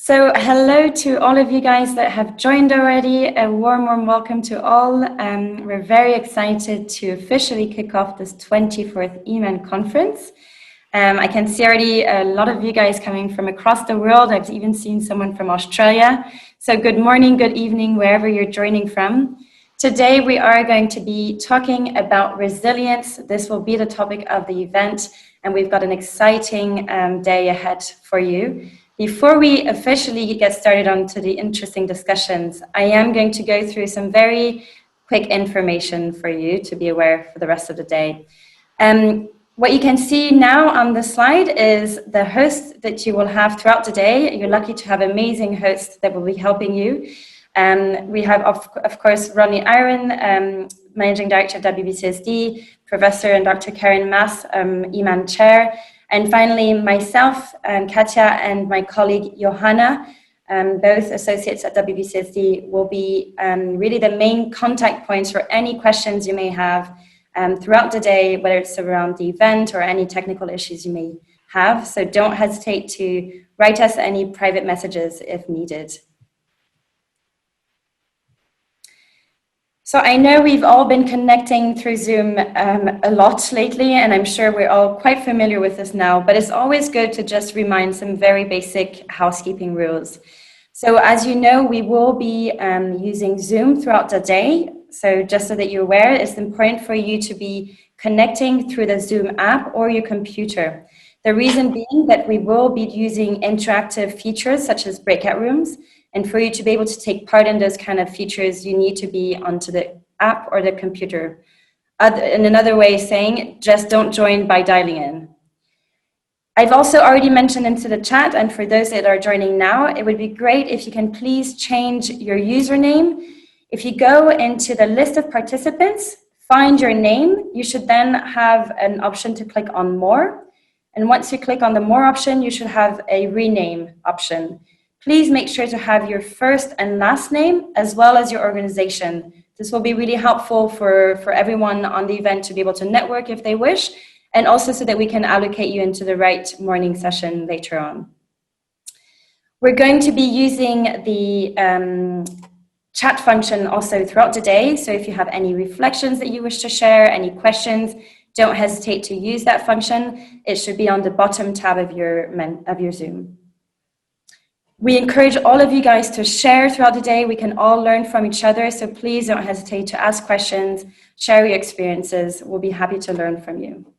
So hello to all of you guys that have joined already. A warm welcome to all. We're very excited to officially kick off this 24th EMAN conference. I can see already a lot of you guys coming from across the world. I've even seen someone from Australia. So good morning, good evening, wherever you're joining from. Today we are going to be talking about resilience. This will be the topic of the event, and we've got an exciting day ahead for you. Before we officially get started on to the interesting discussions, I am going to go through some very quick information for you to be aware for the rest of the day. What you can see now on the slide is the hosts that you will have throughout the day. You're lucky to have amazing hosts that will be helping you. We have, of course, Rodney Aaron, Managing Director of WBCSD, Professor and Dr. Karen Maas, EMAN Chair, and finally myself, Katja, and my colleague Johanna, both associates at WBCSD, will be really the main contact points for any questions you may have throughout the day, whether it's around the event or any technical issues you may have. So don't hesitate to write us any private messages if needed. So I know we've all been connecting through Zoom a lot lately, and I'm sure we're all quite familiar with this now, but it's always good to just remind some very basic housekeeping rules. So as you know, we will be using Zoom throughout the day. So just so that you're aware, it's important for you to be connecting through the Zoom app or your computer. The reason being that we will be using interactive features such as breakout rooms. And for you to be able to take part in those kind of features, you need to be onto the app or the computer. In another way of saying, just don't join by dialing in. I've also already mentioned into the chat, and for those that are joining now, it would be great if you can please change your username. If you go into the list of participants, find your name, you should then have an option to click on more. And once you click on the more option, you should have a rename option. Please make sure to have your first and last name as well as your organization. This will be really helpful for everyone on the event to be able to network if they wish, and also so that we can allocate you into the right morning session later on. We're going to be using the chat function also throughout the day. So if you have any reflections that you wish to share, any questions, don't hesitate to use that function. It should be on the bottom tab of your Zoom. We encourage all of you guys to share throughout the day. We can all learn from each other, so please don't hesitate to ask questions, share your experiences. We'll be happy to learn from you.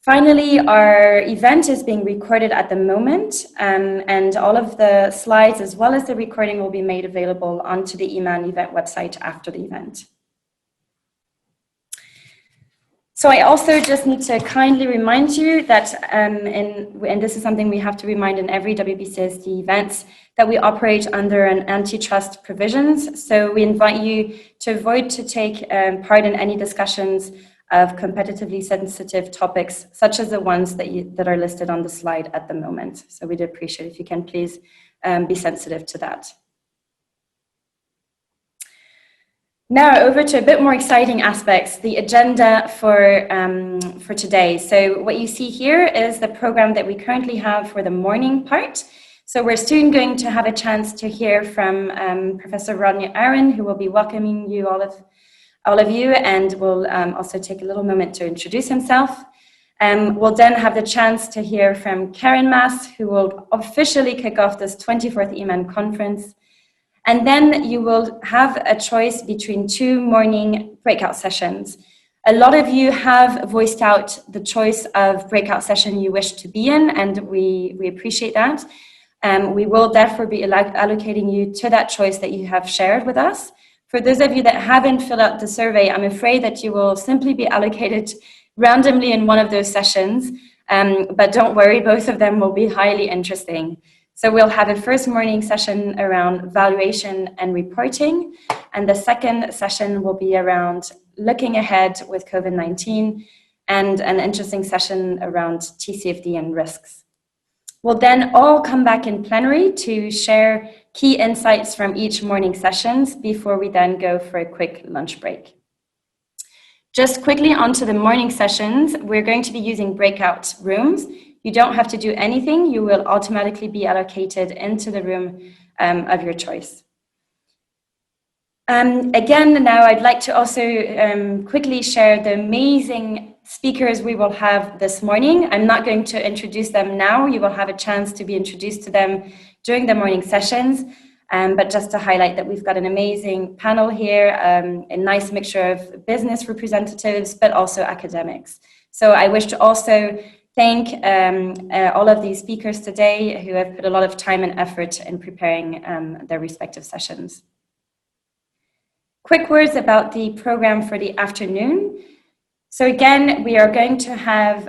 Finally, our event is being recorded at the moment, and all of the slides as well as the recording will be made available onto the EMAN event website after the event. So I also just need to kindly remind you that, and this is something we have to remind in every WBCSD event, that we operate under an antitrust provisions. So we invite you to avoid to take part in any discussions of competitively sensitive topics, such as the ones that are listed on the slide at the moment. So we'd appreciate if you can please be sensitive to that. Now over to a bit more exciting aspects, the agenda for today. So what you see here is the program that we currently have for the morning part. So we're soon going to have a chance to hear from Professor Rodney Aaron, who will be welcoming you all of you, and will also take a little moment to introduce himself. We'll then have the chance to hear from Karen Maas, who will officially kick off this 24th EMAN conference. And then you will have a choice between two morning breakout sessions. A lot of you have voiced out the choice of breakout session you wish to be in, and we appreciate that. We will therefore be allocating you to that choice that you have shared with us. For those of you that haven't filled out the survey, I'm afraid that you will simply be allocated randomly in one of those sessions, but don't worry, both of them will be highly interesting. So we'll have a first morning session around valuation and reporting, and the second session will be around looking ahead with COVID-19, and an interesting session around TCFD and risks. We'll then all come back in plenary to share key insights from each morning sessions before we then go for a quick lunch break. Just quickly onto the morning sessions, we're going to be using breakout rooms. You don't have to do anything. You will automatically be allocated into the room of your choice. Again, now I'd like to also quickly share the amazing speakers we will have this morning. I'm not going to introduce them now. You will have a chance to be introduced to them during the morning sessions. But just to highlight that we've got an amazing panel here, a nice mixture of business representatives, but also academics. So I wish to also thank all of these speakers today who have put a lot of time and effort in preparing their respective sessions. Quick words about the program for the afternoon. So again, we are going to have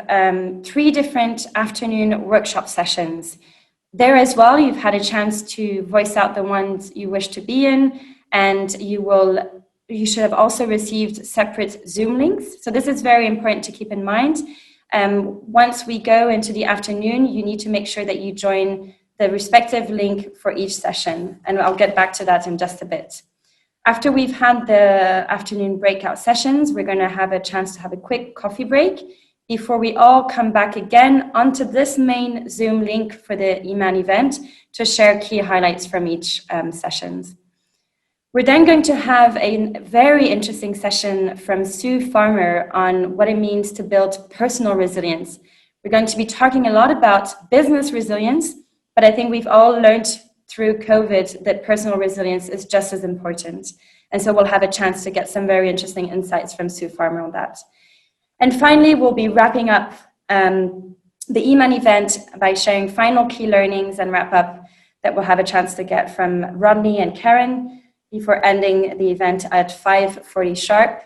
3 different afternoon workshop sessions. There as well, you've had a chance to voice out the ones you wish to be in, and you should have also received separate Zoom links. So this is very important to keep in mind. Once we go into the afternoon, you need to make sure that you join the respective link for each session, and I'll get back to that in just a bit. After we've had the afternoon breakout sessions, we're going to have a chance to have a quick coffee break before we all come back again onto this main Zoom link for the EMAN event to share key highlights from each sessions. We're then going to have a very interesting session from Sue Farmer on what it means to build personal resilience. We're going to be talking a lot about business resilience, but I think we've all learned through COVID that personal resilience is just as important. And so we'll have a chance to get some very interesting insights from Sue Farmer on that. And finally, we'll be wrapping up the EMAN event by sharing final key learnings and wrap up that we'll have a chance to get from Rodney and Karen before ending the event at 5:40 sharp.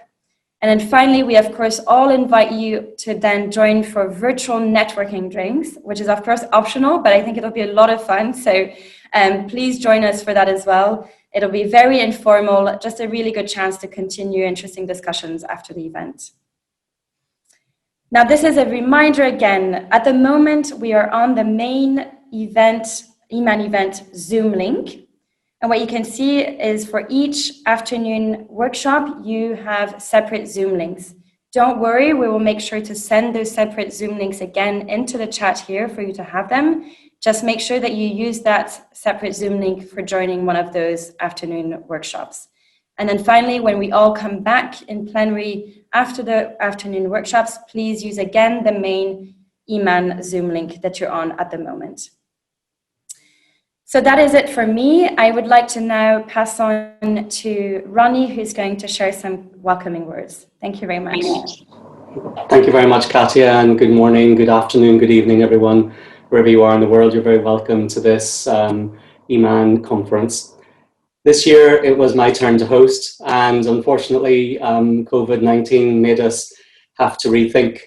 And then finally, we of course all invite you to then join for virtual networking drinks, which is of course optional, but I think it'll be a lot of fun. So please join us for that as well. It'll be very informal, just a really good chance to continue interesting discussions after the event. Now, this is a reminder again, at the moment we are on the main event, EMAN event Zoom link. And what you can see is for each afternoon workshop, you have separate Zoom links. Don't worry, we will make sure to send those separate Zoom links again into the chat here for you to have them. Just make sure that you use that separate Zoom link for joining one of those afternoon workshops. And then finally, when we all come back in plenary after the afternoon workshops, please use again the main EMAN Zoom link that you're on at the moment. So that is it for me. I would like to now pass on to Ronnie, who's going to share some welcoming words. Thank you very much. Thank you very much, Katja, and good morning, good afternoon, good evening, everyone. Wherever you are in the world, you're very welcome to this EMAN conference. This year, it was my turn to host, and unfortunately, COVID-19 made us have to rethink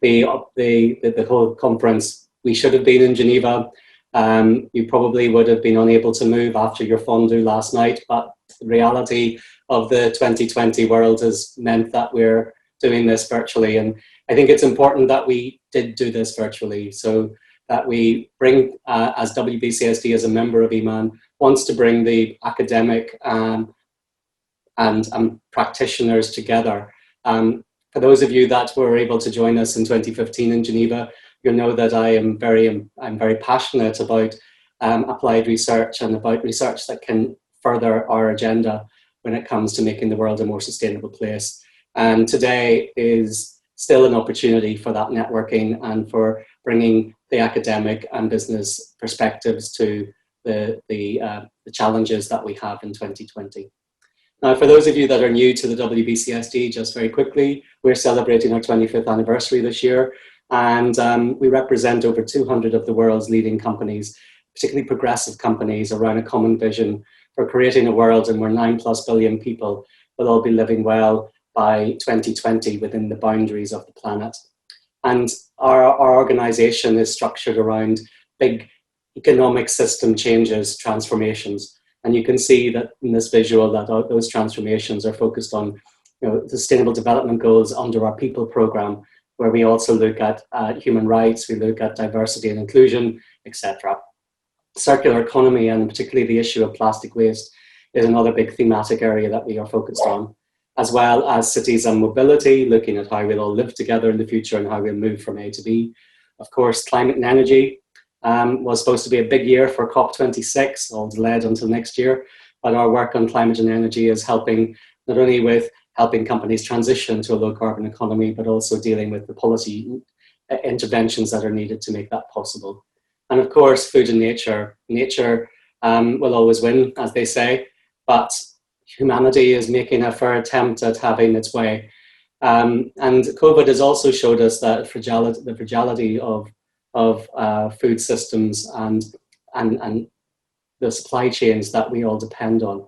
the whole conference. We should have been in Geneva. You probably would have been unable to move after your fondue last night, but the reality of the 2020 world has meant that we're doing this virtually. And I think it's important that we did do this virtually, so that we bring, as WBCSD, as a member of EMAN, wants to bring the academic and practitioners together. For those of you that were able to join us in 2015 in Geneva, you'll know that I'm very passionate about applied research and about research that can further our agenda when it comes to making the world a more sustainable place. And today is still an opportunity for that networking and for bringing the academic and business perspectives to the challenges that we have in 2020. Now, for those of you that are new to the WBCSD, just very quickly, we're celebrating our 25th anniversary this year, and we represent over 200 of the world's leading companies, particularly progressive companies, around a common vision for creating a world in where 9+ billion people will all be living well by 2020 within the boundaries of the planet. And our organization is structured around big economic system changes, transformations. And you can see that in this visual that those transformations are focused on, sustainable development goals under our people program, where we also look at human rights, we look at diversity and inclusion, etc. Circular economy, and particularly the issue of plastic waste, is another big thematic area that we are focused on, as well as cities and mobility, looking at how we'll all live together in the future and how we'll move from A to B. Of course, climate and energy was supposed to be a big year for COP26, all delayed until next year. But our work on climate and energy is helping not only with helping companies transition to a low carbon economy, but also dealing with the policy interventions that are needed to make that possible. And of course, food and nature. Nature will always win, as they say, but humanity is making a fair attempt at having its way. And COVID has also showed us that the fragility of food systems and the supply chains that we all depend on.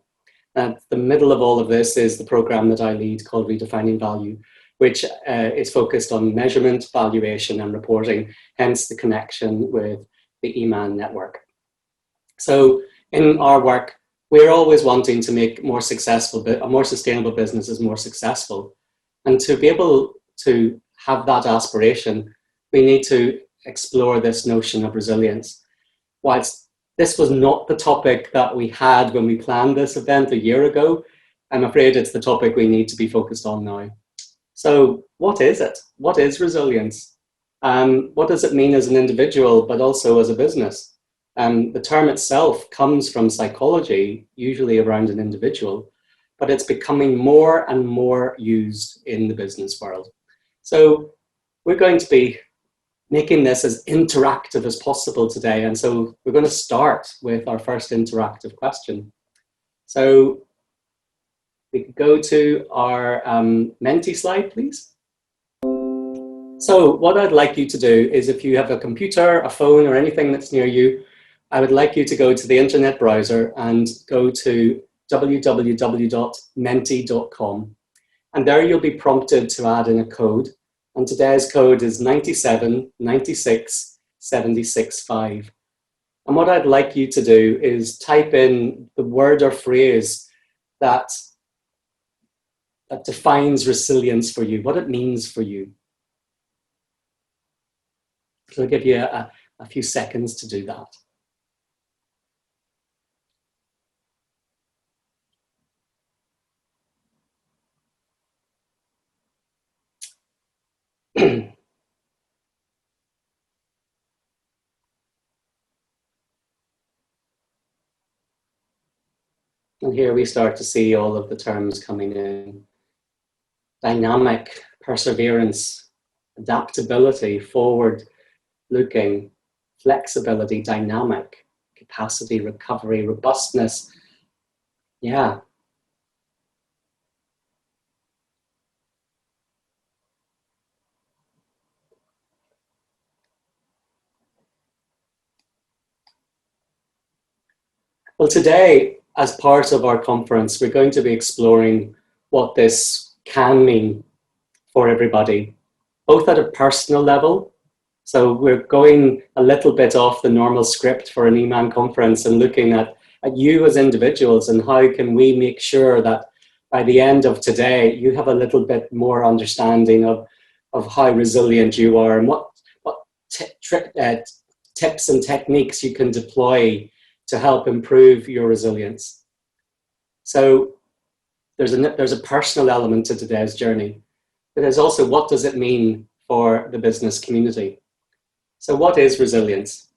At the middle of all of this is the program that I lead called Redefining Value, which is focused on measurement, valuation, and reporting, hence the connection with the EMAN network. So in our work, we're always wanting to make more sustainable businesses more successful. And to be able to have that aspiration, we need to explore this notion of resilience. Whilst this was not the topic that we had when we planned this event a year ago, I'm afraid it's the topic we need to be focused on now. So what is it? What is resilience? What does it mean as an individual, but also as a business? The term itself comes from psychology, usually around an individual, but it's becoming more and more used in the business world. So we're going to be making this as interactive as possible today. And so we're going to start with our first interactive question. So we could go to our Menti slide, please. So what I'd like you to do is, if you have a computer, a phone, or anything that's near you, I would like you to go to the internet browser and go to www.menti.com. And there you'll be prompted to add in a code. And today's code is 9796765. And what I'd like you to do is type in the word or phrase that defines resilience for you, what it means for you. So I'll give you a few seconds to do that. And here we start to see all of the terms coming in. Dynamic, perseverance, adaptability, forward-looking, flexibility, dynamic, capacity, recovery, robustness. Yeah. Well, today, as part of our conference, we're going to be exploring what this can mean for everybody, both at a personal level. So we're going a little bit off the normal script for an EMAN conference and looking at you as individuals and how can we make sure that by the end of today, you have a little bit more understanding of how resilient you are and what tips and techniques you can deploy to help improve your resilience. So there's a personal element to today's journey, but there's also what does it mean for the business community. So what is resilience?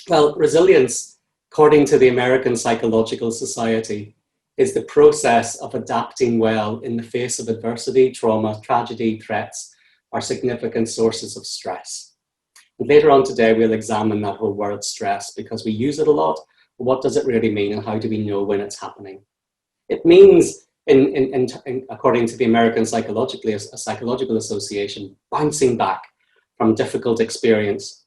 Well, resilience, according to the American Psychological Society, is the process of adapting well in the face of adversity, trauma, tragedy, threats, or significant sources of stress. And later on today, we'll examine that whole word stress because we use it a lot. But what does it really mean and how do we know when it's happening? It means, according to the American Psychological Association, bouncing back from difficult experience.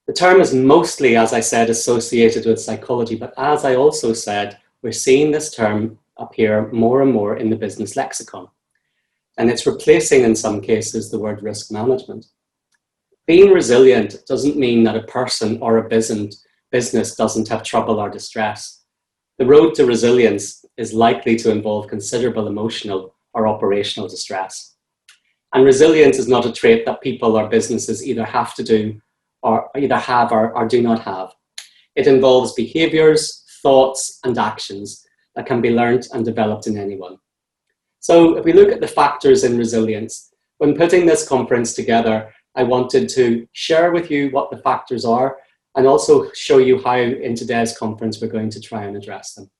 The term is mostly, as I said, associated with psychology, but as I also said, we're seeing this term appear more and more in the business lexicon. And it's replacing, in some cases, the word risk management. Being resilient doesn't mean that a person or a business doesn't have trouble or distress. The road to resilience is likely to involve considerable emotional or operational distress. And resilience is not a trait that people or businesses either have to do or either have or do not have. It involves behaviors, thoughts, and actions that can be learned and developed in anyone. So if we look at the factors in resilience, when putting this conference together, I wanted to share with you what the factors are and also show you how in today's conference we're going to try and address them.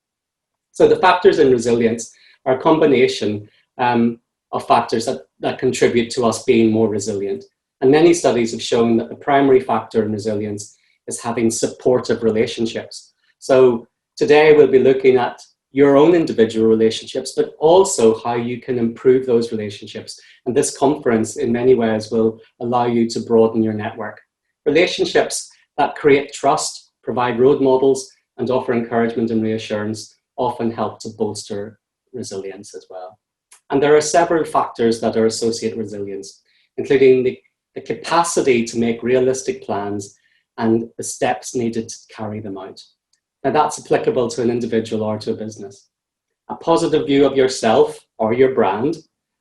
So the factors in resilience are a combination of factors that contribute to us being more resilient. And many studies have shown that the primary factor in resilience is having supportive relationships. So today we'll be looking at your own individual relationships, but also how you can improve those relationships. And this conference in many ways will allow you to broaden your network. Relationships that create trust, provide role models, and offer encouragement and reassurance often help to bolster resilience as well. And there are several factors that are associated with resilience, including the capacity to make realistic plans and the steps needed to carry them out. Now that's applicable to an individual or to a business. A positive view of yourself or your brand,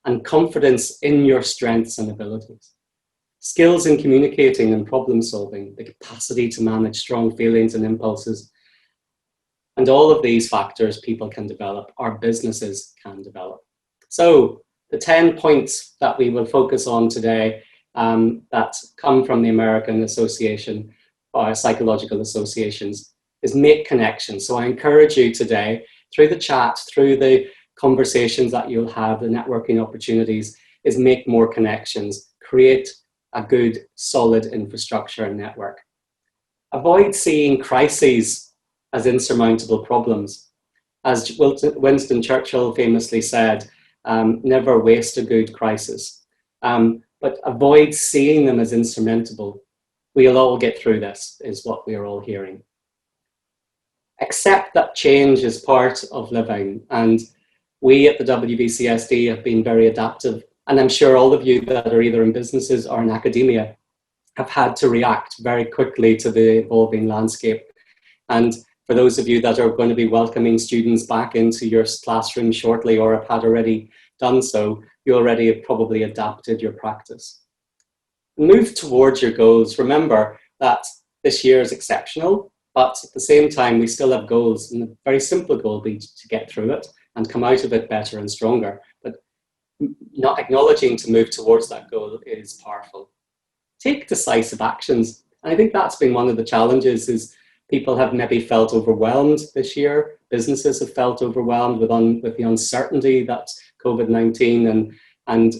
and confidence in your strengths and abilities. Skills in communicating and problem solving, the capacity to manage strong feelings and impulses. And all of these factors people can develop, our businesses can develop. So the 10 points that we will focus on today that come from the American Association or Psychological Associations is make connections. So I encourage you today, through the chat, through the conversations that you'll have, the networking opportunities, is make more connections, create a good, solid infrastructure and network. Avoid seeing crises as insurmountable problems. As Winston Churchill famously said, never waste a good crisis, but avoid seeing them as insurmountable. We'll all get through this, is what we are all hearing. Accept that change is part of living, and we at the WBCSD have been very adaptive, and I'm sure all of you that are either in businesses or in academia have had to react very quickly to the evolving landscape. And for those of you that are going to be welcoming students back into your classroom shortly, or have had already done so, you already have probably adapted your practice. Move towards your goals. Remember that this year is exceptional, but at the same time, we still have goals, and a very simple goal will be to get through it and come out of it better and stronger. But not acknowledging to move towards that goal is powerful. Take decisive actions. And I think that's been one of the challenges, is people have maybe felt overwhelmed this year. Businesses have felt overwhelmed with the uncertainty that COVID-19 and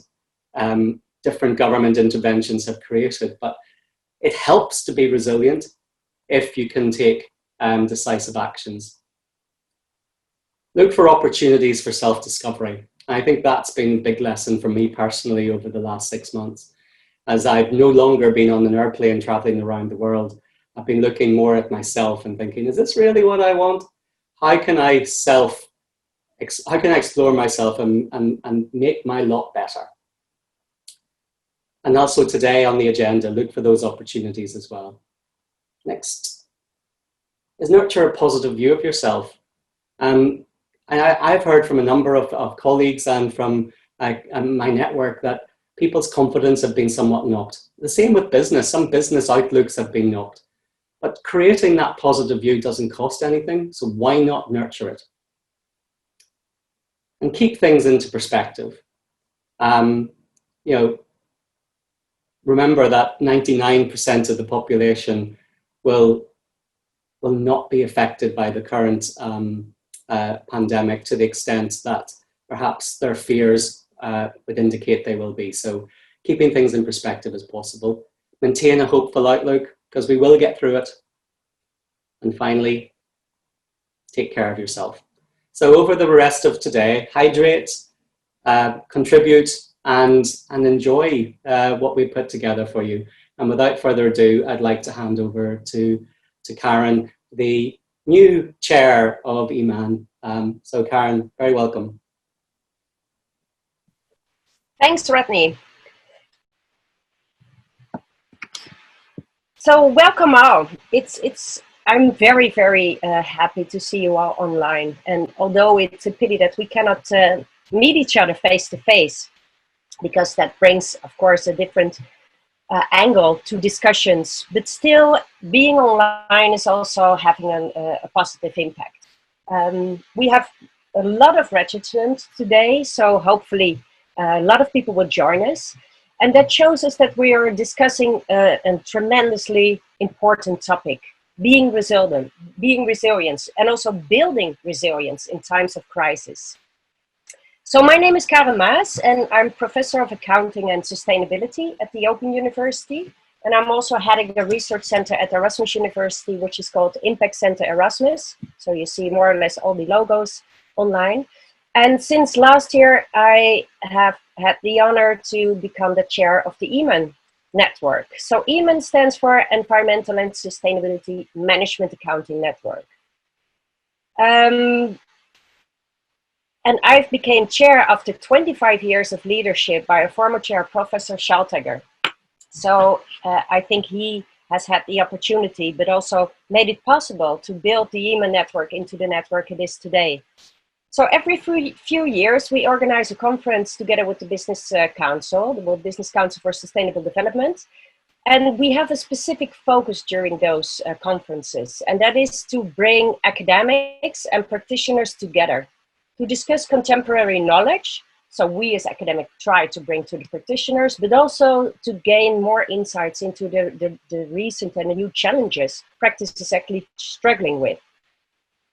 different government interventions have created. But it helps to be resilient if you can take decisive actions. Look for opportunities for self-discovery. I think that's been a big lesson for me personally over the last 6 months. As I've no longer been on an airplane traveling around the world, I've been looking more at myself and thinking, is this really what I want? How can I explore myself and make my lot better? And also today on the agenda, look for those opportunities as well. Next is nurture a positive view of yourself. And I've heard from a number of colleagues and from my network that people's confidence have been somewhat knocked. The same with business. Some business outlooks have been knocked. But creating that positive view doesn't cost anything, so why not nurture it? And keep things into perspective. Remember that 99% of the population will not be affected by the current pandemic to the extent that perhaps their fears would indicate they will be. So keeping things in perspective as possible. Maintain a hopeful outlook, because we will get through it. And finally, take care of yourself. So over the rest of today, hydrate, contribute, and enjoy what we put together for you. And without further ado, I'd like to hand over to Karen, the new chair of EMAN. So Karen, very welcome. Thanks, Rodney. So welcome all. I'm very, very happy to see you all online. And although it's a pity that we cannot meet each other face to face, because that brings, of course, a different angle to discussions, but still being online is also having a positive impact. We have a lot of registrants today, so hopefully a lot of people will join us. And that shows us that we are discussing a tremendously important topic, being resilient, and also building resilience in times of crisis. So my name is Karen Maas, and I'm Professor of Accounting and Sustainability at the Open University. And I'm also heading a research center at Erasmus University, which is called Impact Center Erasmus. So you see more or less all the logos online. And since last year, I have had the honor to become the chair of the EMAN network. So EMAN stands for Environmental and Sustainability Management Accounting Network. And I've became chair after 25 years of leadership by a former chair, Professor Schaltegger. So I think he has had the opportunity, but also made it possible to build the EMAN network into the network it is today. So every few years, we organize a conference together with the Business Council, the World Business Council for Sustainable Development. And we have a specific focus during those conferences, and that is to bring academics and practitioners together to discuss contemporary knowledge. So we as academics try to bring to the practitioners, but also to gain more insights into the recent and the new challenges practice is actually struggling with.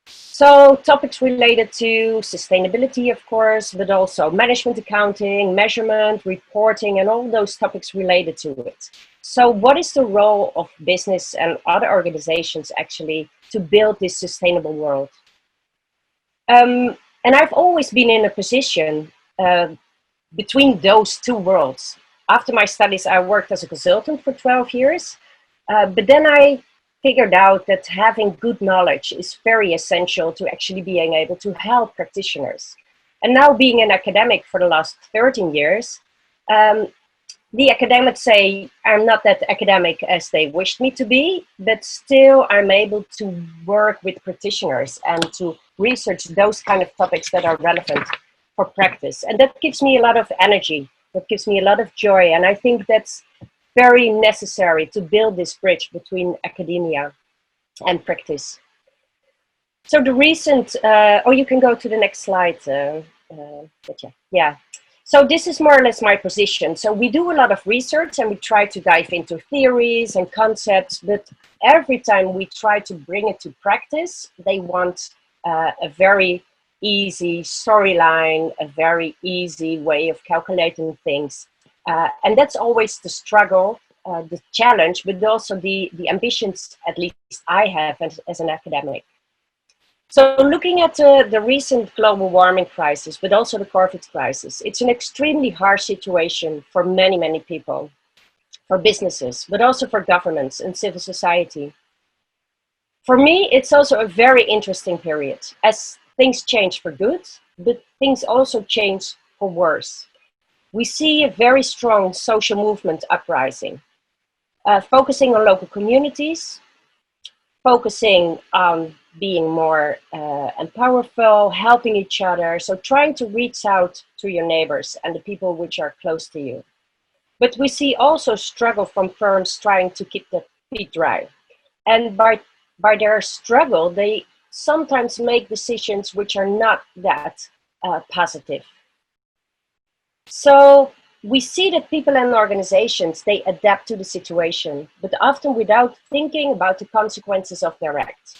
So topics related to sustainability, of course, but also management accounting, measurement, reporting, and all those topics related to it. So what is the role of business and other organizations actually to build this sustainable world? And I've always been in a position between those two worlds. After my studies, I worked as a consultant for 12 years, but then I figured out that having good knowledge is very essential to actually being able to help practitioners. And now being an academic for the last 13 years, the academics say I'm not that academic as they wished me to be, but still I'm able to work with practitioners and to research those kind of topics that are relevant for practice. And that gives me a lot of energy, that gives me a lot of joy. And I think that's very necessary to build this bridge between academia and practice. So the recent, you can go to the next slide. Yeah. So this is more or less my position. So we do a lot of research and we try to dive into theories and concepts, but every time we try to bring it to practice, they want a very easy storyline, a very easy way of calculating things. And that's always the struggle, the challenge, but also the ambitions, at least I have as an academic. So looking at the recent global warming crisis, but also the COVID crisis, it's an extremely harsh situation for many, many people, for businesses, but also for governments and civil society. For me, it's also a very interesting period as things change for good, but things also change for worse. We see a very strong social movement uprising, focusing on local communities, focusing on being more and powerful, helping each other. So trying to reach out to your neighbors and the people which are close to you. But we see also struggle from firms trying to keep their feet dry. And by their struggle, they sometimes make decisions which are not that positive. So we see that people and organizations, they adapt to the situation, but often without thinking about the consequences of their acts.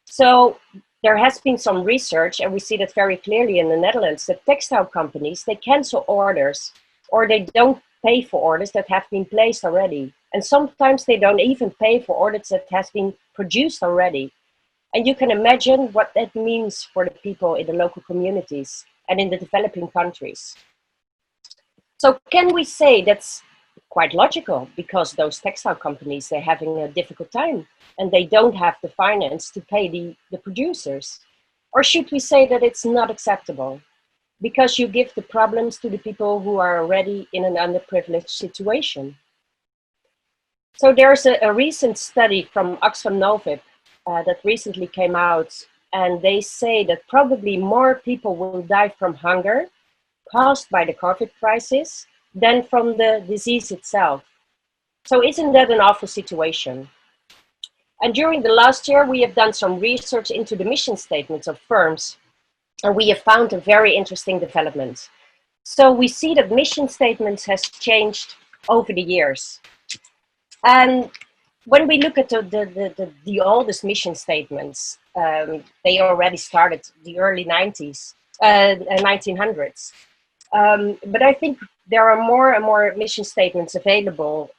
So there has been some research, and we see that very clearly in the Netherlands, that textile companies, they cancel orders or they don't pay for orders that have been placed already. And sometimes they don't even pay for orders that has been produced already. And you can imagine what that means for the people in the local communities and in the developing countries. So can we say that's quite logical because those textile companies, they're having a difficult time and they don't have the finance to pay the producers? Or should we say that it's not acceptable because you give the problems to the people who are already in an underprivileged situation? So there's a recent study from Oxfam Novib that recently came out, and they say that probably more people will die from hunger caused by the COVID crisis than from the disease itself. So isn't that an awful situation? And during the last year, we have done some research into the mission statements of firms, and we have found a very interesting development. So we see that mission statements has changed over the years. And when we look at the oldest mission statements, they already started the early 1900s. But I think there are more and more mission statements available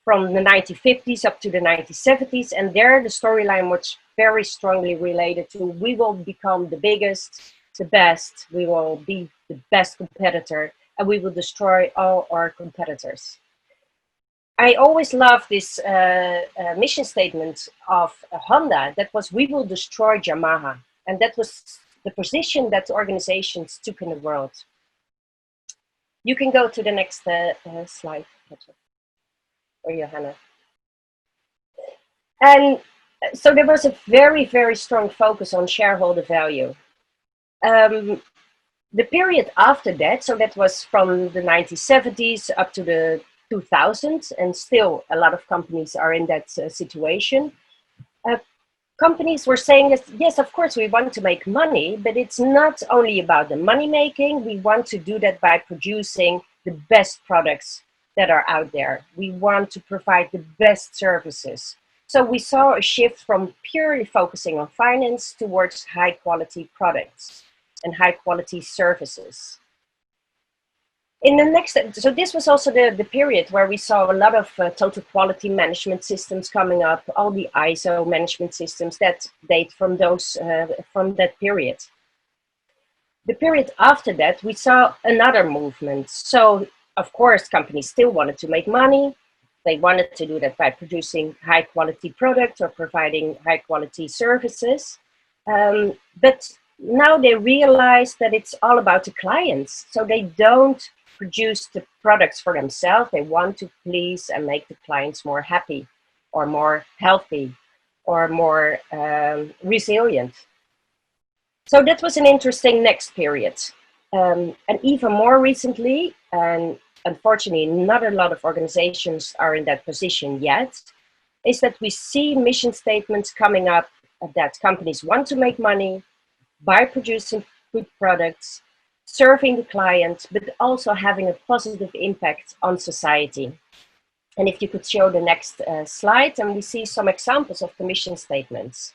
from the 1950s up to the 1970s. And there the storyline was very strongly related to we will become the biggest, the best, we will be the best competitor, and we will destroy all our competitors. I always love this mission statement of Honda that was, we will destroy Yamaha. And that was the position that organizations took in the world. You can go to the next slide, or Johanna. And so there was a very, very strong focus on shareholder value. The period after that, so that was from the 1970s up to the 2000s, and still a lot of companies are in that situation. Companies were saying that, yes, of course, we want to make money, but it's not only about the money making. We want to do that by producing the best products that are out there. We want to provide the best services. So we saw a shift from purely focusing on finance towards high quality products and high quality services. In the next, so this was also the period where we saw a lot of total quality management systems coming up, all the ISO management systems that date from those from that period. The period after that, we saw another movement. So of course, companies still wanted to make money. They wanted to do that by producing high quality products or providing high quality services. But now they realize that it's all about the clients. So they don't produce the products for themselves. They want to please and make the clients more happy or more healthy or more resilient. So that was an interesting next period. And even more recently, and unfortunately not a lot of organizations are in that position yet, is that we see mission statements coming up that companies want to make money by producing good products, serving the client, but also having a positive impact on society. And if you could show the next slide, and we see some examples of the mission statements.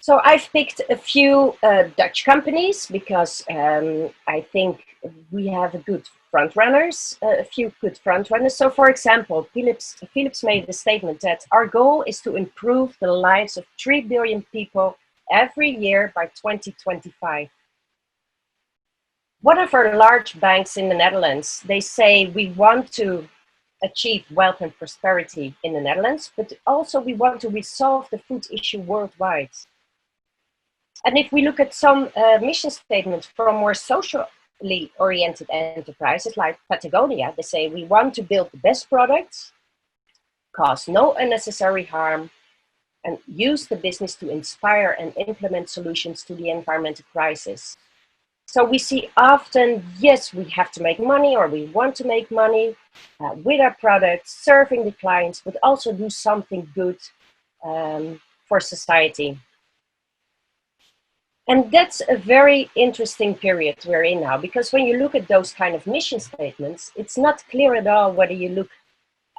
So I've picked a few Dutch companies because I think we have a good front runners, a few good front runners. So for example, Philips made the statement that our goal is to improve the lives of 3 billion people every year by 2025. One of our large banks in the Netherlands, they say we want to achieve wealth and prosperity in the Netherlands, but also we want to resolve the food issue worldwide. And if we look at some mission statements from more socially oriented enterprises like Patagonia, they say we want to build the best products, cause no unnecessary harm, and use the business to inspire and implement solutions to the environmental crisis. So we see often, yes, we have to make money or we want to make money with our products, serving the clients, but also do something good for society. And that's a very interesting period we're in now, because when you look at those kind of mission statements, it's not clear at all whether you look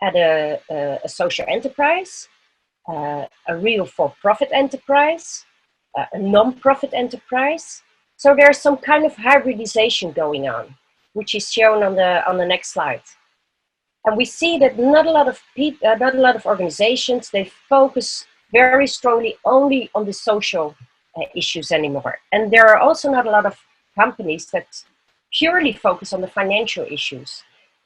at a social enterprise, a real for-profit enterprise, a non-profit enterprise. So there's some kind of hybridization going on, which is shown on the next slide. And we see that not a lot of people, not a lot of organizations, they focus very strongly only on the social issues anymore. And there are also not a lot of companies that purely focus on the financial issues.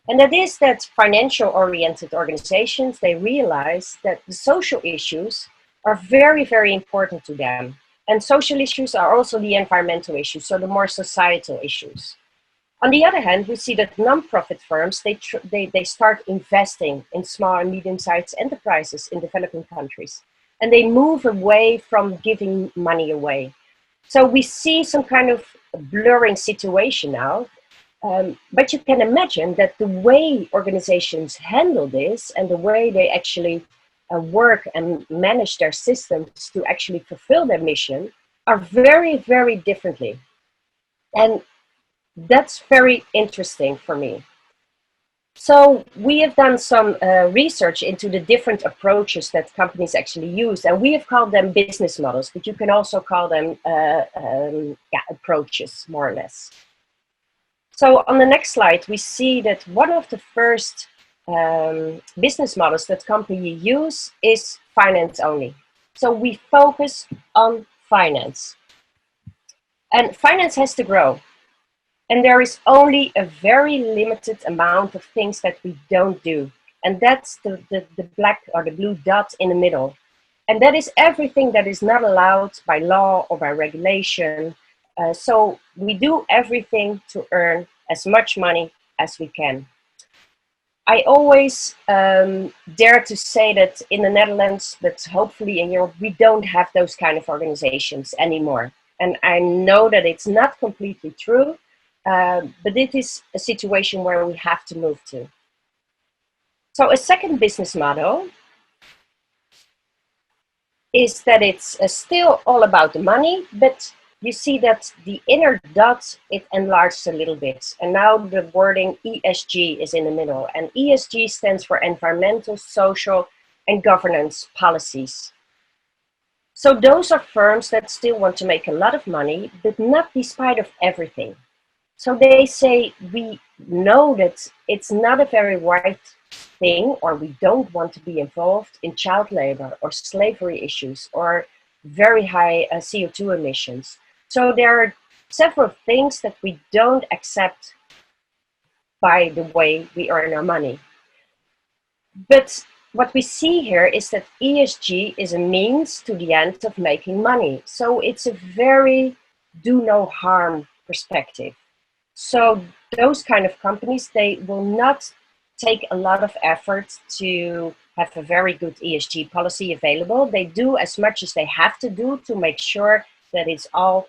And that is that financial oriented organizations, they realize that the social issues are very, very important to them. And social issues are also the environmental issues, so the more societal issues. On the other hand, we see that non-profit firms, they start investing in small and medium-sized enterprises in developing countries. And they move away from giving money away. So we see some kind of blurring situation now. But you can imagine that the way organizations handle this and the way they actually work and manage their systems to actually fulfill their mission are very, very differently. And that's very interesting for me. So we have done some research into the different approaches that companies actually use, and we have called them business models, but you can also call them approaches, more or less. So on the next slide, we see that one of the first business models that companies use is finance only. So we focus on finance. And finance has to grow. And there is only a very limited amount of things that we don't do. And that's the black or the blue dot in the middle. And that is everything that is not allowed by law or by regulation. So we do everything to earn as much money as we can. I always dare to say that in the Netherlands, but hopefully in Europe, we don't have those kind of organizations anymore. And I know that it's not completely true, but it is a situation where we have to move to. So a second business model is that it's still all about the money, but you see that the inner dot, it enlarged a little bit. And now the wording ESG is in the middle. And ESG stands for environmental, social, and governance policies. So those are firms that still want to make a lot of money, but not despite of everything. So they say, we know that it's not a very right thing, or we don't want to be involved in child labor or slavery issues or very high CO2 emissions. So there are several things that we don't accept by the way we earn our money. But what we see here is that ESG is a means to the end of making money. So it's a very do no harm perspective. So those kind of companies, they will not take a lot of effort to have a very good ESG policy available. They do as much as they have to do to make sure that it's all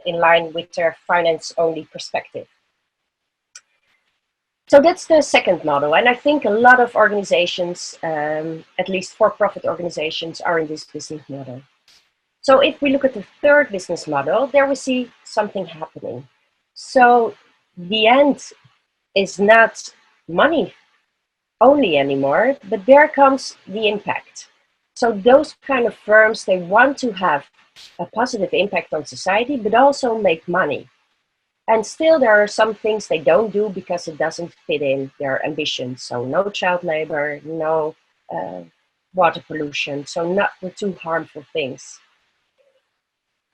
in line with their finance-only perspective. So that's the second model. And I think a lot of organizations, at least for-profit organizations, are in this business model. So if we look at the third business model, there we see something happening. So the end is not money only anymore, but there comes the impact. So those kind of firms, they want to have a positive impact on society, but also make money. And still there are some things they don't do because it doesn't fit in their ambitions. So no child labor, no water pollution, so not the too harmful things.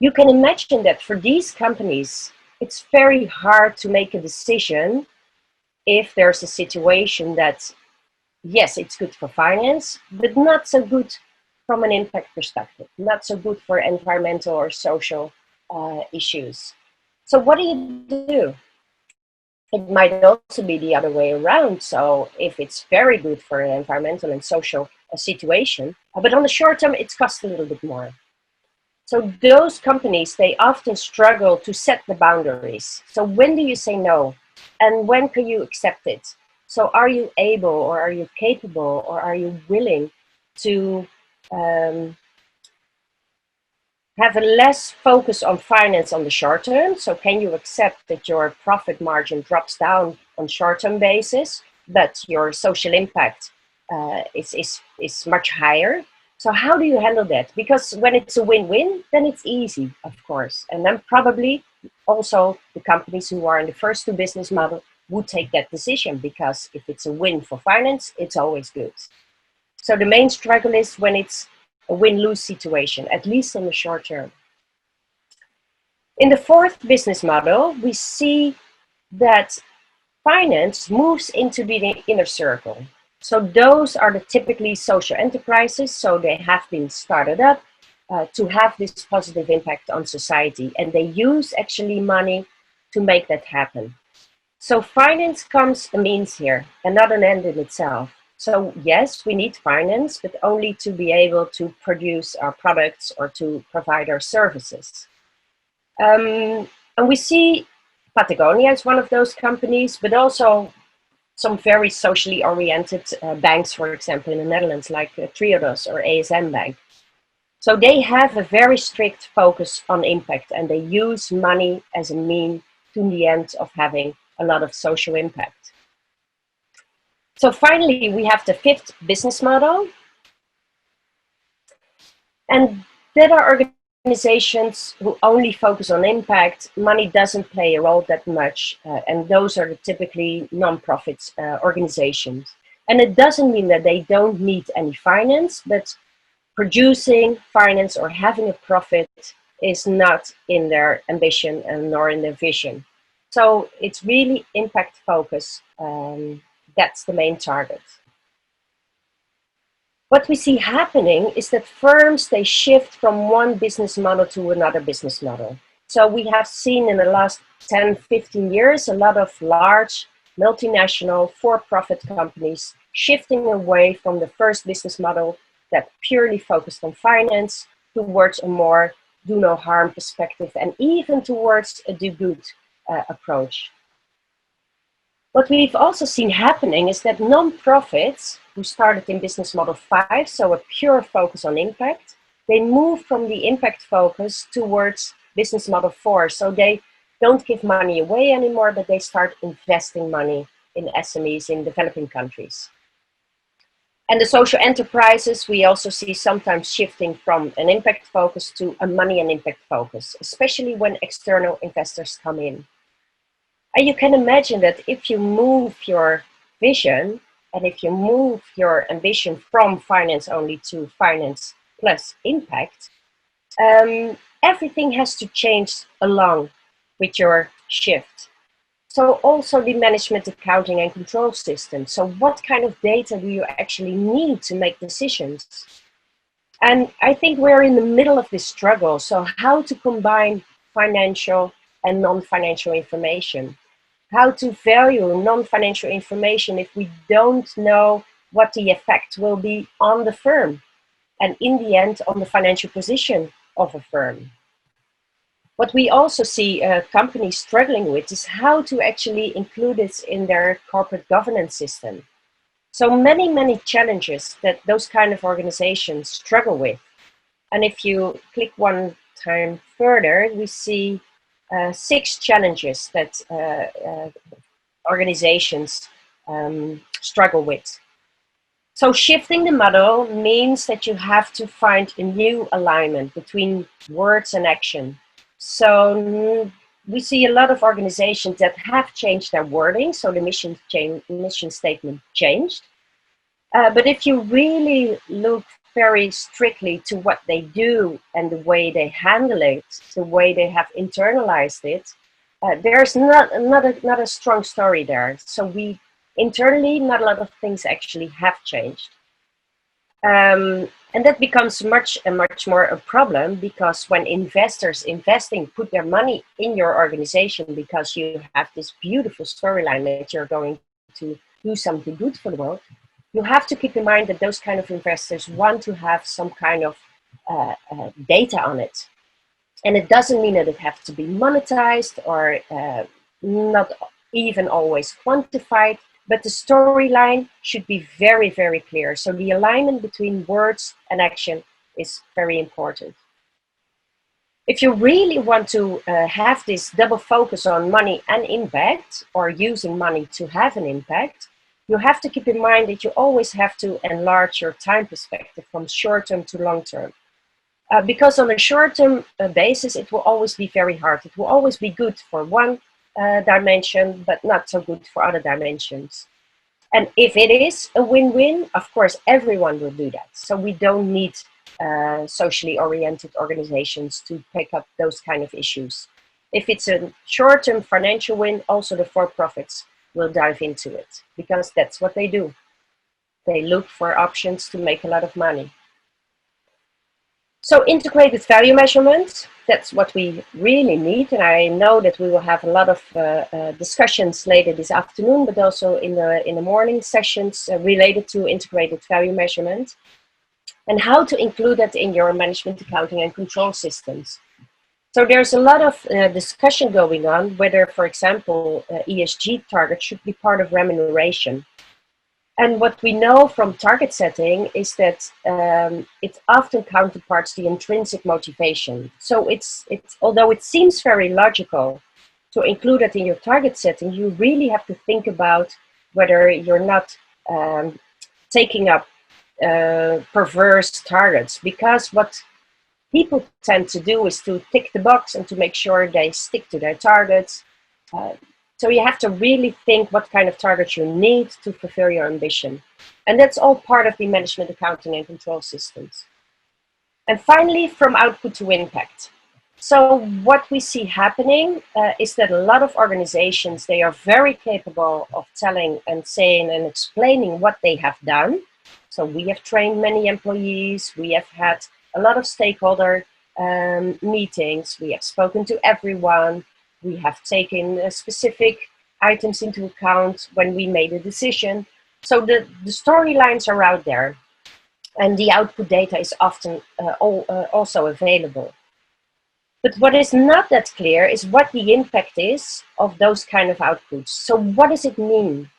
You can imagine that for these companies, it's very hard to make a decision if there's a situation that, yes, it's good for finance, but not so good from an impact perspective, not so good for environmental or social issues. So what do you do? It might also be the other way around. So if it's very good for an environmental and social situation, but on the short term, it costs a little bit more. So those companies, they often struggle to set the boundaries. So when do you say no? And when can you accept it? So are you able, or are you capable, or are you willing to have a less focus on finance on the short term? So can you accept that your profit margin drops down on short-term basis, but your social impact is much higher? So how do you handle that? Because when it's a win-win, then it's easy, of course. And then probably also the companies who are in the first two business model would take that decision, because if it's a win for finance, it's always good. So the main struggle is when it's a win-lose situation, at least on the short term. In the fourth business model, we see that finance moves into the inner circle. So those are the typically social enterprises. So they have been started up to have this positive impact on society. And they use actually money to make that happen. So finance comes a means here and not an end in itself. So yes, we need finance, but only to be able to produce our products or to provide our services. And we see Patagonia as one of those companies, but also some very socially oriented banks, for example, in the Netherlands, like Triodos or ASM Bank. So they have a very strict focus on impact, and they use money as a mean to the end of having a lot of social impact. So finally, we have the fifth business model. And there are organizations who only focus on impact. Money doesn't play a role that much. And those are typically non-profit organizations. And it doesn't mean that they don't need any finance, but producing finance or having a profit is not in their ambition and nor in their vision. So it's really impact focus. That's the main target. What we see happening is that firms, they shift from one business model to another business model. So we have seen in the last 10, 15 years, a lot of large multinational for-profit companies shifting away from the first business model that purely focused on finance towards a more do no harm perspective and even towards a do good approach. What we've also seen happening is that non-profits who started in business model 5, so a pure focus on impact, they move from the impact focus towards business model 4. So they don't give money away anymore, but they start investing money in SMEs in developing countries. And the social enterprises, we also see sometimes shifting from an impact focus to a money and impact focus, especially when external investors come in. And you can imagine that if you move your vision and if you move your ambition from finance only to finance plus impact, everything has to change along with your shift. So also the management, accounting and control system. So what kind of data do you actually need to make decisions? And I think we're in the middle of this struggle. So how to combine financial and non-financial information? How to value non-financial information if we don't know what the effect will be on the firm and in the end on the financial position of a firm. What we also see companies struggling with is how to actually include this in their corporate governance system. So many challenges that those kind of organizations struggle with. And if you click one time further, we see 6 challenges that organizations struggle with. So shifting the model means that you have to find a new alignment between words and action. So we see a lot of organizations that have changed their wording, so the mission statement changed. But if you really look very strictly to what they do and the way they handle it, the way they have internalized it, there's not a strong story there. So we internally, not a lot of things actually have changed. And that becomes much more a problem, because when investors put their money in your organization because you have this beautiful storyline that you're going to do something good for the world, you have to keep in mind that those kind of investors want to have some kind of data on it. And it doesn't mean that it has to be monetized or not even always quantified, but the storyline should be very, very clear. So the alignment between words and action is very important. If you really want to have this double focus on money and impact, or using money to have an impact, you have to keep in mind that you always have to enlarge your time perspective from short-term to long-term. Because on a short-term basis, it will always be very hard. It will always be good for one dimension, but not so good for other dimensions. And if it is a win-win, of course, everyone will do that. So we don't need socially oriented organizations to pick up those kind of issues. If it's a short-term financial win, also the for-profits will dive into it, because that's what they do. They look for options to make a lot of money. So integrated value measurement, that's what we really need. And I know that we will have a lot of discussions later this afternoon, but also in the morning sessions related to integrated value measurement, and how to include that in your management, accounting and control systems. So there's a lot of discussion going on whether, for example, ESG targets should be part of remuneration. And what we know from target setting is that it often counterparts the intrinsic motivation. So it's although it seems very logical to include it in your target setting, you really have to think about whether you're not taking up perverse targets, because what people tend to do is to tick the box and to make sure they stick to their targets. So you have to really think what kind of targets you need to fulfill your ambition. And that's all part of the management accounting and control systems. And finally, from output to impact. So what we see happening is that a lot of organizations, they are very capable of telling and saying and explaining what they have done. So we have trained many employees, we have had a lot of stakeholder meetings, we have spoken to everyone, we have taken specific items into account when we made a decision. So the storylines are out there, and the output data is often also available. But what is not that clear is what the impact is of those kind of outputs. So what does it mean?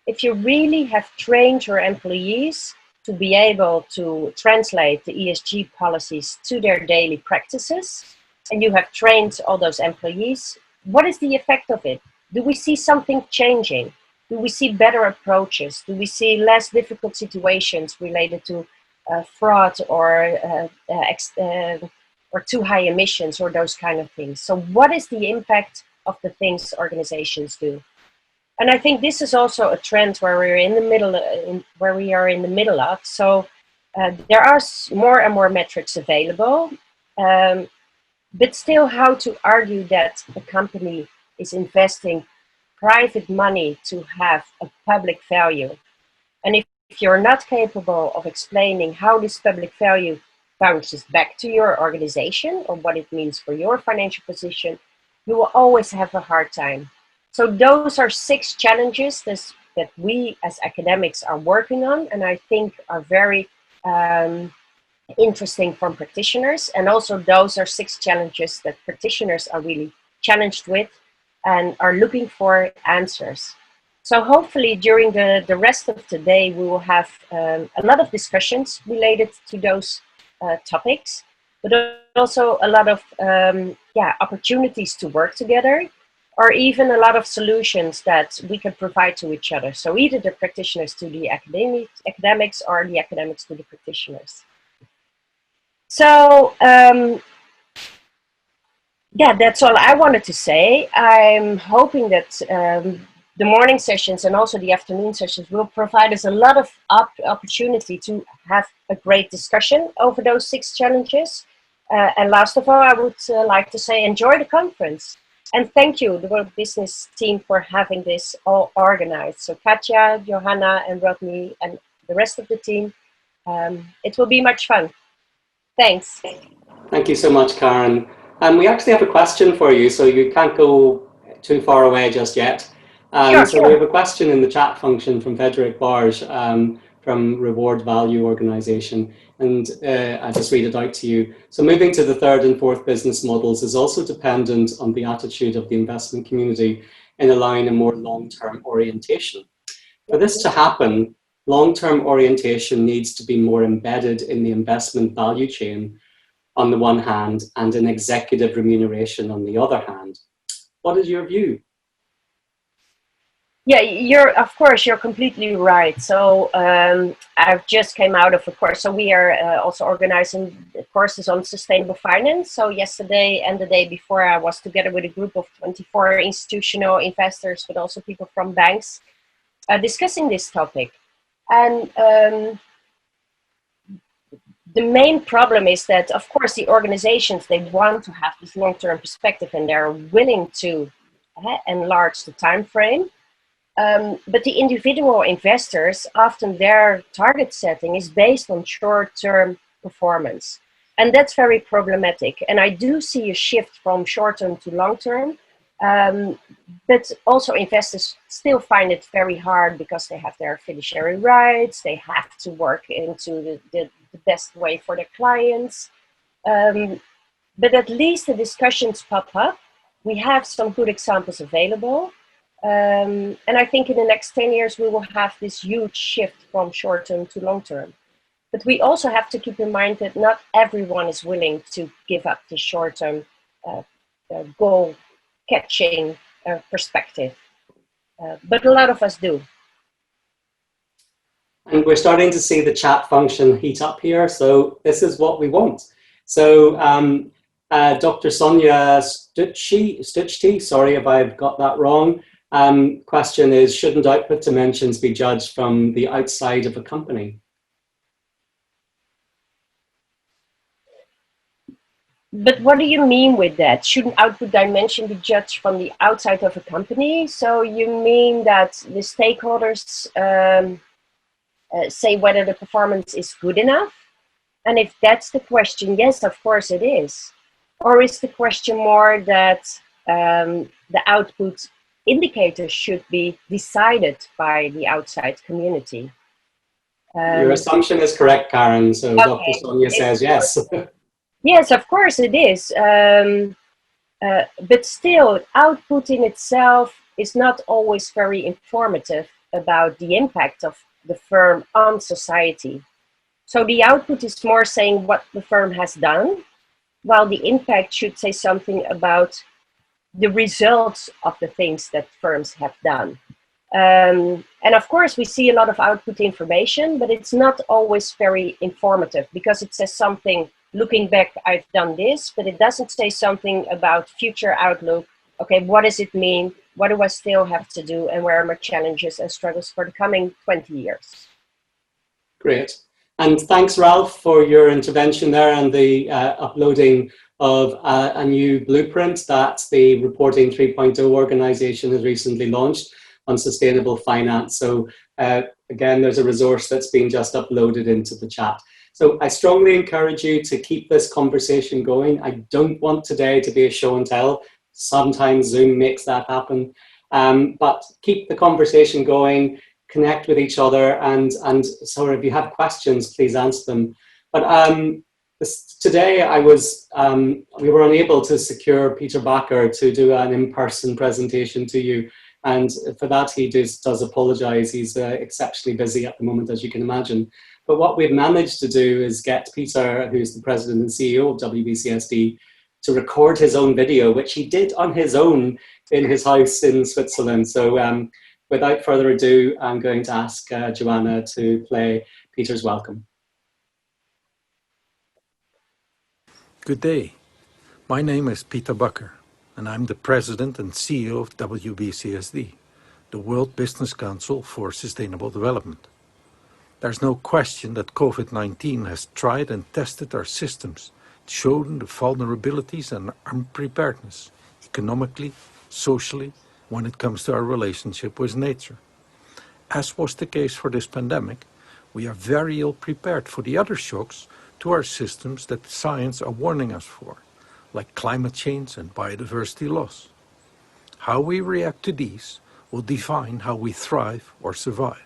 If you really have trained your employees to be able to translate the ESG policies to their daily practices, and you have trained all those employees, what is the effect of it? Do we see something changing? Do we see better approaches? Do we see less difficult situations related to fraud or too high emissions or those kind of things? So what is the impact of the things organizations do? And I think this is also a trend where we're in the middle, where we are in the middle of. So there are more and more metrics available, but still, how to argue that a company is investing private money to have a public value, and if you're not capable of explaining how this public value bounces back to your organization or what it means for your financial position, you will always have a hard time. So those are 6 challenges that we as academics are working on, and I think are very interesting from practitioners. And also those are 6 challenges that practitioners are really challenged with and are looking for answers. So hopefully during the rest of the day, we will have a lot of discussions related to those topics, but also a lot of opportunities to work together, or even a lot of solutions that we can provide to each other. So either the practitioners to the academics or the academics to the practitioners. So that's all I wanted to say. I'm hoping that the morning sessions and also the afternoon sessions will provide us a lot of opportunity to have a great discussion over those 6 challenges. And last of all, I would like to say enjoy the conference. And thank you, the World Business team, for having this all organized. So Katja, Johanna, and Rodney, and the rest of the team, it will be much fun. Thanks. Thank you so much, Karen. We actually have a question for you, so you can't go too far away just yet. So we have a question in the chat function from Frederick Barge from Reward Value Organization, and I'll just read it out to you. So moving to the 3rd and 4th business models is also dependent on the attitude of the investment community in allowing a more long-term orientation. For this to happen, long-term orientation needs to be more embedded in the investment value chain on the one hand, and in executive remuneration on the other hand. What is your view? Yeah, of course, you're completely right. So I've just came out of a course. So we are also organizing courses on sustainable finance. So yesterday and the day before, I was together with a group of 24 institutional investors, but also people from banks, discussing this topic. And the main problem is that, of course, the organizations, they want to have this long-term perspective and they're willing to enlarge the time frame. But the individual investors, often their target setting is based on short-term performance. And that's very problematic. And I do see a shift from short-term to long-term. But also investors still find it very hard because they have their fiduciary rights. They have to work into the best way for their clients. But at least the discussions pop up. We have some good examples available. And I think in the next 10 years, we will have this huge shift from short-term to long-term. But we also have to keep in mind that not everyone is willing to give up the short-term goal-catching perspective. But a lot of us do. And we're starting to see the chat function heat up here. So this is what we want. So Dr. Sonia Stuchty, sorry if I've got that wrong. Question is, shouldn't output dimensions be judged from the outside of a company? But what do you mean with that? Shouldn't output dimension be judged from the outside of a company? So you mean that the stakeholders say whether the performance is good enough? And if that's the question, yes, of course it is. Or is the question more that the output indicators should be decided by the outside community? Your assumption is correct, Karen. So okay. Dr. Sonia says yes. Yes, of course it is. But still, output in itself is not always very informative about the impact of the firm on society. So the output is more saying what the firm has done, while the impact should say something about the results of the things that firms have done. And of course, we see a lot of output information, but it's not always very informative because it says something, looking back, I've done this, but it doesn't say something about future outlook. Okay, what does it mean? What do I still have to do? And where are my challenges and struggles for the coming 20 years? Great. And thanks, Ralph, for your intervention there and the uploading of a new blueprint that the Reporting 3.0 organization has recently launched on sustainable finance. So again, there's a resource that's been just uploaded into the chat. So I strongly encourage you to keep this conversation going. I don't want today to be a show and tell. Sometimes Zoom makes that happen. But keep the conversation going, connect with each other, and so if you have questions, please answer them. But today we were unable to secure Peter Bakker to do an in-person presentation to you. And for that, he does apologize. He's exceptionally busy at the moment, as you can imagine. But what we've managed to do is get Peter, who's the president and CEO of WBCSD, to record his own video, which he did on his own in his house in Switzerland. So without further ado, I'm going to ask Joanna to play Peter's welcome. Good day. My name is Peter Bakker, and I'm the president and CEO of WBCSD, the World Business Council for Sustainable Development. There's no question that COVID-19 has tried and tested our systems, shown the vulnerabilities and unpreparedness, economically, socially, when it comes to our relationship with nature. As was the case for this pandemic, we are very ill prepared for the other shocks to our systems that science are warning us for, like climate change and biodiversity loss. How we react to these will define how we thrive or survive.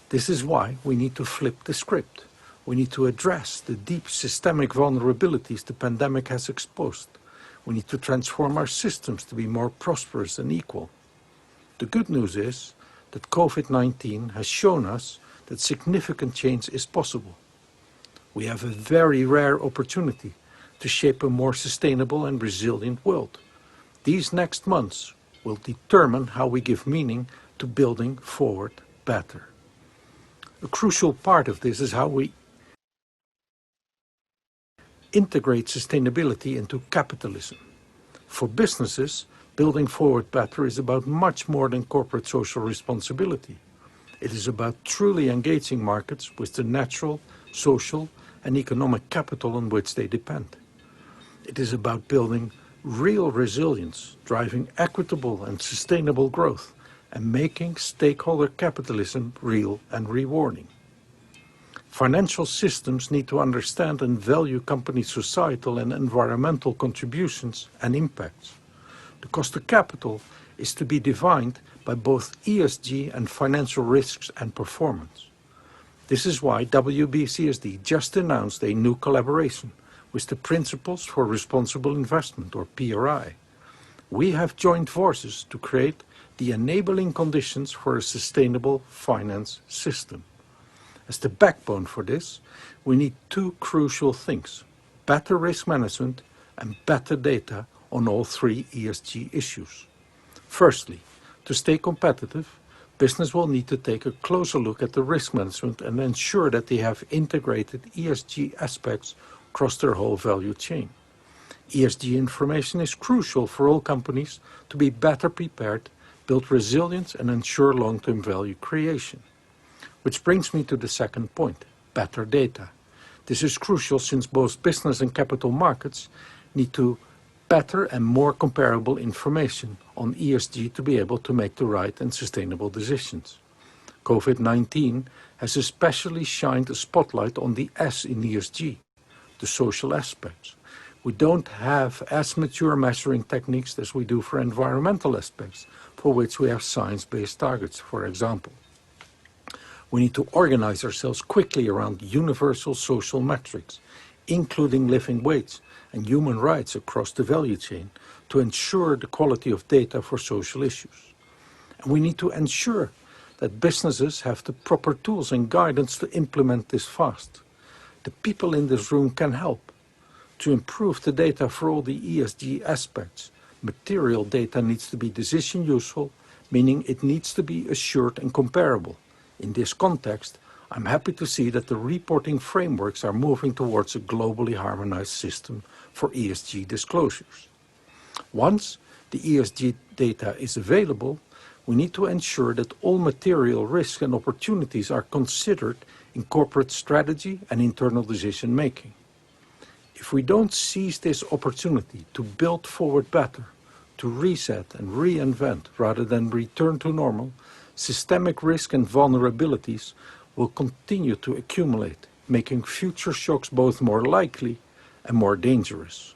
This is why we need to flip the script. We need to address the deep systemic vulnerabilities the pandemic has exposed. We need to transform our systems to be more prosperous and equal. The good news is that COVID-19 has shown us that significant change is possible. We have a very rare opportunity to shape a more sustainable and resilient world. These next months will determine how we give meaning to building forward better. A crucial part of this is how we integrate sustainability into capitalism. For businesses, building forward better is about much more than corporate social responsibility. It is about truly engaging markets with the natural, social, and economic capital on which they depend. It is about building real resilience, driving equitable and sustainable growth, and making stakeholder capitalism real and rewarding. Financial systems need to understand and value companies' societal and environmental contributions and impacts. The cost of capital is to be defined by both ESG and financial risks and performance. This is why WBCSD just announced a new collaboration with the Principles for Responsible Investment, or PRI. We have joined forces to create the enabling conditions for a sustainable finance system. As the backbone for this, we need two crucial things: better risk management and better data on all three ESG issues. Firstly, to stay competitive, business will need to take a closer look at the risk management and ensure that they have integrated ESG aspects across their whole value chain. ESG information is crucial for all companies to be better prepared, build resilience, and ensure long-term value creation. Which brings me to the second point, better data. This is crucial since both business and capital markets need to better and more comparable information on ESG to be able to make the right and sustainable decisions. COVID-19 has especially shined a spotlight on the S in ESG, the social aspects. We don't have as mature measuring techniques as we do for environmental aspects, for which we have science-based targets, for example. We need to organize ourselves quickly around universal social metrics, including living wage and human rights across the value chain, to ensure the quality of data for social issues. And we need to ensure that businesses have the proper tools and guidance to implement this fast. The people in this room can help. To improve the data for all the ESG aspects, material data needs to be decision useful, meaning it needs to be assured and comparable. In this context, I'm happy to see that the reporting frameworks are moving towards a globally harmonized system for ESG disclosures. Once the ESG data is available, we need to ensure that all material risks and opportunities are considered in corporate strategy and internal decision making. If we don't seize this opportunity to build forward better, to reset and reinvent rather than return to normal, systemic risk and vulnerabilities will continue to accumulate, making future shocks both more likely and more dangerous.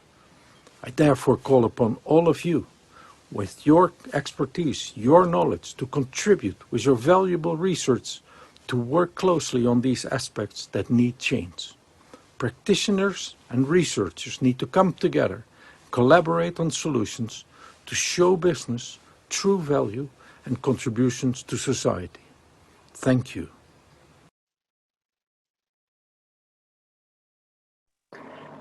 I therefore call upon all of you, with your expertise, your knowledge, to contribute with your valuable research to work closely on these aspects that need change. Practitioners and researchers need to come together, collaborate on solutions to show business true value and contributions to society. Thank you.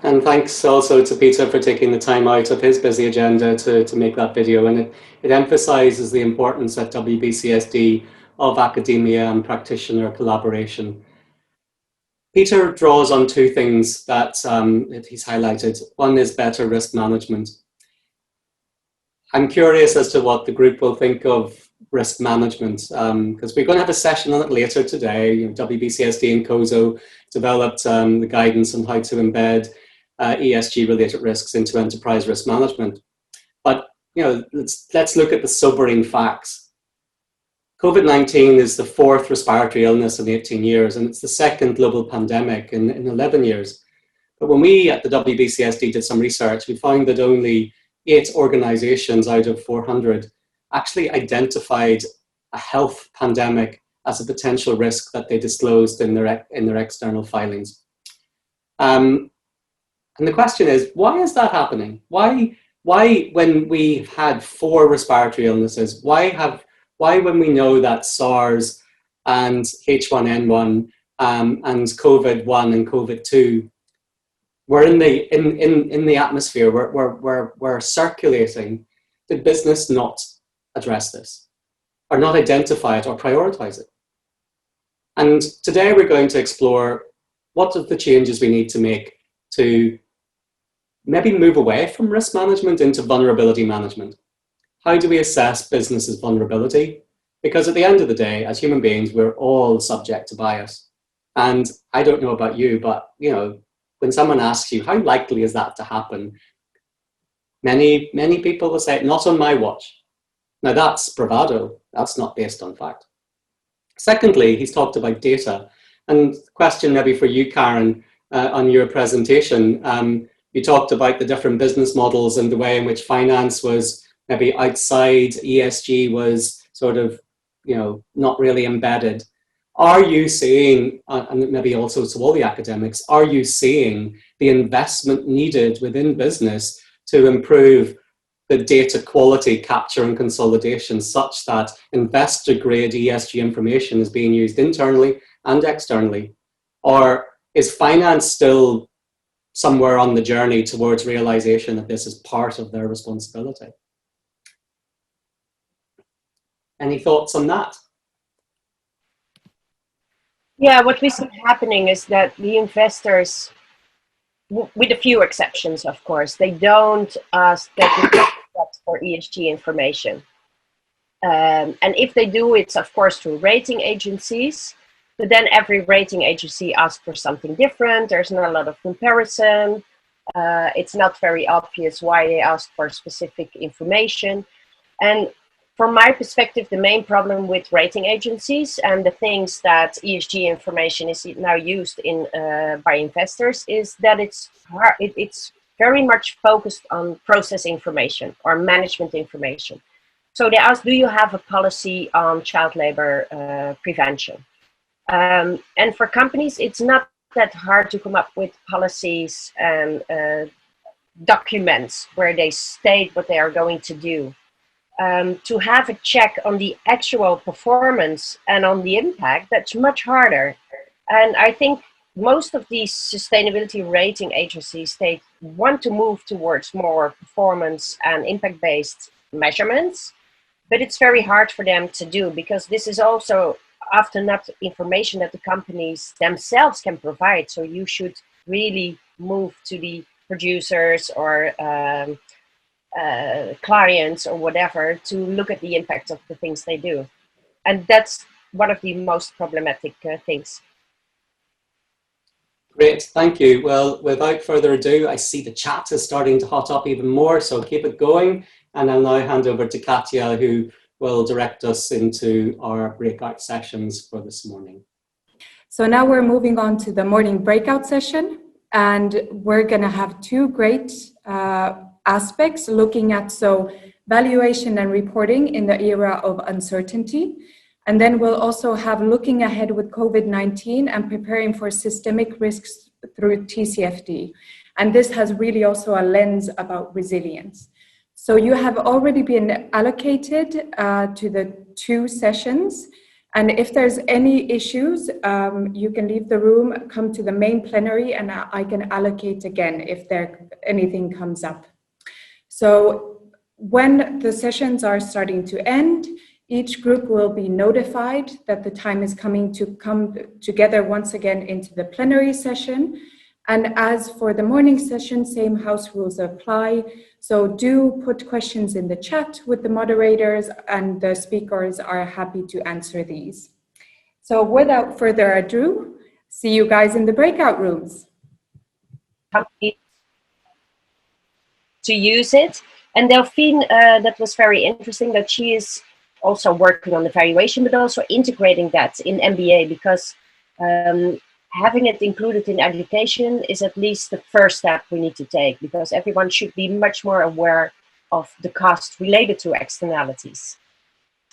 And thanks also to Peter for taking the time out of his busy agenda to make that video. And it emphasizes the importance at WBCSD of academia and practitioner collaboration. Peter draws on two things that he's highlighted. One is better risk management. I'm curious as to what the group will think of risk management, because we're going to have a session on it later today. WBCSD and COSO developed the guidance on how to embed ESG-related risks into enterprise risk management. But let's look at the sobering facts. COVID-19 is the fourth respiratory illness in 18 years, and it's the second global pandemic in 11 years. But when we at the WBCSD did some research, we found that only 8 organizations out of 400 actually identified a health pandemic as a potential risk that they disclosed in their external filings. And the question is, why is that happening? Why when we've had 4 respiratory illnesses, why when we know that SARS and H1N1 and COVID-1 and COVID-2 were in the atmosphere, were circulating, did business not address this, or not identify it or prioritize it? And today we're going to explore what are the changes we need to make to maybe move away from risk management into vulnerability management. How do we assess business's vulnerability? Because at the end of the day, as human beings, we're all subject to bias. And I don't know about you, but when someone asks you, how likely is that to happen? Many people will say, not on my watch. Now that's bravado. That's not based on fact. Secondly, he's talked about data. And question maybe for you, Karen, on your presentation, you talked about the different business models and the way in which finance was maybe outside, ESG was sort of, not really embedded. Are you seeing, and maybe also to all the academics, are you seeing the investment needed within business to improve the data quality, capture and consolidation such that investor grade ESG information is being used internally and externally? Or is finance still somewhere on the journey towards realization that this is part of their responsibility? Any thoughts on that? Yeah, what we see happening is that the investors, with a few exceptions, of course, they don't ask that request for ESG information. And if they do, it's of course through rating agencies, but then every rating agency asks for something different. There's not a lot of comparison. It's not very obvious why they ask for specific information. And from my perspective, the main problem with rating agencies and the things that ESG information is now used in by investors is that it's very much focused on process information or management information. So they ask, do you have a policy on child labor prevention? And for companies, it's not that hard to come up with policies and documents where they state what they are going to do. To have a check on the actual performance and on the impact, that's much harder. And I think most of these sustainability rating agencies, they want to move towards more performance and impact-based measurements, but it's very hard for them to do because this is also often not information that the companies themselves can provide. So you should really move to the producers or clients or whatever to look at the impact of the things they do. And that's one of the most problematic things. Great, thank you. Well, without further ado, I see the chat is starting to hot up even more, so keep it going. And I'll now hand over to Katja, who will direct us into our breakout sessions for this morning. So now we're moving on to the morning breakout session, and we're going to have two great aspects looking at valuation and reporting in the era of uncertainty. And then we'll also have looking ahead with COVID-19 and preparing for systemic risks through TCFD. And this has really also a lens about resilience. So you have already been allocated to the two sessions. And if there's any issues, you can leave the room, come to the main plenary, and I can allocate again if anything comes up. So when the sessions are starting to end, each group will be notified that the time is coming to come together once again into the plenary session. And as for the morning session, same house rules apply. So do put questions in the chat with the moderators, and the speakers are happy to answer these. So without further ado, see you guys in the breakout rooms. To use it. And Delphine, that was very interesting that she is also working on the valuation, but also integrating that in MBA, because having it included in education is at least the first step we need to take, because everyone should be much more aware of the cost related to externalities.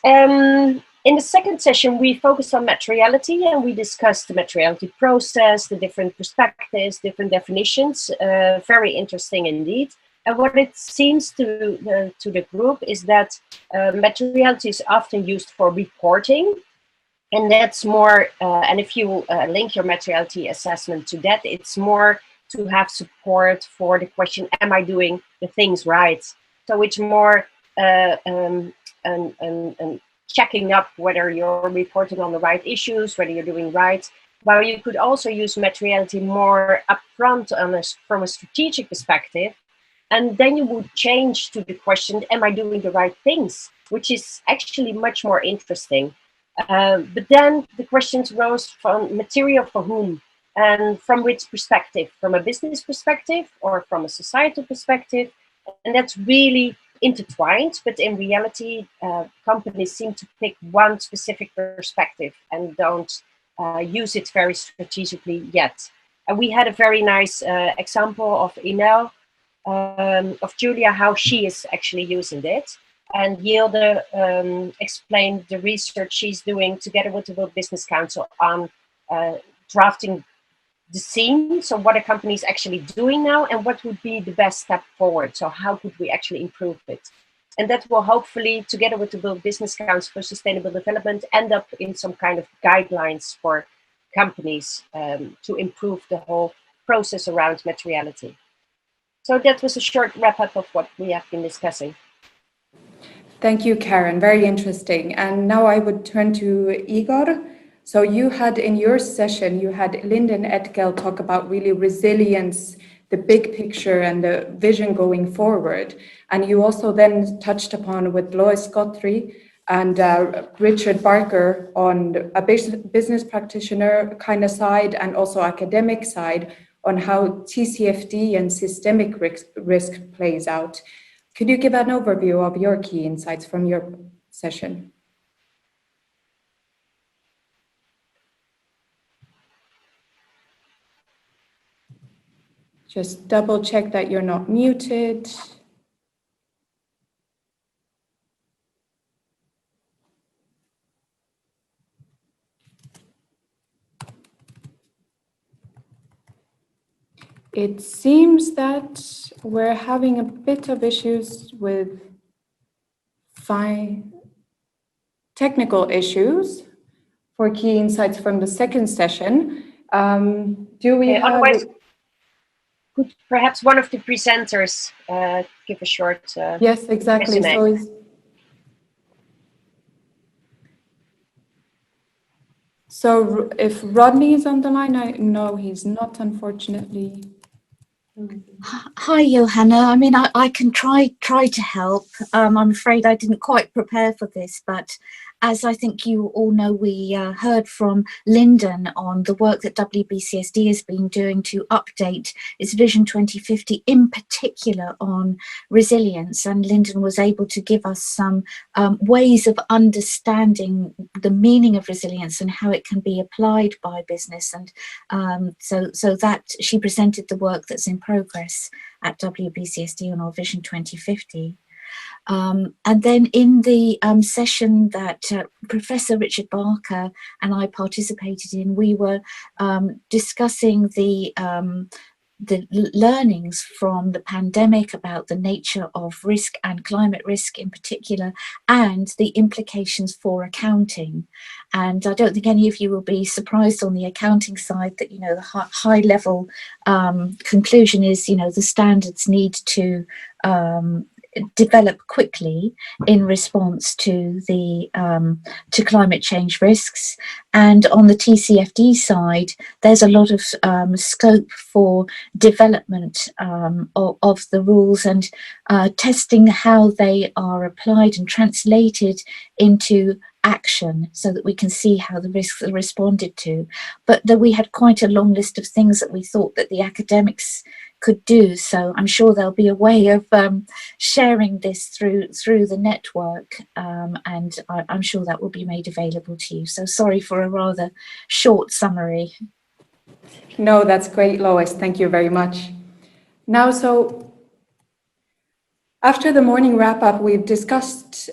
In the second session, we focused on materiality, and we discussed the materiality process, the different perspectives, different definitions. Very interesting indeed. And what it seems to the group is that materiality is often used for reporting, and that's more, and if you link your materiality assessment to that, it's more to have support for the question, am I doing the things right? So it's more checking up whether you're reporting on the right issues, whether you're doing right. While you could also use materiality more upfront from a strategic perspective, and then you would change to the question, am I doing the right things? Which is actually much more interesting. But then the questions rose from material for whom and from which perspective, from a business perspective or from a societal perspective. And that's really intertwined, but in reality, companies seem to pick one specific perspective and don't use it very strategically yet. And we had a very nice example of Inel, of Julia, how she is actually using it. And Yilde explained the research she's doing together with the World Business Council on drafting the scene. So what are companies actually doing now, and what would be the best step forward? So how could we actually improve it? And that will hopefully, together with the World Business Council for Sustainable Development, end up in some kind of guidelines for companies to improve the whole process around materiality. So that was a short wrap-up of what we have been discussing. Thank you, Karen. Very interesting. And now I would turn to Igor So you had in your session, you had Lyndon Edgell talk about really resilience, the big picture and the vision going forward. And you also then touched upon with Lois Guthrie and Richard Barker on a business practitioner kind of side and also academic side on how TCFD and systemic risk plays out. Could you give an overview of your key insights from your session? Just double check that you're not muted. It seems that we're having a bit of issues with technical issues for key insights from the second session. Do we have... Otherwise, could perhaps one of the presenters give a short Yes, exactly. resume? So if Rodney is on the line, no, he's not, unfortunately. Hi, Johanna. I mean, I can try to help. I'm afraid I didn't quite prepare for this, but as I think you all know, we heard from Lyndon on the work that WBCSD has been doing to update its Vision 2050, in particular on resilience. And Lyndon was able to give us some ways of understanding the meaning of resilience and how it can be applied by business. And so that she presented the work that's in progress at WBCSD on our Vision 2050. And then in the session that Professor Richard Barker and I participated in, we were discussing the learnings from the pandemic about the nature of risk and climate risk in particular, and the implications for accounting. And I don't think any of you will be surprised on the accounting side that, you know, the high level conclusion is, you know, the standards need to develop quickly in response to the to climate change risks. And on the TCFD side, there's a lot of scope for development of the rules and testing how they are applied and translated into action so that we can see how the risks are responded to. But that we had quite a long list of things that we thought that the academics could do. So I'm sure there'll be a way of sharing this through the network, and I'm sure that will be made available to you. So sorry for a rather short summary. No, that's great, Lois. Thank you very much. Now, so after the morning wrap up, we've discussed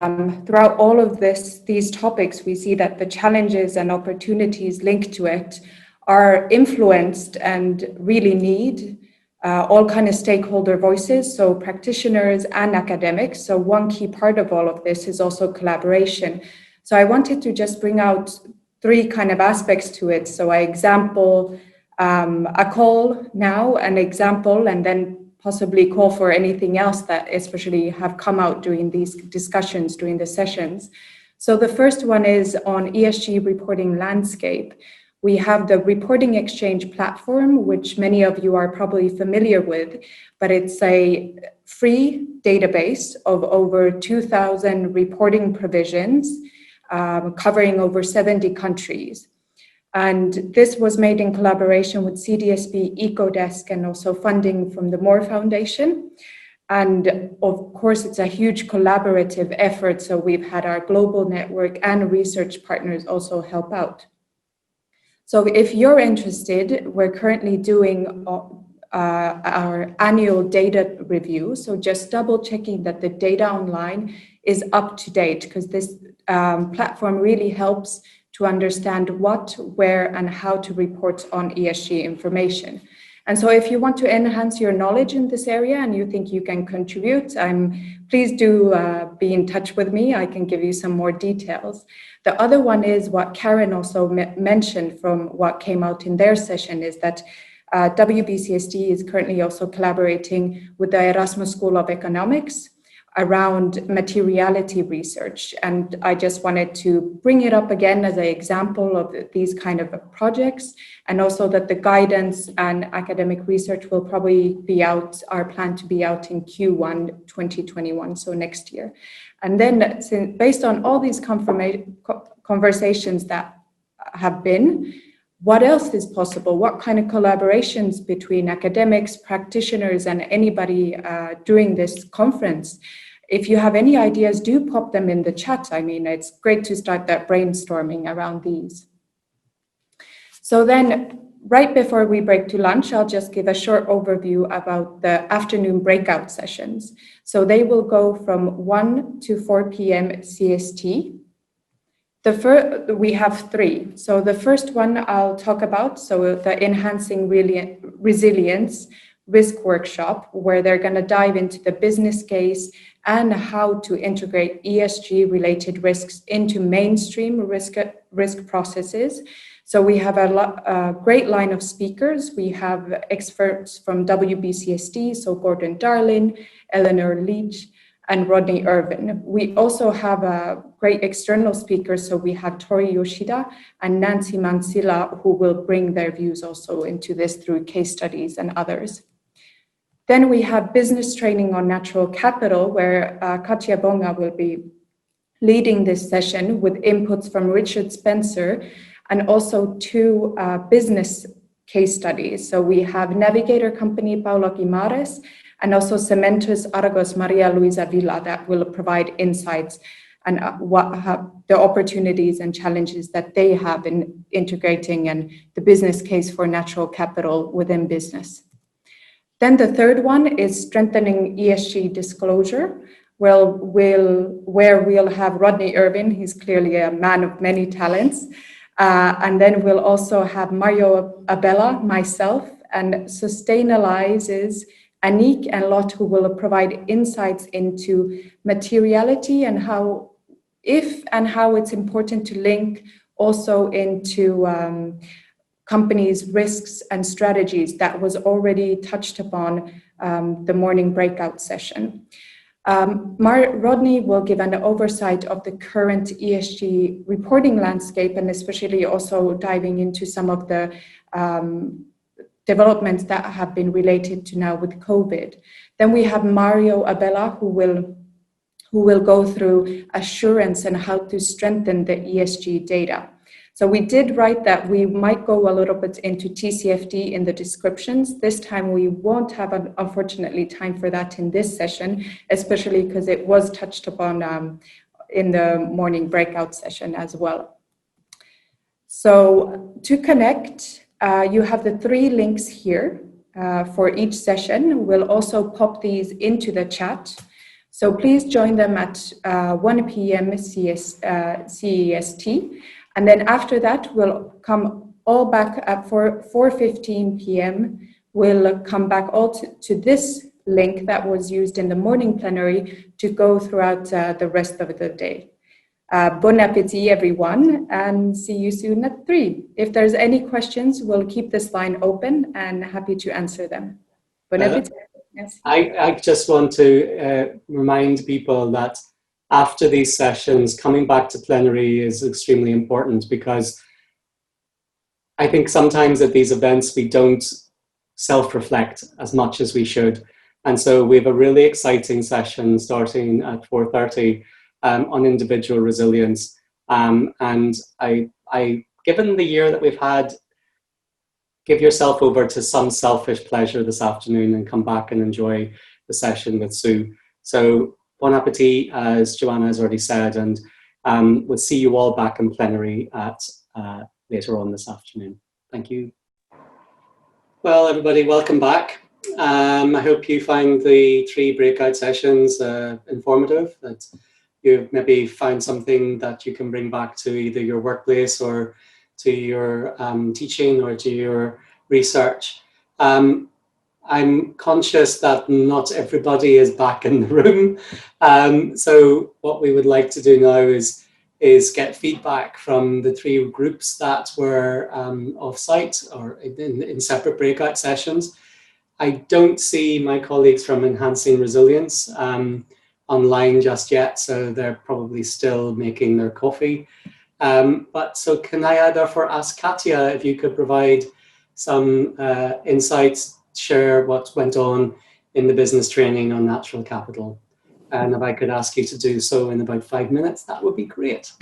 throughout all of these topics, we see that the challenges and opportunities linked to it are influenced and really need all kind of stakeholder voices, so practitioners and academics. So one key part of all of this is also collaboration. So I wanted to just bring out three kind of aspects to it. So I example a call now, an example, and then possibly call for anything else that especially have come out during these discussions, during the sessions. So the first one is on ESG reporting landscape. We have the Reporting Exchange platform, which many of you are probably familiar with, but it's a free database of over 2,000 reporting provisions covering over 70 countries. And this was made in collaboration with CDSB, EcoDesk, and also funding from the Moore Foundation. And of course, it's a huge collaborative effort. So we've had our global network and research partners also help out. So if you're interested, we're currently doing our annual data review. So just double checking that the data online is up to date, because this platform really helps to understand what, where, and how to report on ESG information. And so if you want to enhance your knowledge in this area and you think you can contribute, please do be in touch with me. I can give you some more details. The other one is what Karen also mentioned from what came out in their session, is that WBCSD is currently also collaborating with the Erasmus School of Economics around materiality research. And I just wanted to bring it up again as an example of these kind of projects, and also that the guidance and academic research will probably be out, are planned to be out in Q1 2021, so next year. And then based on all these conversations that have been, what else is possible? What kind of collaborations between academics, practitioners, and anybody during this conference? If you have any ideas, do pop them in the chat. I mean, it's great to start that brainstorming around these. So then, right before we break to lunch, I'll just give a short overview about the afternoon breakout sessions. So they will go from 1 to 4 p.m. CST. We have 3. So the first one I'll talk about, so the Enhancing Resilience Risk Workshop, where they're going to dive into the business case and how to integrate ESG-related risks into mainstream risk processes. So we have a great line of speakers. We have experts from WBCSD, so Gordon Darlin, Eleanor Leach, and Rodney Irvin. We also have a great external speakers. So we have Tori Yoshida and Nancy Mansilla, who will bring their views also into this through case studies and others. Then we have business training on natural capital, where Katja Bonga will be leading this session with inputs from Richard Spencer and also 2 business case studies. So we have Navigator Company, Paulo Guimares, and also Cementos Argos, Maria Luisa Villa, that will provide insights and what have the opportunities and challenges that they have in integrating and the business case for natural capital within business. Then the third one is strengthening ESG disclosure, where we'll have Rodney Irvin. He's clearly a man of many talents. And then we'll also have Mario Abella, myself, and Sustainalyze's Anik and Lot, who will provide insights into materiality and how it's important to link also into companies' risks and strategies that was already touched upon the morning breakout session. Rodney will give an oversight of the current ESG reporting landscape, and especially also diving into some of the developments that have been related to now with COVID. Then we have Mario Abella, who will go through assurance and how to strengthen the ESG data. So we did write that we might go a little bit into TCFD in the descriptions. This time we won't have, unfortunately, time for that in this session, especially because it was touched upon in the morning breakout session as well. So to connect, you have the 3 links here for each session. We'll also pop these into the chat. So please join them at 1 p.m. CEST. And then after that, we'll come all back at 4:15 p.m. We'll come back all to this link that was used in the morning plenary to go throughout the rest of the day. Bon appetit, everyone, and see you soon at 3. If there's any questions, we'll keep this line open and happy to answer them. Bon appetit. Yes. I just want to remind people that after these sessions, coming back to plenary is extremely important, because I think sometimes at these events we don't self-reflect as much as we should. And so we have a really exciting session starting at 4:30 on individual resilience. And given the year that we've had, give yourself over to some selfish pleasure this afternoon and come back and enjoy the session with Sue. So bon appetit, as Joanna has already said, and we'll see you all back in plenary at later on this afternoon. Thank you. Well, everybody, welcome back. I hope you find the 3 breakout sessions informative, that you've maybe found something that you can bring back to either your workplace or to your teaching or to your research. I'm conscious that not everybody is back in the room. So what we would like to do now is get feedback from the 3 groups that were off-site or in separate breakout sessions. I don't see my colleagues from Enhancing Resilience. online just yet, so they're probably still making their coffee. But so can I therefore ask Katja if you could provide some insights, share what went on in the business training on natural capital. And if I could ask you to do so in about 5 minutes, that would be great.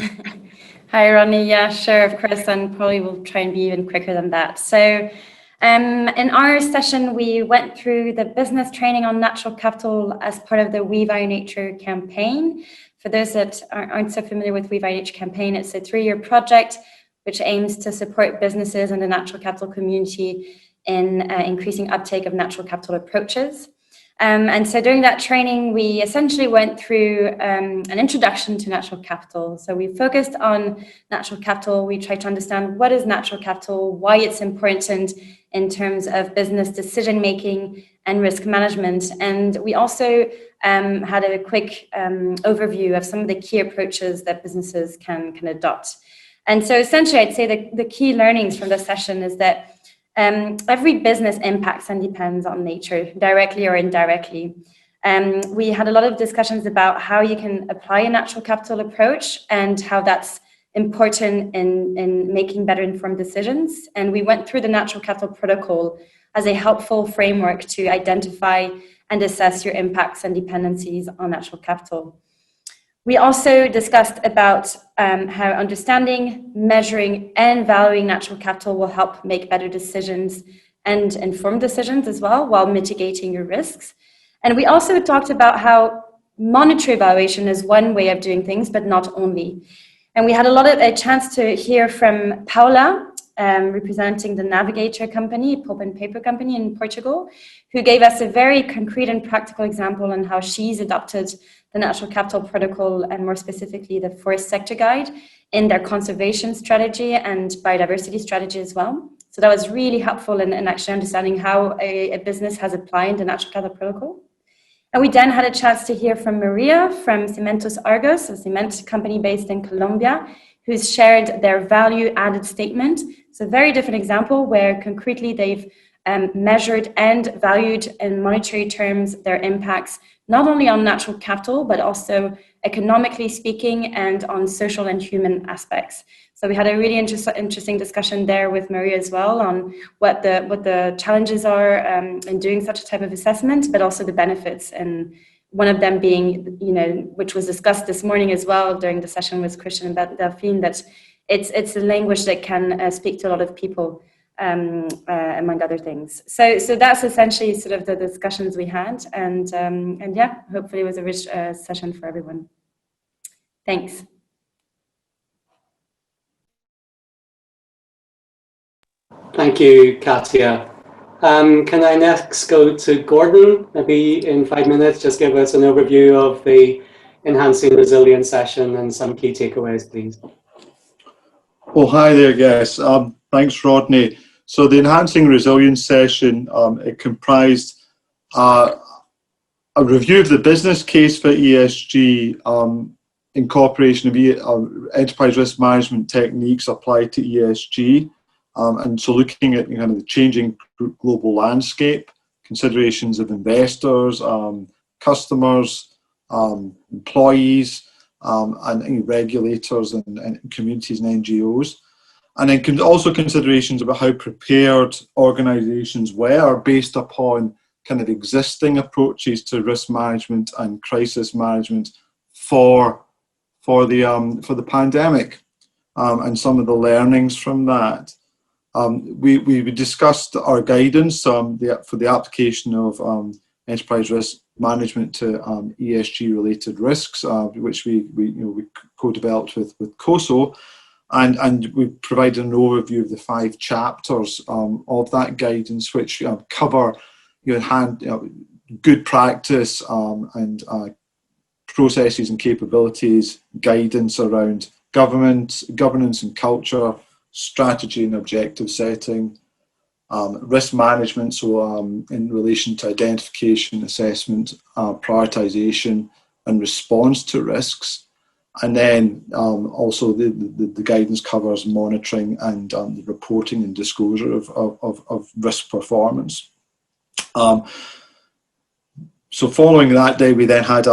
Hi, Ronnie. Yeah, sure, of course, and probably will try and be even quicker than that. So in our session, we went through the business training on natural capital as part of the We Value Nature campaign. For those that aren't so familiar with We Value Nature campaign, it's a 3-year project which aims to support businesses and the natural capital community in increasing uptake of natural capital approaches. And so during that training, we essentially went through an introduction to natural capital. So we focused on natural capital. We tried to understand what is natural capital, why it's important in terms of business decision-making and risk management. And we also had a quick overview of some of the key approaches that businesses can adopt. And so essentially, I'd say that the key learnings from the session is that every business impacts and depends on nature, directly or indirectly. We had a lot of discussions about how you can apply a natural capital approach and how that's important in making better informed decisions. And we went through the natural capital protocol as a helpful framework to identify and assess your impacts and dependencies on natural capital. We also discussed about how understanding, measuring, and valuing natural capital will help make better decisions and informed decisions as well, while mitigating your risks. And we also talked about how monetary valuation is one way of doing things, but not only. And we had a chance to hear from Paula, representing the Navigator company, pulp and paper company in Portugal, who gave us a very concrete and practical example on how she's adopted the natural capital protocol and more specifically the forest sector guide in their conservation strategy and biodiversity strategy as well. So that was really helpful in actually understanding how a business has applied the natural capital protocol. And we then had a chance to hear from Maria from Cementos Argos, a cement company based in Colombia, who's shared their value added statement. It's a very different example where concretely they've measured and valued in monetary terms their impacts, not only on natural capital, but also economically speaking and on social and human aspects. So we had a really interesting discussion there with Maria as well on what the challenges are in doing such a type of assessment, but also the benefits. And one of them being, which was discussed this morning as well during the session with Christian and Delphine, that it's a language that can speak to a lot of people, among other things. So that's essentially sort of the discussions we had, and yeah, hopefully it was a rich session for everyone. Thanks. Thank you, Katja. Can I next go to Gordon? Maybe in 5 minutes, just give us an overview of the Enhancing Resilience session and some key takeaways, please. Oh, hi there, guys. Thanks, Rodney. So the Enhancing Resilience session, it comprised a review of the business case for ESG, incorporation of enterprise risk management techniques applied to ESG, and so looking at kind of the changing global landscape, considerations of investors, customers, employees, and regulators and communities and NGOs. And then also considerations about how prepared organisations were based upon kind of existing approaches to risk management and crisis management for the pandemic, and some of the learnings from that. We discussed our guidance for the application of enterprise risk management to ESG related risks, which we co-developed with COSO. And we provided an overview of the 5 chapters of that guidance, which cover good practice and processes and capabilities, guidance around governance and culture, strategy and objective setting, risk management, so in relation to identification, assessment, prioritization, and response to risks. And then also the guidance covers monitoring and the reporting and disclosure of risk performance. So following that day, we then had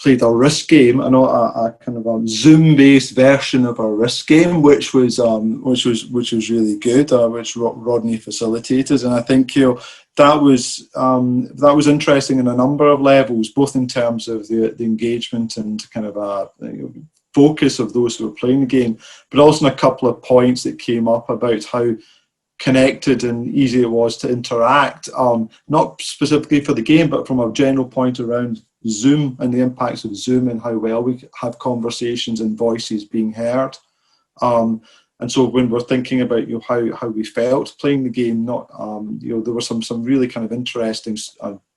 played a risk game, a kind of a Zoom-based version of our risk game, which was really good, which Rodney facilitated, and I think that was interesting in a number of levels, both in terms of the engagement and kind of focus of those who were playing the game, but also in a couple of points that came up about how connected and easy it was to interact, not specifically for the game, but from a general point around Zoom and the impacts of Zoom and how well we have conversations and voices being heard. And so when we're thinking about how we felt playing the game, there were some really kind of interesting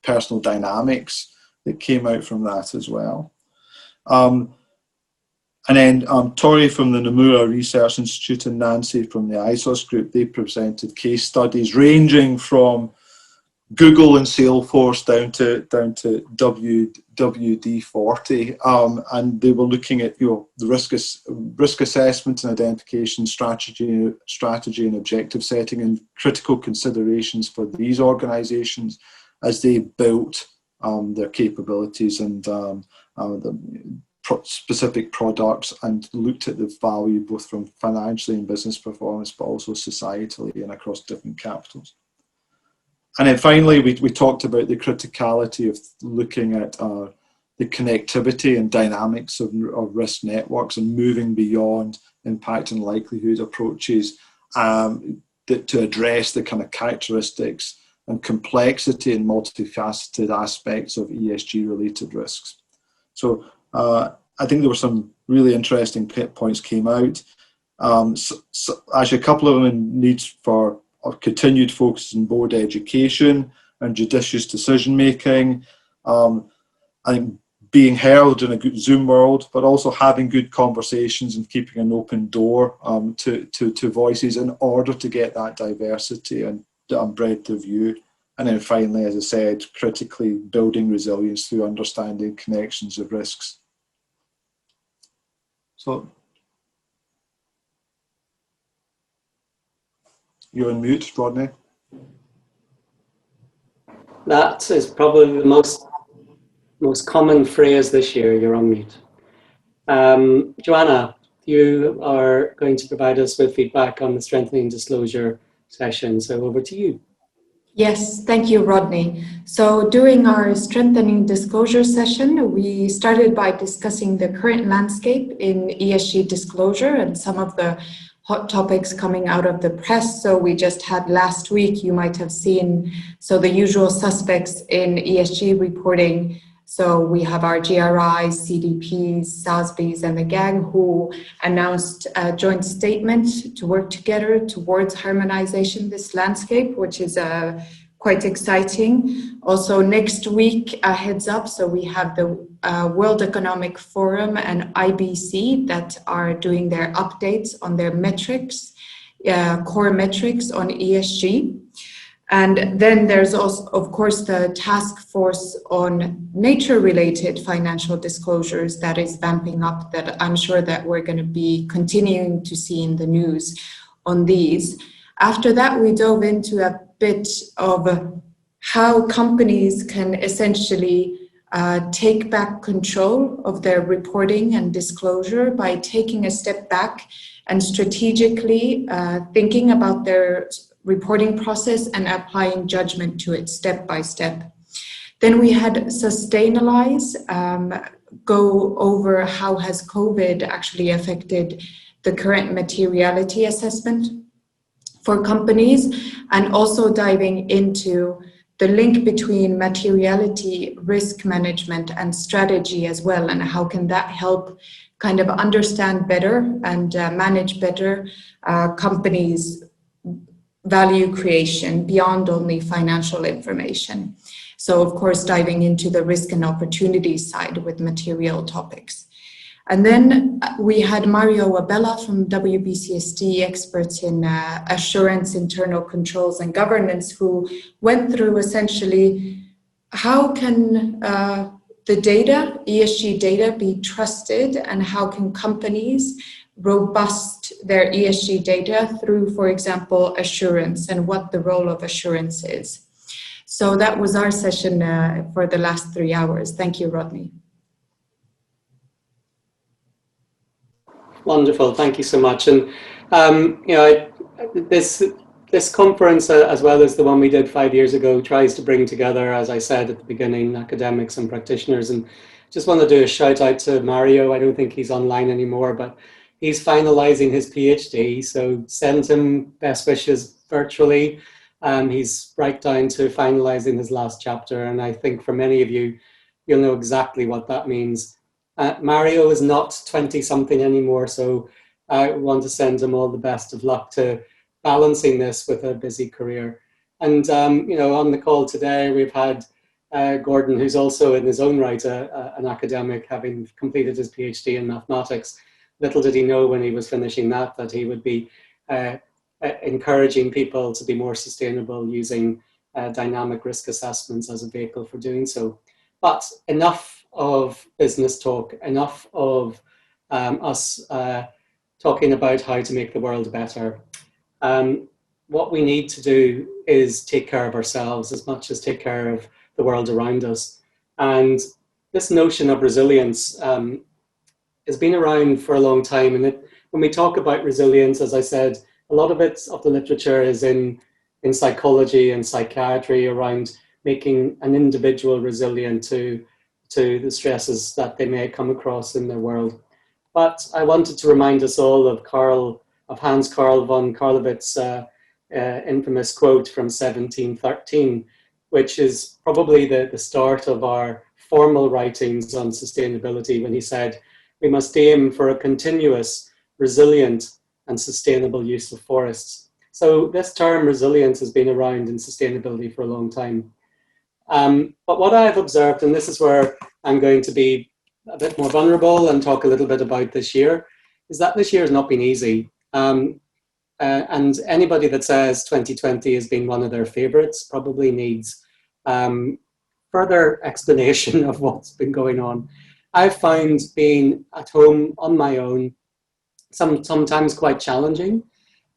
personal dynamics that came out from that as well. And then Tori from the Nomura Research Institute and Nancy from the ISOS group, they presented case studies ranging from Google and Salesforce down to WD-40, and they were looking at the risk assessment and identification strategy and objective setting and critical considerations for these organisations as they built their capabilities and specific products, and looked at the value both from financially and business performance, but also societally and across different capitals. And then finally, we talked about the criticality of looking at the connectivity and dynamics of risk networks and moving beyond impact and likelihood approaches to address the kind of characteristics and complexity and multifaceted aspects of ESG related risks. So I think there were some really interesting points came out. Actually, a couple of them needs for continued focus on board education and judicious decision making. I think being heard in a good Zoom world, but also having good conversations and keeping an open door to voices in order to get that diversity and breadth of view. And then finally, as I said, critically building resilience through understanding connections of risks. So, you're on mute, Rodney. That is probably the most common phrase this year, you're on mute. Joanna, you are going to provide us with feedback on the strengthening disclosure session, so over to you. Yes, thank you, Rodney. So during our strengthening disclosure session, we started by discussing the current landscape in ESG disclosure and some of the hot topics coming out of the press. So we just had last week, you might have seen, so the usual suspects in ESG reporting. So we have our GRIs, CDPs, SASBs, and the gang who announced a joint statement to work together towards harmonization this landscape, which is quite exciting. Also next week, a heads up, so we have the World Economic Forum and IBC that are doing their updates on their metrics, core metrics on ESG. And then there's also, of course, the task force on nature-related financial disclosures that is vamping up, that I'm sure that we're going to be continuing to see in the news on these. After that, we dove into a bit of how companies can essentially take back control of their reporting and disclosure by taking a step back and strategically thinking about their reporting process and applying judgment to it step by step. Then we had Sustainalyze go over how has COVID actually affected the current materiality assessment for companies, and also diving into the link between materiality, risk management, and strategy as well, and how can that help kind of understand better and manage better companies' value creation beyond only financial information. So of course, diving into the risk and opportunity side with material topics. And then we had Mario Abella from WBCSD, experts in assurance, internal controls and governance, who went through essentially how can the data, ESG data, be trusted, and how can companies robust their ESG data through, for example, assurance, and what the role of assurance is. So that was our session for the last 3 hours. Thank you, Rodney. Wonderful, thank you so much. And you know, this conference, as well as the one we did 5 years ago, tries to bring together, as I said at the beginning, academics and practitioners. And just want to do a shout out to Mario. I don't think he's online anymore, but he's finalizing his PhD. So send him best wishes virtually. He's right down to finalizing his last chapter. And I think for many of you, you'll know exactly what that means. Mario is not 20-something anymore, so I want to send him all the best of luck to balancing this with a busy career. And you know, on the call today, we've had Gordon, who's also in his own right an academic, having completed his PhD in mathematics. Little did he know when he was finishing that he would be encouraging people to be more sustainable using dynamic risk assessments as a vehicle for doing so. But enough of business talk, enough of us talking about how to make the world better. What we need to do is take care of ourselves as much as take care of the world around us. And this notion of resilience has been around for a long time. And when we talk about resilience, as I said, a lot of the literature is in psychology and psychiatry around making an individual resilient to the stresses that they may come across in their world. But I wanted to remind us all of Hans Karl von Karlowitz's infamous quote from 1713, which is probably the start of our formal writings on sustainability, when he said, "We must aim for a continuous, resilient and sustainable use of forests." So this term resilience has been around in sustainability for a long time. But what I've observed, and this is where I'm going to be a bit more vulnerable and talk a little bit about this year, is that this year has not been easy. And anybody that says 2020 has been one of their favorites probably needs further explanation of what's been going on. I've found being at home on my own sometimes quite challenging.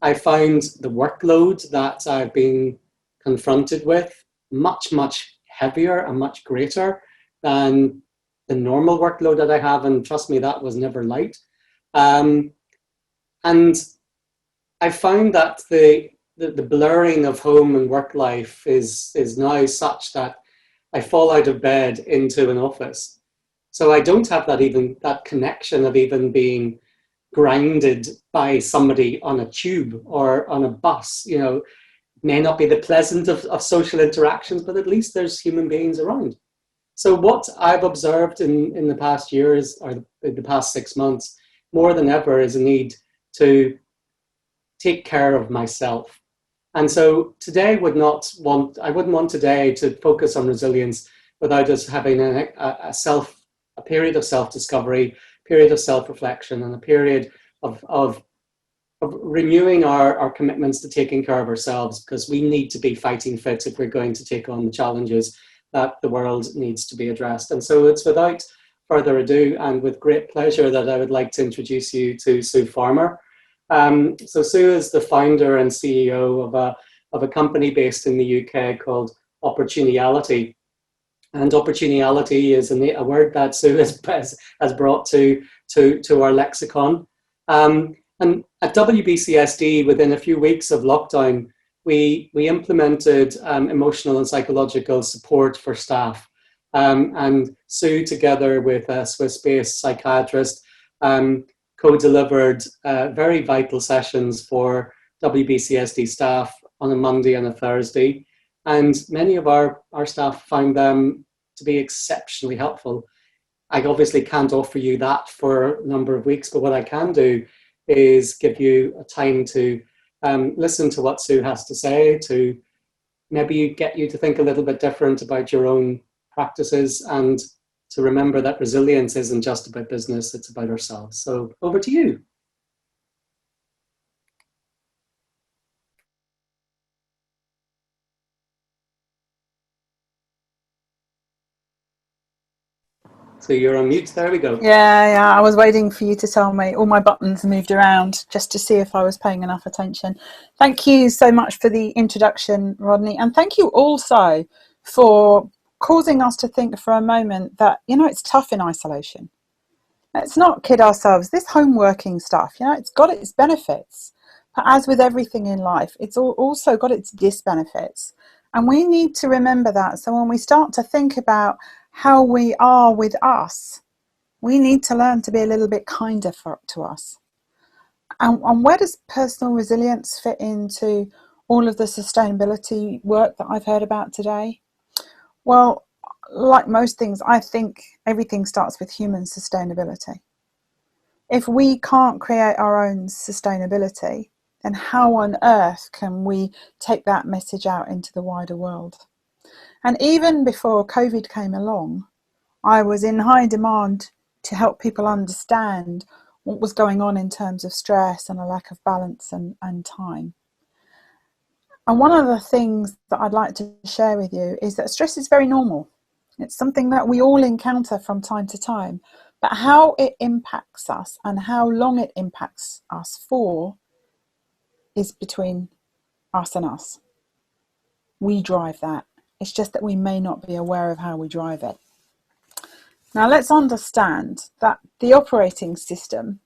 I found the workload that I've been confronted with much, much heavier and much greater than the normal workload that I have, and trust me, that was never light. And I found that the blurring of home and work life is now such that I fall out of bed into an office. So I don't have that connection of even being grounded by somebody on a tube or on a bus. You know, may not be the pleasant of social interactions, but at least there's human beings around. So what I've observed in the past years, or the past 6 months, more than ever, is a need to take care of myself. And so today I wouldn't want today to focus on resilience without us having a period of self-discovery, period of self-reflection, and a period of renewing our commitments to taking care of ourselves, because we need to be fighting fit if we're going to take on the challenges that the world needs to be addressed. And so it's without further ado and with great pleasure that I would like to introduce you to Sue Farmer. So Sue is the founder and CEO of a company based in the UK called Opportuniality. And opportunity is a word that Sue has brought to our lexicon. And at WBCSD, within a few weeks of lockdown, we implemented emotional and psychological support for staff. And Sue, together with a Swiss-based psychiatrist, co-delivered very vital sessions for WBCSD staff on a Monday and a Thursday. And many of our staff found them to be exceptionally helpful. I obviously can't offer you that for a number of weeks, but what I can do is give you a time to listen to what Sue has to say, to maybe get you to think a little bit different about your own practices, and to remember that resilience isn't just about business, it's about ourselves. So over to you. So you're on mute, there we go. Yeah, I was waiting for you to tell me. All my buttons moved around just to see if I was paying enough attention. Thank you so much for the introduction, Rodney. And thank you also for causing us to think for a moment that, you know, it's tough in isolation. Let's not kid ourselves. This home working stuff, you know, it's got its benefits. But as with everything in life, it's also got its disbenefits. And we need to remember that. So when we start to think about how we are with us, we need to learn to be a little bit kinder to us. And where does personal resilience fit into all of the sustainability work that I've heard about today? Well, like most things, I think everything starts with human sustainability. If we can't create our own sustainability, then how on earth can we take that message out into the wider world? And even before COVID came along, I was in high demand to help people understand what was going on in terms of stress and a lack of balance and time. And one of the things that I'd like to share with you is that stress is very normal. It's something that we all encounter from time to time, but how it impacts us and how long it impacts us for is between us and us. We drive that. It's just that we may not be aware of how we drive it. Now let's understand that the operating system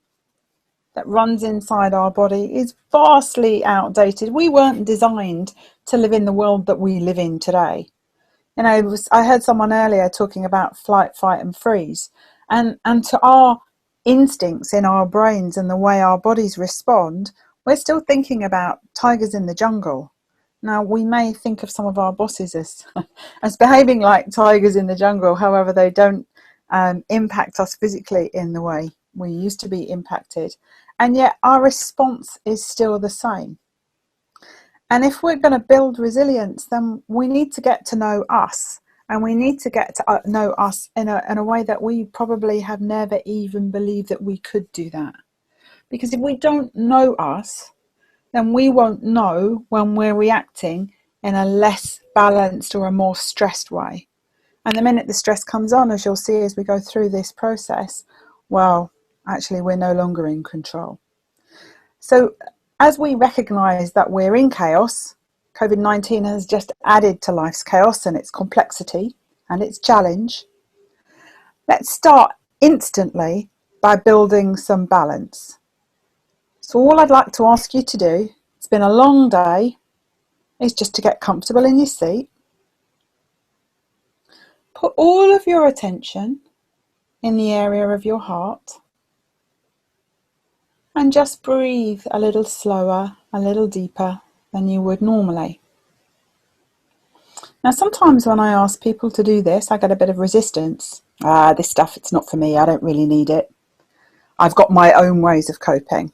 that runs inside our body is vastly outdated. We weren't designed to live in the world that we live in today. You know, I heard someone earlier talking about flight, fight and freeze. And to our instincts in our brains and the way our bodies respond, we're still thinking about tigers in the jungle. Now, we may think of some of our bosses as behaving like tigers in the jungle, however, they don't impact us physically in the way we used to be impacted. And yet our response is still the same. And if we're going to build resilience, then we need to get to know us. And we need to get to know us in a way that we probably have never even believed that we could do that. Because if we don't know us, then we won't know when we're reacting in a less balanced or a more stressed way. And the minute the stress comes on, as you'll see as we go through this process, well, actually we're no longer in control. So as we recognise that we're in chaos, COVID-19 has just added to life's chaos and its complexity and its challenge. Let's start instantly by building some balance. So all I'd like to ask you to do, it's been a long day, is just to get comfortable in your seat. Put all of your attention in the area of your heart and just breathe a little slower, a little deeper than you would normally. Now, sometimes when I ask people to do this, I get a bit of resistance. This stuff, it's not for me. I don't really need it. I've got my own ways of coping.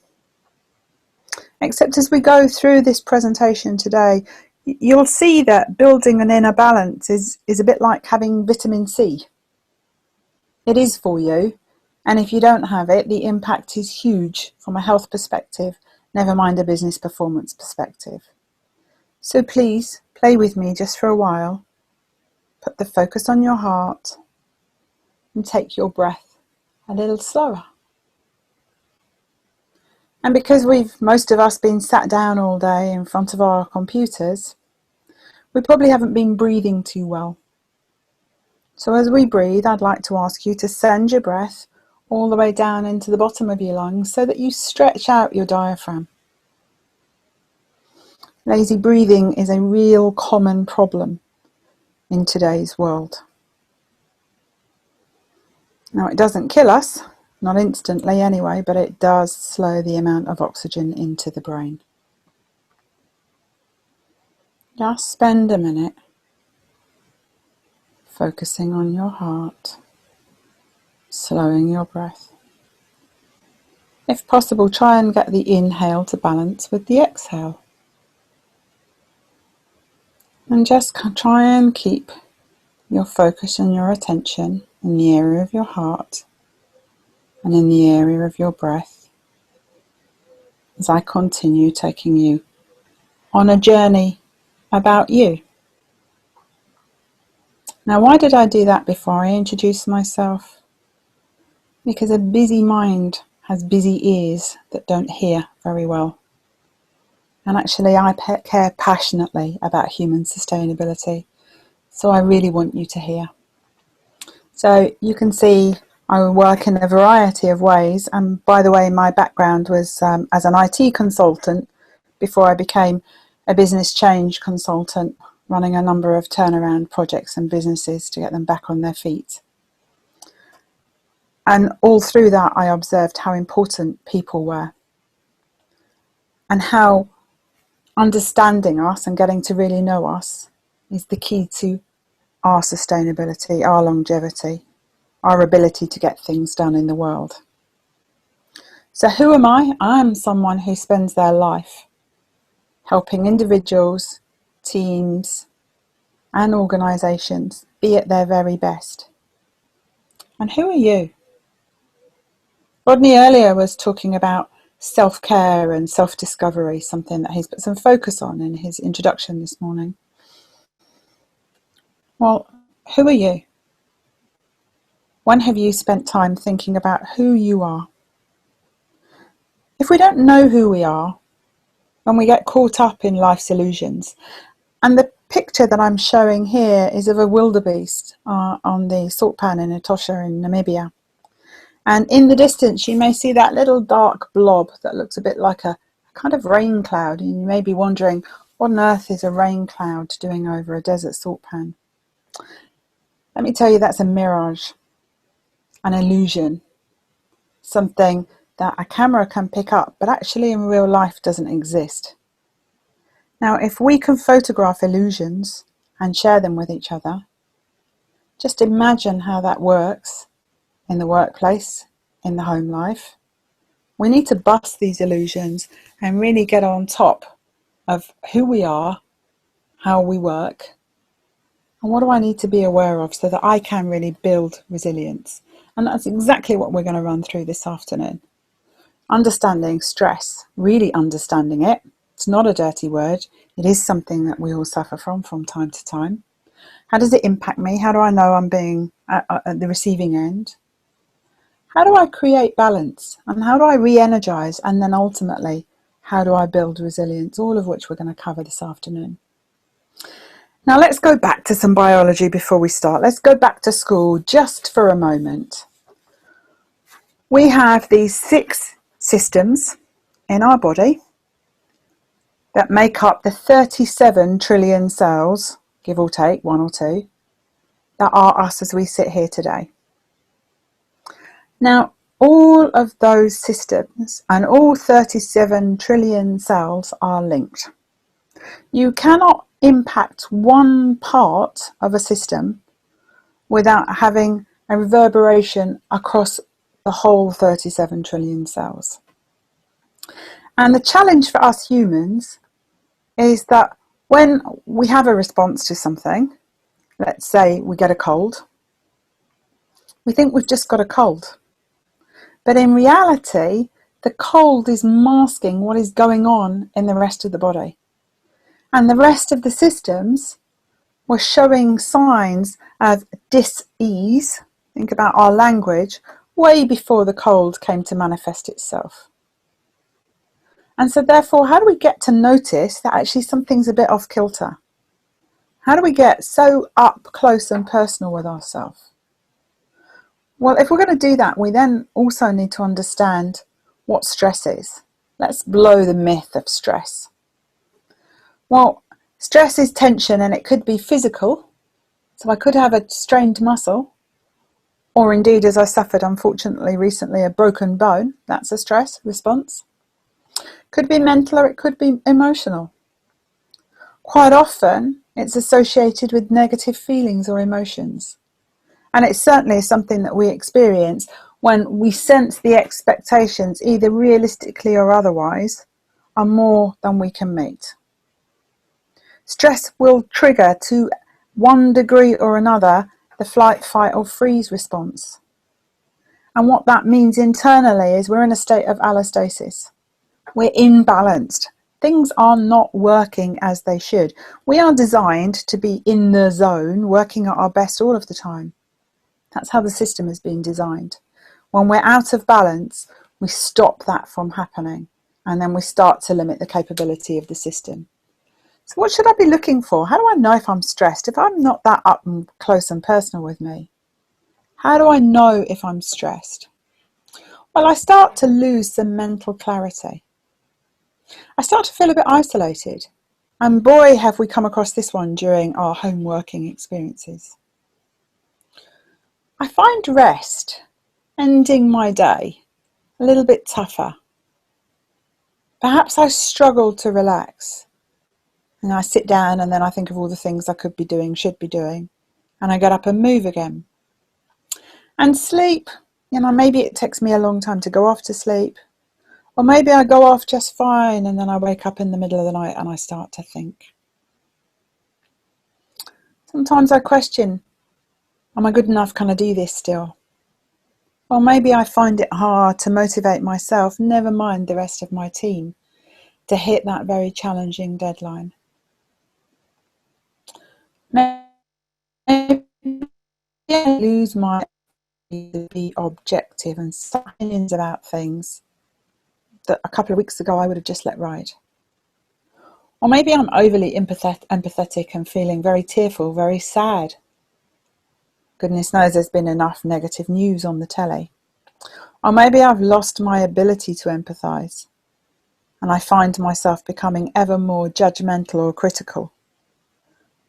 Except as we go through this presentation today, you'll see that building an inner balance is a bit like having vitamin C. It is for you, and if you don't have it, the impact is huge from a health perspective, never mind a business performance perspective. So please, play with me just for a while. Put the focus on your heart and take your breath a little slower. And because most of us been sat down all day in front of our computers, we probably haven't been breathing too well. So as we breathe, I'd like to ask you to send your breath all the way down into the bottom of your lungs so that you stretch out your diaphragm. Lazy breathing is a real common problem in today's world. Now, it doesn't kill us, not instantly anyway, but it does slow the amount of oxygen into the brain. Just spend a minute focusing on your heart, slowing your breath. If possible, try and get the inhale to balance with the exhale. And just try and keep your focus and your attention in the area of your heart and in the area of your breath as I continue taking you on a journey about you. Now, why did I do that before I introduce myself? Because a busy mind has busy ears that don't hear very well. And actually, I care passionately about human sustainability. So I really want you to hear. So you can see I work in a variety of ways, and by the way, my background was as an IT consultant before I became a business change consultant, running a number of turnaround projects and businesses to get them back on their feet. And all through that, I observed how important people were and how understanding us and getting to really know us is the key to our sustainability, our longevity, our ability to get things done in the world. So who am I? I'm someone who spends their life helping individuals, teams, and organisations be at their very best. And who are you? Rodney earlier was talking about self-care and self-discovery, something that he's put some focus on in his introduction this morning. Well, who are you? When have you spent time thinking about who you are? If we don't know who we are, when we get caught up in life's illusions, and the picture that I'm showing here is of a wildebeest on the salt pan in Etosha in Namibia. And in the distance, you may see that little dark blob that looks a bit like a kind of rain cloud. And you may be wondering, what on earth is a rain cloud doing over a desert salt pan? Let me tell you, that's a mirage, an illusion, something that a camera can pick up, but actually in real life doesn't exist. Now, if we can photograph illusions and share them with each other, just imagine how that works in the workplace, in the home life. We need to bust these illusions and really get on top of who we are, how we work, and what do I need to be aware of so that I can really build resilience. And that's exactly what we're going to run through this afternoon. Understanding stress, really understanding it. It's not a dirty word. It is something that we all suffer from time to time. How does it impact me? How do I know I'm being at the receiving end? How do I create balance? And how do I re-energize? And then ultimately, how do I build resilience? All of which we're going to cover this afternoon. Now let's go back to some biology before we start. Let's go back to school just for a moment. We have these 6 systems in our body that make up the 37 trillion cells, give or take 1 or 2, that are us as we sit here today. Now, all of those systems and all 37 trillion cells are linked. You cannot impact one part of a system without having a reverberation across the whole 37 trillion cells. And the challenge for us humans is that when we have a response to something, let's say we get a cold, we think we've just got a cold. But in reality, the cold is masking what is going on in the rest of the body. And the rest of the systems were showing signs of dis-ease, think about our language, way before the cold came to manifest itself. And so therefore, how do we get to notice that actually something's a bit off kilter? How do we get so up close and personal with ourselves? Well, if we're going to do that, we then also need to understand what stress is. Let's blow the myth of stress. Well, stress is tension, and it could be physical. So I could have a strained muscle, or indeed, as I suffered unfortunately recently, a broken bone. That's a stress response. Could be mental, or it could be emotional. Quite often, it's associated with negative feelings or emotions. And it certainly is something that we experience when we sense the expectations, either realistically or otherwise, are more than we can meet. Stress will trigger to one degree or another the flight, fight or freeze response. And what that means internally is we're in a state of allostasis. We're imbalanced. Things are not working as they should. We are designed to be in the zone, working at our best all of the time. That's how the system has been designed. When we're out of balance, we stop that from happening, and then we start to limit the capability of the system. So what should I be looking for? How do I know if I'm stressed? If I'm not that up and close and personal with me, how do I know if I'm stressed? Well, I start to lose some mental clarity. I start to feel a bit isolated. And boy, have we come across this one during our home working experiences. I find rest, ending my day, a little bit tougher. Perhaps I struggle to relax. And I sit down and then I think of all the things I could be doing, should be doing. And I get up and move again. And sleep, maybe it takes me a long time to go off to sleep. Or maybe I go off just fine and then I wake up in the middle of the night and I start to think. Sometimes I question, am I good enough? Can I do this still? Or maybe I find it hard to motivate myself, never mind the rest of my team, to hit that very challenging deadline. Maybe I lose my ability to be objective and opinions about things that a couple of weeks ago I would have just let ride. Or maybe I'm overly empathetic and feeling very tearful, very sad. Goodness knows there's been enough negative news on the telly. Or maybe I've lost my ability to empathise and I find myself becoming ever more judgmental or critical.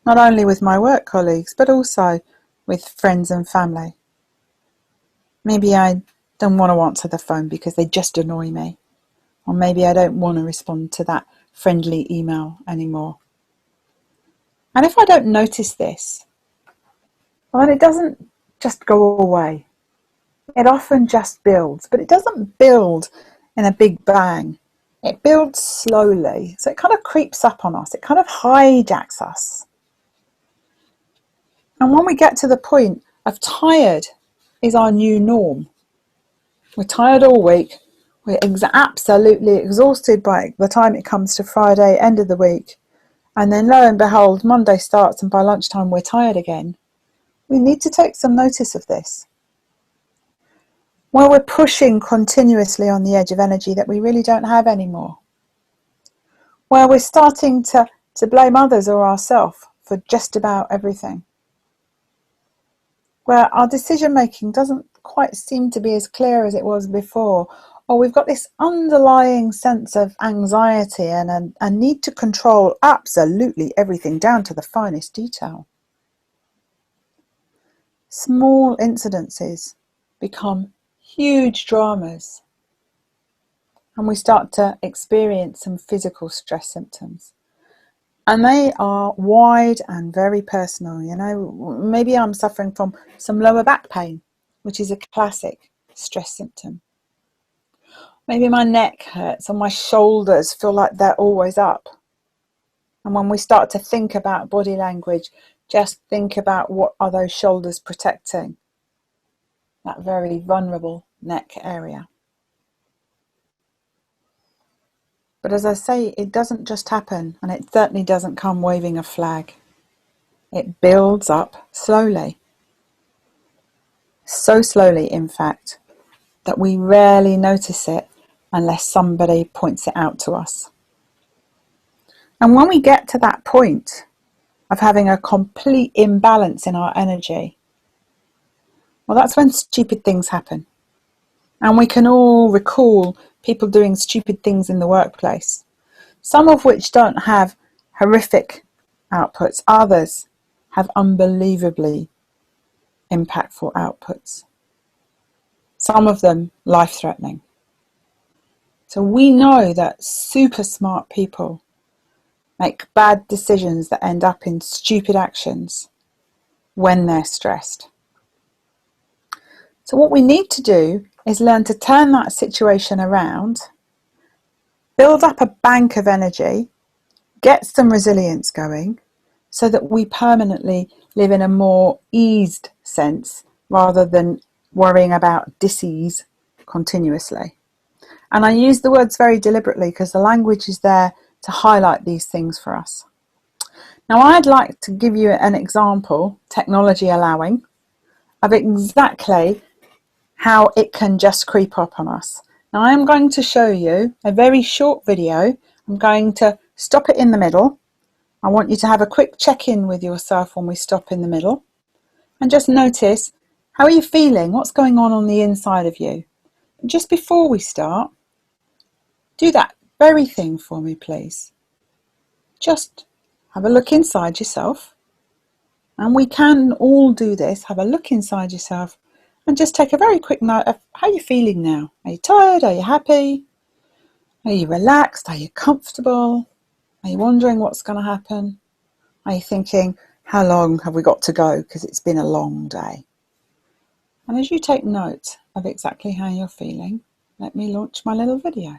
Not only with my work colleagues, but also with friends and family. Maybe I don't want to answer the phone because they just annoy me. Or maybe I don't want to respond to that friendly email anymore. And if I don't notice this, well, then it doesn't just go away. It often just builds, but it doesn't build in a big bang. It builds slowly. So it kind of creeps up on us. It kind of hijacks us. And when we get to the point of tired is our new norm. We're tired all week. We're absolutely exhausted by the time it comes to Friday, end of the week. And then lo and behold, Monday starts and by lunchtime we're tired again. We need to take some notice of this. Where we're pushing continuously on the edge of energy that we really don't have anymore. Where we're starting to blame others or ourselves for just about everything. Where our decision making doesn't quite seem to be as clear as it was before, or we've got this underlying sense of anxiety and a need to control absolutely everything down to the finest detail. Small incidences become huge dramas, and we start to experience some physical stress symptoms. And they are wide and very personal. Maybe I'm suffering from some lower back pain, which is a classic stress symptom. Maybe my neck hurts or my shoulders feel like they're always up. And when we start to think about body language, just think about what are those shoulders protecting? That very vulnerable neck area. But as I say, it doesn't just happen, and it certainly doesn't come waving a flag. It builds up slowly. So slowly, in fact, that we rarely notice it unless somebody points it out to us. And when we get to that point of having a complete imbalance in our energy, well, that's when stupid things happen. And we can all recall people doing stupid things in the workplace, some of which don't have horrific outputs. Others have unbelievably impactful outputs. Some of them life-threatening. So we know that super smart people make bad decisions that end up in stupid actions when they're stressed. So what we need to do is learn to turn that situation around, build up a bank of energy, get some resilience going, so that we permanently live in a more eased sense rather than worrying about dis-ease continuously. And I use the words very deliberately because the language is there to highlight these things for us. Now, I'd like to give you an example, technology allowing, of exactly how it can just creep up on us. Now, I'm going to show you a very short video. I'm going to stop it in the middle I want you to have a quick check-in with yourself when we stop in the middle and just notice, how are you feeling? What's going on the inside of you? Just before we start, do that very thing for me, please. Just have a look inside yourself. And we can all do this. Have a look inside yourself and just take a very quick note of how you're feeling now. Are you tired? Are you happy? Are you relaxed? Are you comfortable? Are you wondering what's going to happen? Are you thinking, how long have we got to go? Because it's been a long day. And as you take note of exactly how you're feeling, let me launch my little video.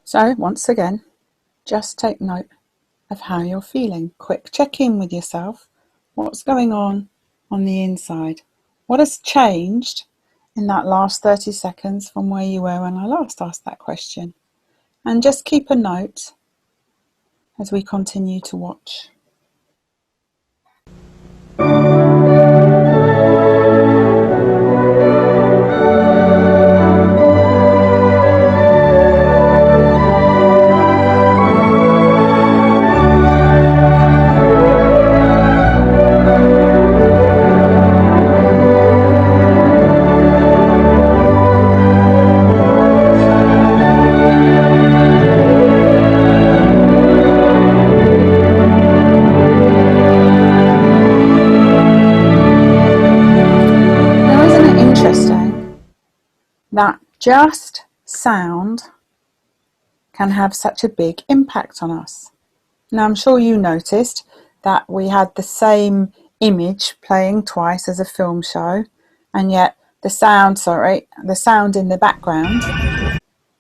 So once again, just take note of how you're feeling. Quick check in with yourself. What's going on the inside? What has changed in that last 30 seconds from where you were when I last asked that question? And just keep a note as we continue to watch. That just sound can have such a big impact on us. Now, I'm sure you noticed that we had the same image playing twice as a film show, and yet the sound in the background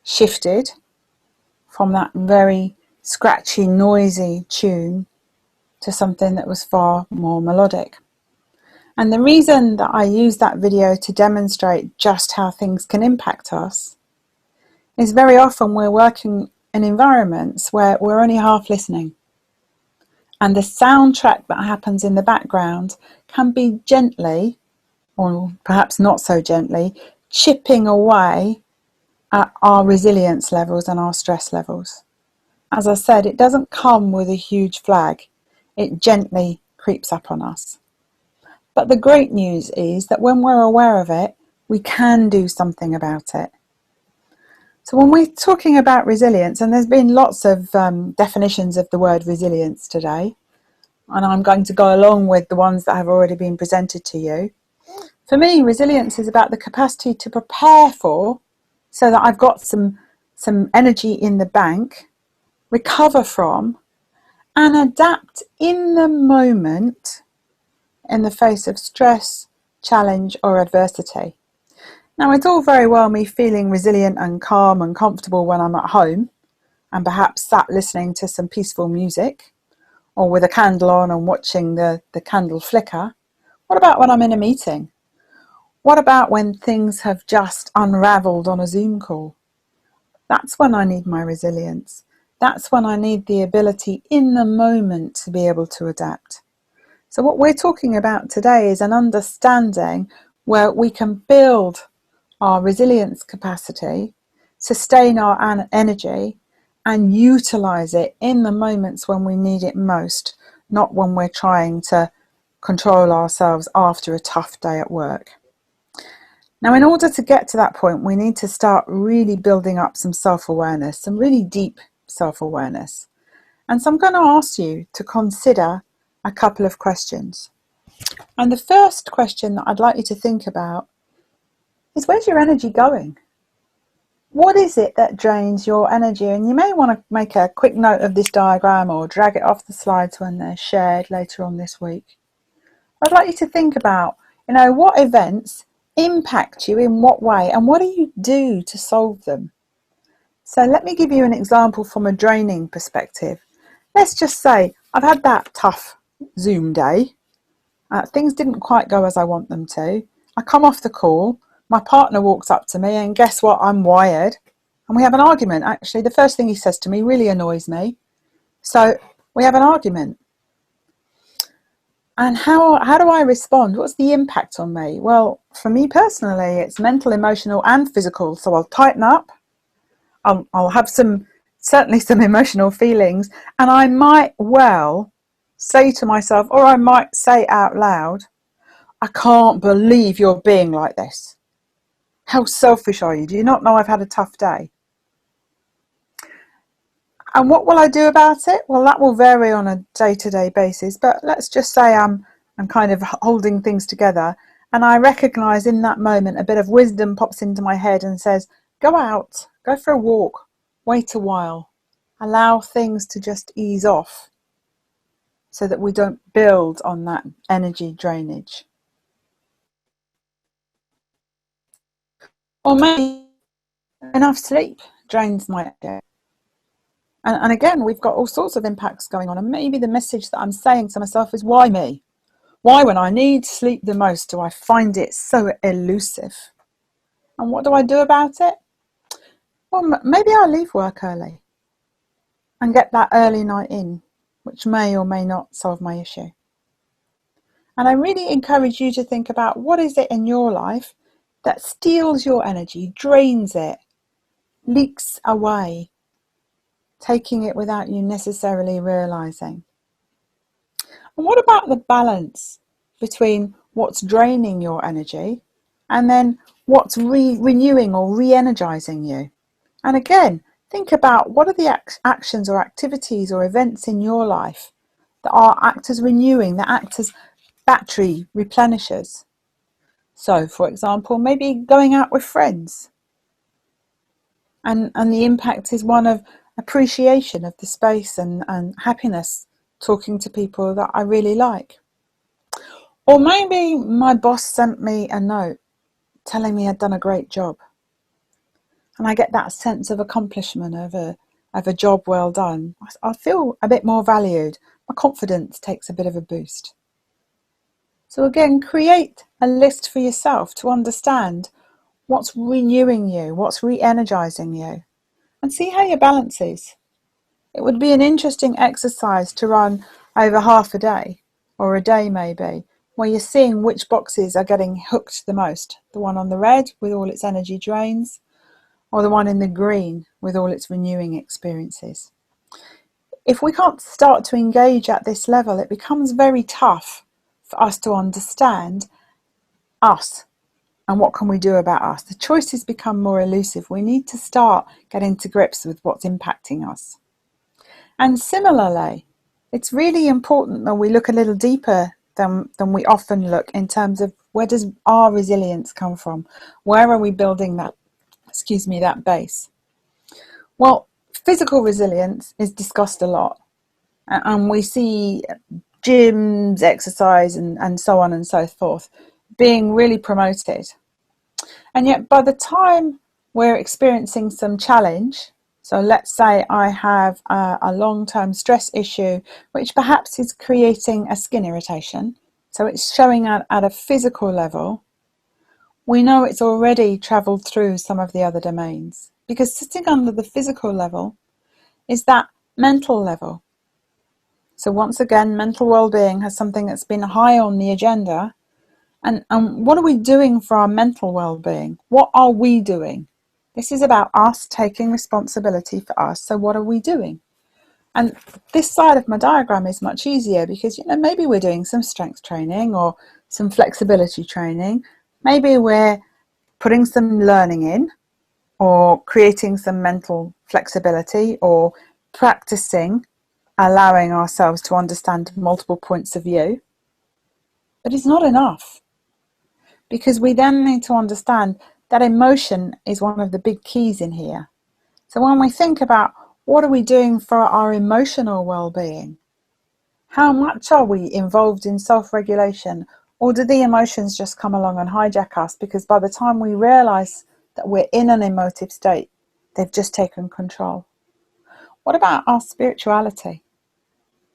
shifted from that very scratchy, noisy tune to something that was far more melodic. And the reason that I use that video to demonstrate just how things can impact us is very often we're working in environments where we're only half listening. And the soundtrack that happens in the background can be gently, or perhaps not so gently, chipping away at our resilience levels and our stress levels. As I said, it doesn't come with a huge flag. It gently creeps up on us. But the great news is that when we're aware of it, we can do something about it. So when we're talking about resilience, and there's been lots of definitions of the word resilience today, and I'm going to go along with the ones that have already been presented to you. For me, resilience is about the capacity to prepare for, so that I've got some energy in the bank, recover from, and adapt in the moment in the face of stress, challenge, or adversity. Now, it's all very well me feeling resilient and calm and comfortable when I'm at home and perhaps sat listening to some peaceful music or with a candle on and watching the candle flicker. What about when I'm in a meeting? What about when things have just unravelled on a Zoom call? That's when I need my resilience. That's when I need the ability in the moment to be able to adapt. So what we're talking about today is an understanding where we can build our resilience capacity, sustain our energy, and utilise it in the moments when we need it most, not when we're trying to control ourselves after a tough day at work. Now, in order to get to that point, we need to start really building up some self-awareness, some really deep self-awareness. And so I'm going to ask you to consider a couple of questions. And the first question that I'd like you to think about is, where's your energy going? What is it that drains your energy? And you may want to make a quick note of this diagram or drag it off the slides when they're shared later on this week. I'd like you to think about, what events impact you in what way, and what do you do to solve them? So let me give you an example from a draining perspective. Let's just say I've had that tough Zoom day. Things didn't quite go as I want them to. I come off the call, my partner walks up to me, and guess what? I'm wired. And we have an argument. Actually, the first thing he says to me really annoys me. So we have an argument. And how do I respond? What's the impact on me? Well, for me personally, it's mental, emotional, and physical. So I'll tighten up. I'll have certainly some emotional feelings, and I might well say to myself, or I might say out loud, I can't believe you're being like this. How selfish are you? Do you not know I've had a tough day? And what will I do about it? Well, that will vary on a day-to-day basis, but let's just say I'm kind of holding things together, and I recognise in that moment a bit of wisdom pops into my head and says, go out, go for a walk, wait a while, allow things to just ease off so that we don't build on that energy drainage. Or maybe enough sleep drains my day. And again, we've got all sorts of impacts going on. And maybe the message that I'm saying to myself is, why me? Why, when I need sleep the most, do I find it so elusive? And what do I do about it? Well, maybe I leave work early and get that early night in, which may or may not solve my issue. And I really encourage you to think about, what is it in your life that steals your energy, drains it, leaks away, taking it without you necessarily realizing? And what about the balance between what's draining your energy and then what's renewing or re-energizing you? And again, think about, what are the actions or activities or events in your life that act as renewing, that act as battery replenishers? So, for example, maybe going out with friends. And the impact is one of appreciation of the space and happiness, talking to people that I really like. Or maybe my boss sent me a note telling me I'd done a great job. And I get that sense of accomplishment of a job well done. I feel a bit more valued. My confidence takes a bit of a boost. So again, create a list for yourself to understand what's renewing you, what's re-energizing you, and see how your balance is. It would be an interesting exercise to run over half a day, or a day maybe, where you're seeing which boxes are getting hooked the most. The one on the red with all its energy drains, or the one in the green with all its renewing experiences. If we can't start to engage at this level, it becomes very tough for us to understand us and what can we do about us. The choices become more elusive. We need to start getting to grips with what's impacting us. And similarly, it's really important that we look a little deeper than we often look, in terms of, where does our resilience come from? Where are we building that base? Well, physical resilience is discussed a lot, and we see gyms, exercise, and so on and so forth being really promoted. And yet by the time we're experiencing some challenge, so let's say I have a long-term stress issue, which perhaps is creating a skin irritation, so it's showing at a physical level, we know it's already travelled through some of the other domains, because sitting under the physical level is that mental level. So once again, mental well-being has something that's been high on the agenda. And what are we doing for our mental well-being? What are we doing? This is about us taking responsibility for us. So what are we doing? And this side of my diagram is much easier, because maybe we're doing some strength training or some flexibility training. Maybe we're putting some learning in, or creating some mental flexibility, or practicing allowing ourselves to understand multiple points of view. But it's not enough, because we then need to understand that emotion is one of the big keys in here. So when we think about, what are we doing for our emotional well-being? How much are we involved in self-regulation? Or do the emotions just come along and hijack us, because by the time we realise that we're in an emotive state, they've just taken control? What about our spirituality?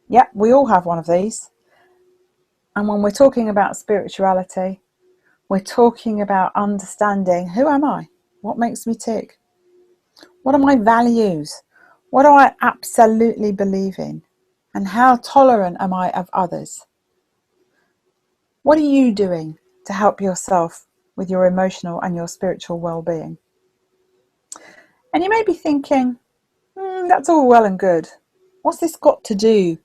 Yep, we all have one of these. And when we're talking about spirituality, we're talking about understanding, who am I? What makes me tick? What are my values? What do I absolutely believe in? And how tolerant am I of others? What are you doing to help yourself with your emotional and your spiritual well-being? And you may be thinking, that's all well and good. What's this got to do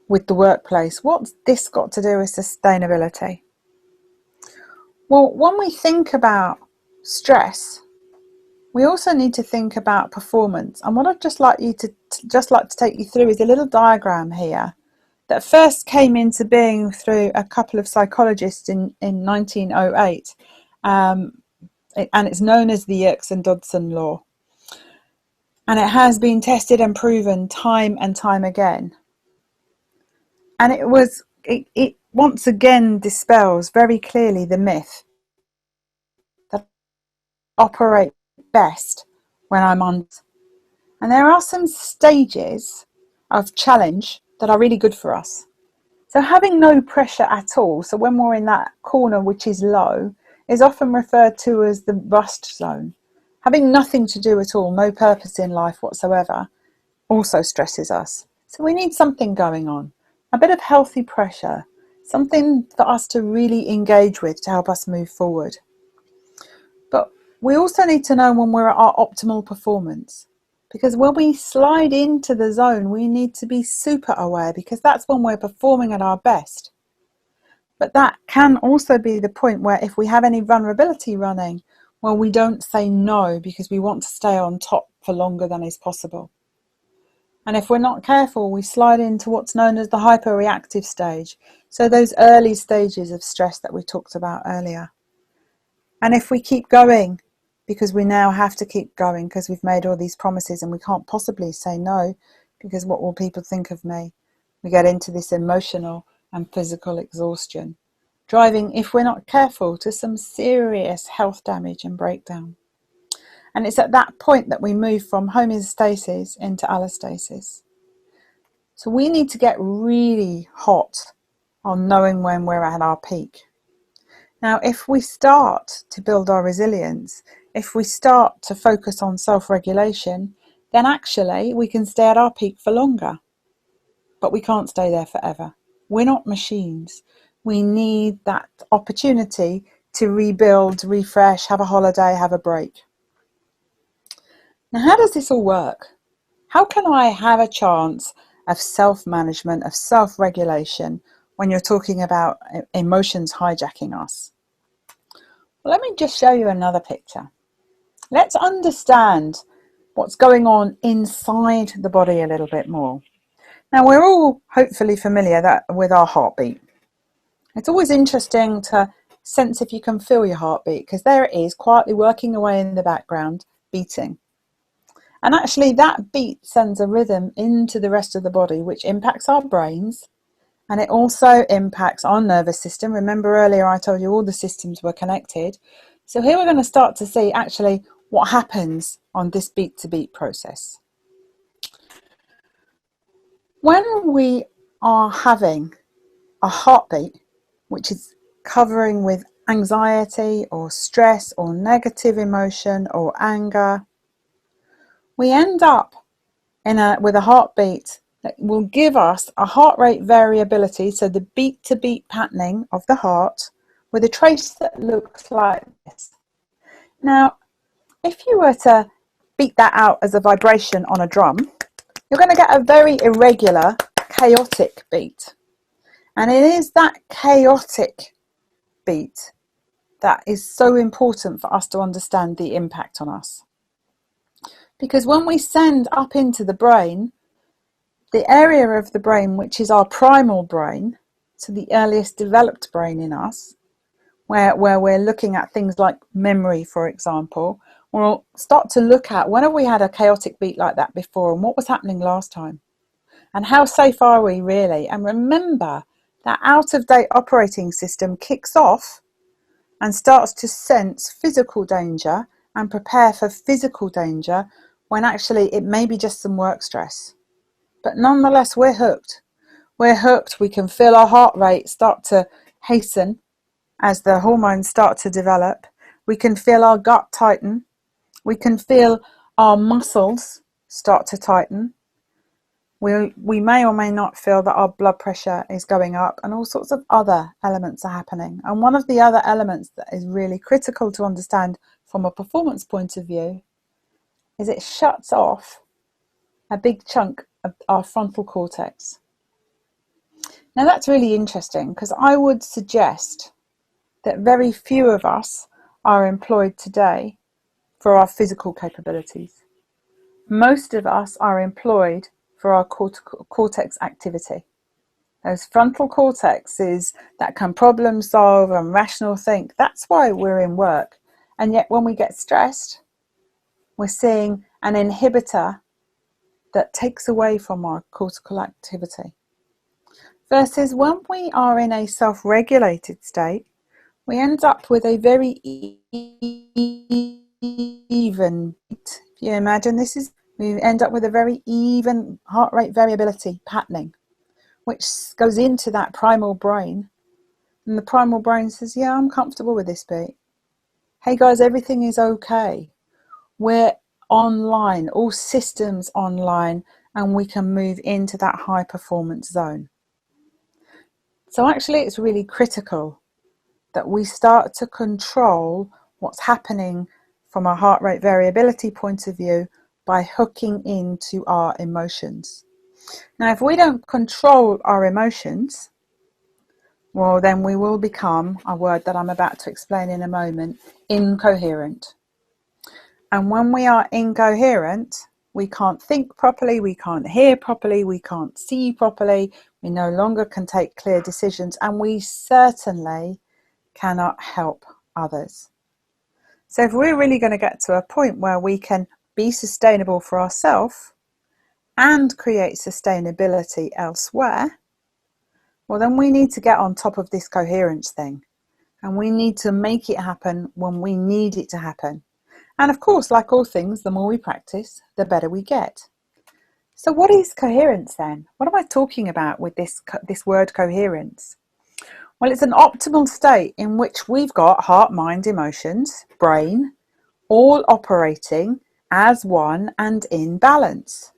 with the workplace? What's this got to do with sustainability? Well, when we think about stress, we also need to think about performance. And what I'd just like to take you through is a little diagram here that first came into being through a couple of psychologists in 1908. And it's known as the Yerkes-Dodson law. And it has been tested and proven time and time again. And it once again dispels very clearly the myth that I operate best when I'm on. And there are some stages of challenge that are really good for us. So having no pressure at all, so when we're in that corner which is low, is often referred to as the rust zone. Having nothing to do at all, no purpose in life whatsoever, also stresses us. So we need something going on, a bit of healthy pressure, something for us to really engage with to help us move forward. But we also need to know when we're at our optimal performance, because when we slide into the zone, we need to be super aware, because that's when we're performing at our best. But that can also be the point where if we have any vulnerability running, well, we don't say no because we want to stay on top for longer than is possible. And if we're not careful, we slide into what's known as the hyperreactive stage. So those early stages of stress that we talked about earlier. And if we keep going, because we now have to keep going because we've made all these promises and we can't possibly say no, because what will people think of me? We get into this emotional and physical exhaustion, driving, if we're not careful, to some serious health damage and breakdown. And it's at that point that we move from homeostasis into allostasis. So we need to get really hot on knowing when we're at our peak. Now, if we start to build our resilience, if we start to focus on self-regulation, then actually we can stay at our peak for longer. But we can't stay there forever. We're not machines. We need that opportunity to rebuild, refresh, have a holiday, have a break. Now, how does this all work? How can I have a chance of self-management, of self-regulation, when you're talking about emotions hijacking us? Well, let me just show you another picture. Let's understand what's going on inside the body a little bit more. Now, we're all hopefully familiar with our heartbeat. It's always interesting to sense if you can feel your heartbeat, because there it is, quietly working away in the background, beating. And actually that beat sends a rhythm into the rest of the body, which impacts our brains, and it also impacts our nervous system. Remember earlier I told you all the systems were connected. So here we're going to start to see actually what happens on this beat-to-beat process. When we are having a heartbeat, which is covering with anxiety or stress or negative emotion or anger, we end up with a heartbeat that will give us a heart rate variability, so the beat-to-beat patterning of the heart with a trace that looks like this. Now, if you were to beat that out as a vibration on a drum, you're going to get a very irregular, chaotic beat. And it is that chaotic beat that is so important for us to understand the impact on us. Because when we send up into the brain, the area of the brain which is our primal brain, so the earliest developed brain in us, where we're looking at things like memory, for example, we'll start to look at when have we had a chaotic beat like that before and what was happening last time? And how safe are we really? And remember, that out-of-date operating system kicks off and starts to sense physical danger and prepare for physical danger when actually it may be just some work stress. But nonetheless, we're hooked. We're hooked. We can feel our heart rate start to hasten as the hormones start to develop. We can feel our gut tighten. We can feel our muscles start to tighten. We may or may not feel that our blood pressure is going up, and all sorts of other elements are happening. And one of the other elements that is really critical to understand from a performance point of view is it shuts off a big chunk of our frontal cortex. Now that's really interesting, because I would suggest that very few of us are employed today for our physical capabilities. Most of us are employed for our cortex activity. Those frontal cortexes that can problem solve and rational think, that's why we're in work. And yet when we get stressed, we're seeing an inhibitor that takes away from our cortical activity. Versus when we are in a self-regulated state, we end up with a very even beat. If you imagine we end up with a very even heart rate variability patterning, which goes into that primal brain. And the primal brain says, yeah, I'm comfortable with this beat. Hey guys, everything is okay. We're online, all systems online, and we can move into that high performance zone. So actually it's really critical that we start to control what's happening from a heart rate variability point of view by hooking into our emotions. Now, if we don't control our emotions, well, then we will become, a word that I'm about to explain in a moment, incoherent. And when we are incoherent, we can't think properly, we can't hear properly, we can't see properly, we no longer can take clear decisions, and we certainly cannot help others. So if we're really going to get to a point where we can be sustainable for ourselves and create sustainability elsewhere, well, then we need to get on top of this coherence thing, and we need to make it happen when we need it to happen. And of course, like all things, the more we practice, the better we get. So what is coherence then? What am I talking about with this word coherence? Well, it's an optimal state in which we've got heart, mind, emotions, brain, all operating as one and in balance.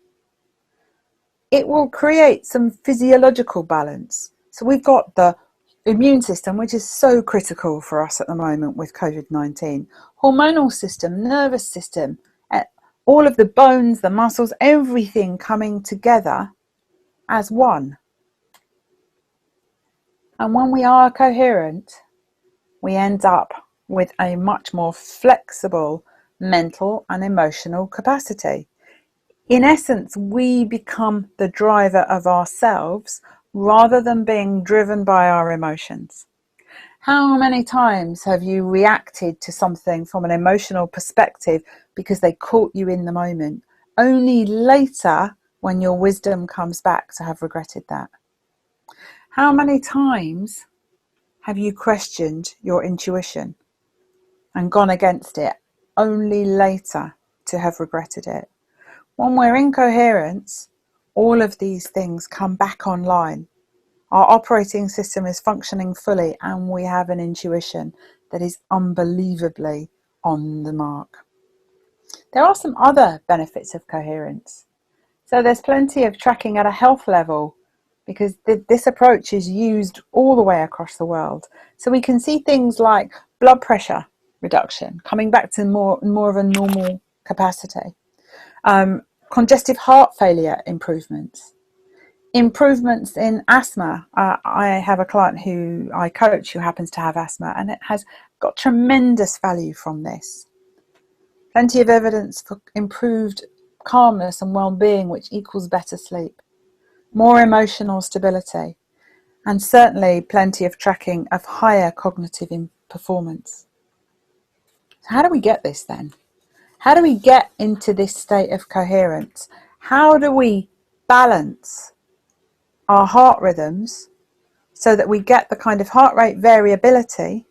It will create some physiological balance. So we've got the immune system, which is so critical for us at the moment with COVID-19, hormonal system, nervous system, all of the bones, the muscles, everything coming together as one. And when we are coherent, we end up with a much more flexible mental and emotional capacity. In essence, we become the driver of ourselves rather than being driven by our emotions. How many times have you reacted to something from an emotional perspective because they caught you in the moment, only later when your wisdom comes back to have regretted that? How many times have you questioned your intuition and gone against it, only later to have regretted it? When we're in coherence, all of these things come back online. Our operating system is functioning fully, and we have an intuition that is unbelievably on the mark. There are some other benefits of coherence. So there's plenty of tracking at a health level, because this approach is used all the way across the world. So we can see things like blood pressure reduction, coming back to more of a normal capacity. Congestive heart failure improvements in asthma. I have a client who I coach who happens to have asthma, and it has got tremendous value from this. Plenty of evidence for improved calmness and well-being, which equals better sleep, more emotional stability, and certainly plenty of tracking of higher cognitive performance. So how do we get this then? How do we get into this state of coherence? How do we balance our heart rhythms so that we get the kind of heart rate variability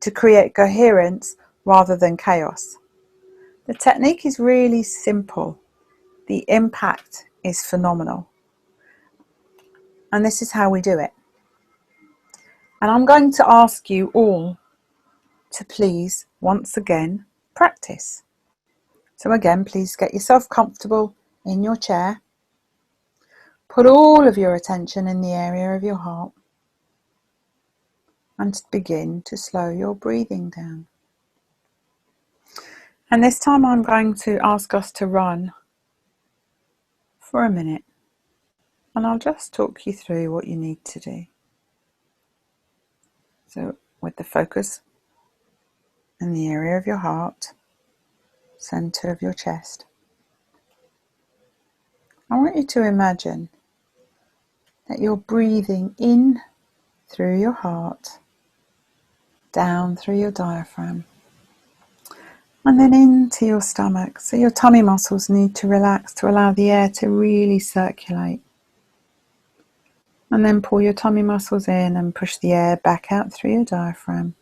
to create coherence rather than chaos? The technique is really simple. The impact is phenomenal. And this is how we do it. And I'm going to ask you all to please, once again, practice. So again, please get yourself comfortable in your chair. Put all of your attention in the area of your heart and begin to slow your breathing down. And this time I'm going to ask us to run for a minute, and I'll just talk you through what you need to do. So with the focus in the area of your heart, center of your chest, I want you to imagine that you're breathing in through your heart, down through your diaphragm, and then into your stomach. So your tummy muscles need to relax to allow the air to really circulate. And then pull your tummy muscles in and push the air back out through your diaphragm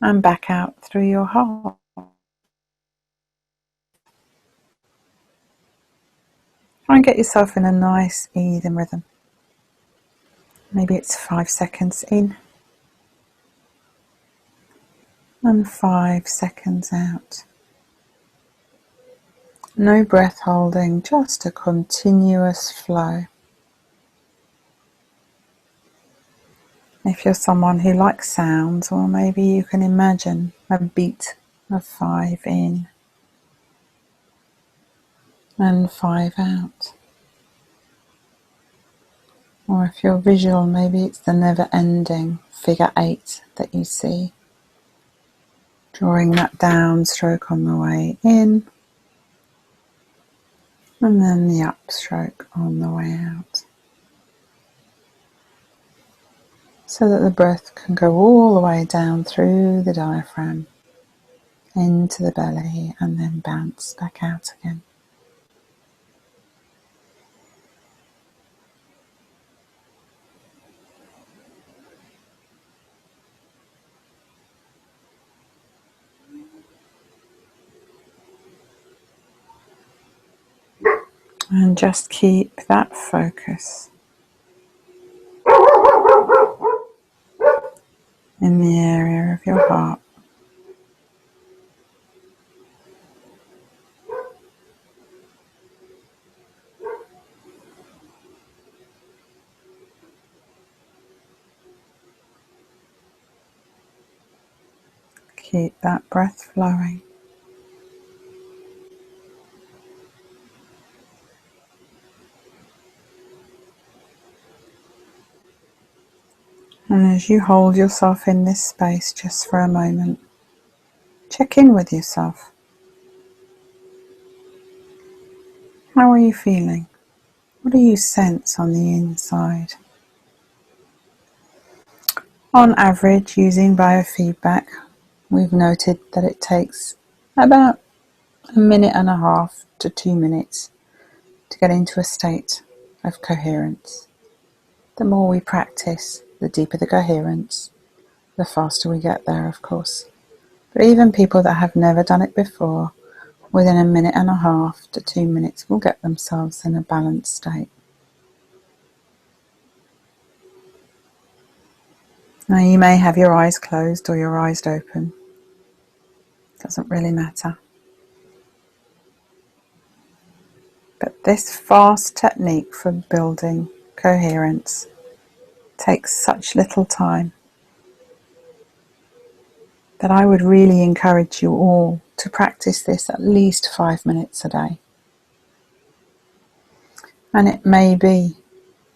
and back out through your heart. Try and get yourself in a nice, even rhythm. Maybe it's 5 seconds in and 5 seconds out. No breath holding, just a continuous flow. If you're someone who likes sounds, or maybe you can imagine a beat of 5 in and 5 out. Or if you're visual, maybe it's the never-ending figure 8 that you see. Drawing that downstroke on the way in, and then the upstroke on the way out. So that the breath can go all the way down through the diaphragm, into the belly, and then bounce back out again. And just keep that focus in the area of your heart. Keep that breath flowing. And as you hold yourself in this space just for a moment, check in with yourself. How are you feeling? What do you sense on the inside? On average, using biofeedback, we've noted that it takes about 1.5 to 2 minutes to get into a state of coherence. The more we practice, the deeper the coherence, the faster we get there, of course. But even people that have never done it before, within 1.5 to 2 minutes will get themselves in a balanced state. Now you may have your eyes closed or your eyes open. Doesn't really matter. But this fast technique for building coherence takes such little time that I would really encourage you all to practice this at least 5 minutes a day. And it may be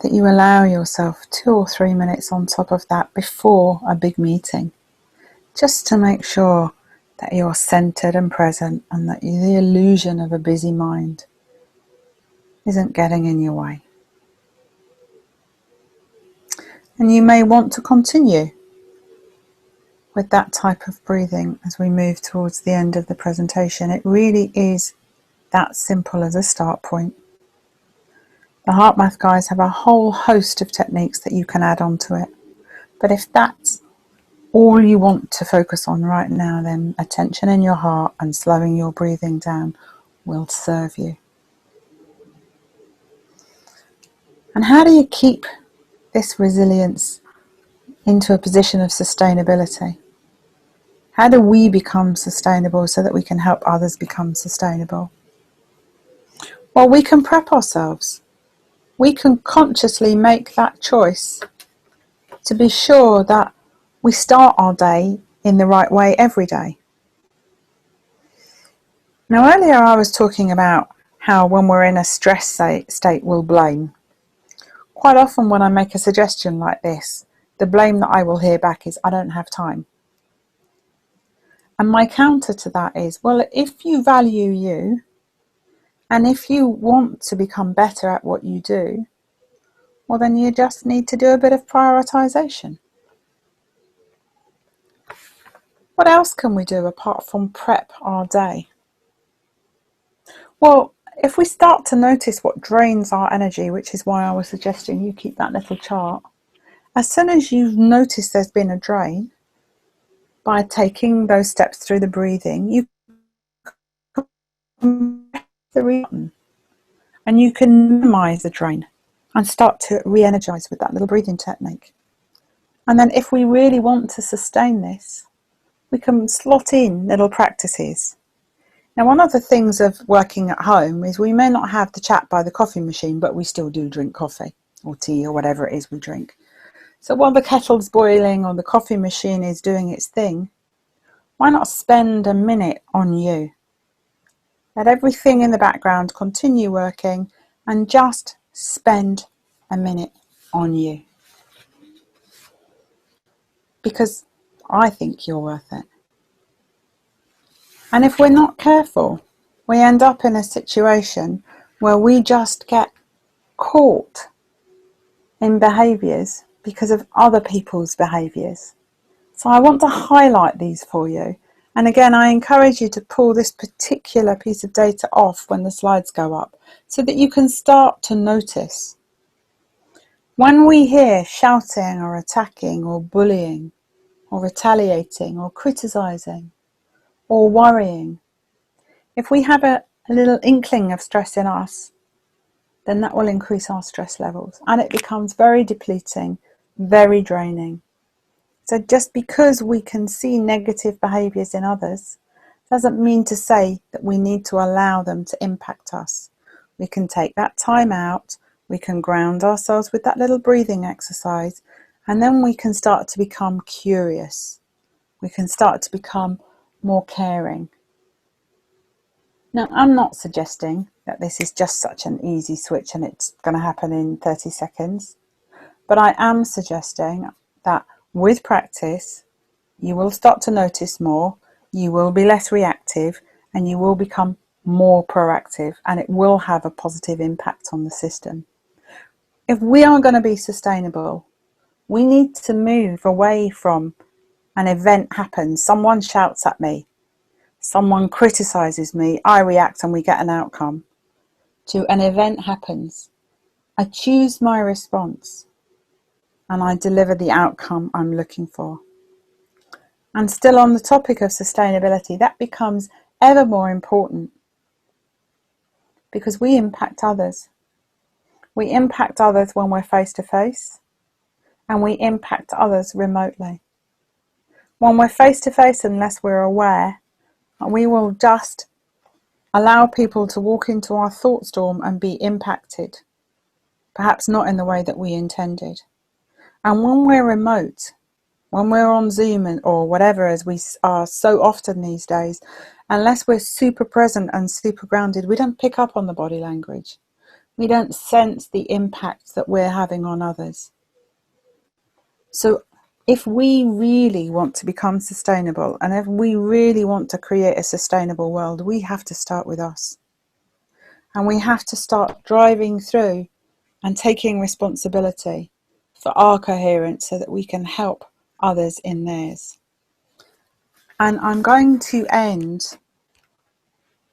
that you allow yourself 2 or 3 minutes on top of that before a big meeting, just to make sure that you're centered and present and that the illusion of a busy mind isn't getting in your way. And you may want to continue with that type of breathing as we move towards the end of the presentation. It really is that simple as a start point. The HeartMath guys have a whole host of techniques that you can add onto it. But if that's all you want to focus on right now, then attention in your heart and slowing your breathing down will serve you. And how do you keep this resilience into a position of sustainability? How do we become sustainable so that we can help others become sustainable? Well, we can prep ourselves. We can consciously make that choice to be sure that we start our day in the right way every day. Now, earlier I was talking about how when we're in a stress state, we'll blame. Quite often when I make a suggestion like this, the blame that I will hear back is, I don't have time. And my counter to that is, well, if you value you, and if you want to become better at what you do, well, then you just need to do a bit of prioritization. What else can we do apart from prep our day? Well, if we start to notice what drains our energy, which is why I was suggesting you keep that little chart, as soon as you've noticed there's been a drain, by taking those steps through the breathing, you can press the button and you can minimize the drain and start to re-energize with that little breathing technique. And then if we really want to sustain this, we can slot in little practices. Now, one of the things of working at home is we may not have the chat by the coffee machine, but we still do drink coffee or tea or whatever it is we drink. So while the kettle's boiling or the coffee machine is doing its thing, why not spend a minute on you? Let everything in the background continue working and just spend a minute on you. Because I think you're worth it. And if we're not careful, we end up in a situation where we just get caught in behaviours because of other people's behaviours. So I want to highlight these for you. And again, I encourage you to pull this particular piece of data off when the slides go up so that you can start to notice. When we hear shouting or attacking or bullying or retaliating or criticising or worrying, if we have a little inkling of stress in us, then that will increase our stress levels and it becomes very depleting, very draining. So just because we can see negative behaviours in others doesn't mean to say that we need to allow them to impact us. We can take that time out, we can ground ourselves with that little breathing exercise, and then we can start to become curious. We can start to become more caring. Now, I'm not suggesting that this is just such an easy switch and it's going to happen in 30 seconds, but I am suggesting that with practice, you will start to notice more, you will be less reactive, and you will become more proactive, and it will have a positive impact on the system. If we are going to be sustainable, we need to move away from an event happens, someone shouts at me, someone criticises me, I react and we get an outcome, to an event happens. I choose my response and I deliver the outcome I'm looking for. And still on the topic of sustainability, that becomes ever more important because we impact others. We impact others when we're face to face, and we impact others remotely. When we're face to face, unless we're aware, we will just allow people to walk into our thought storm and be impacted, perhaps not in the way that we intended. And when we're remote, when we're on Zoom or whatever, as we are so often these days, unless we're super present and super grounded, we don't pick up on the body language. We don't sense the impact that we're having on others. So if we really want to become sustainable, and if we really want to create a sustainable world, we have to start with us. And we have to start driving through and taking responsibility for our coherence so that we can help others in theirs. And I'm going to end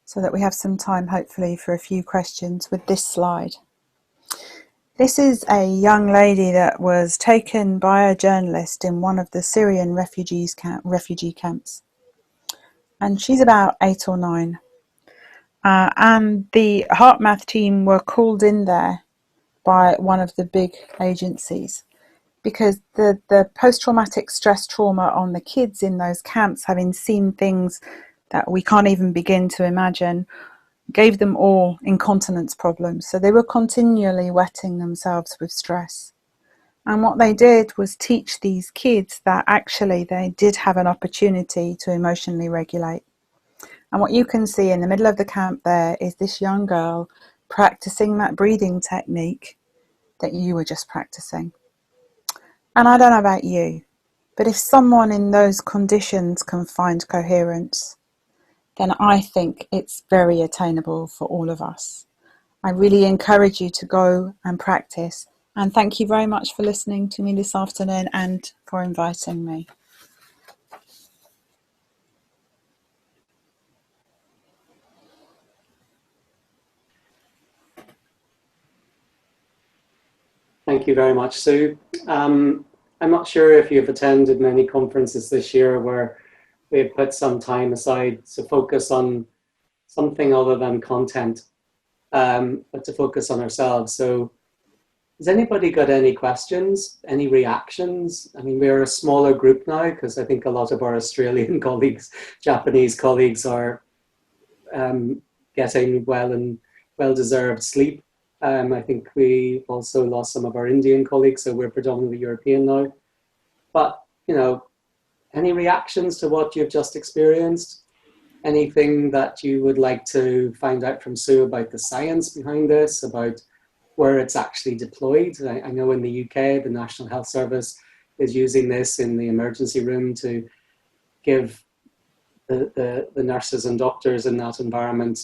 so that we have some time hopefully for a few questions with this slide. This is a young lady that was taken by a journalist in one of the Syrian refugee camps, and she's about 8 or 9, and the HeartMath team were called in there by one of the big agencies, because the post-traumatic stress trauma on the kids in those camps, having seen things that we can't even begin to imagine, gave them all incontinence problems. So they were continually wetting themselves with stress. And what they did was teach these kids that actually they did have an opportunity to emotionally regulate. And what you can see in the middle of the camp there is this young girl practicing that breathing technique that you were just practicing. And I don't know about you, but if someone in those conditions can find coherence, then I think it's very attainable for all of us. I really encourage you to go and practice. And thank you very much for listening to me this afternoon and for inviting me. Thank you very much, Sue. I'm not sure if you've attended many conferences this year where we've put some time aside to focus on something other than content, but to focus on ourselves. So has anybody got any questions, any reactions? I mean, we're a smaller group now because I think a lot of our Australian colleagues, Japanese colleagues are getting well-deserved sleep. I think we also lost some of our Indian colleagues, so we're predominantly European now. But, you know, any reactions to what you've just experienced? Anything that you would like to find out from Sue about the science behind this, about where it's actually deployed? I know in the UK, the National Health Service is using this in the emergency room to give the nurses and doctors in that environment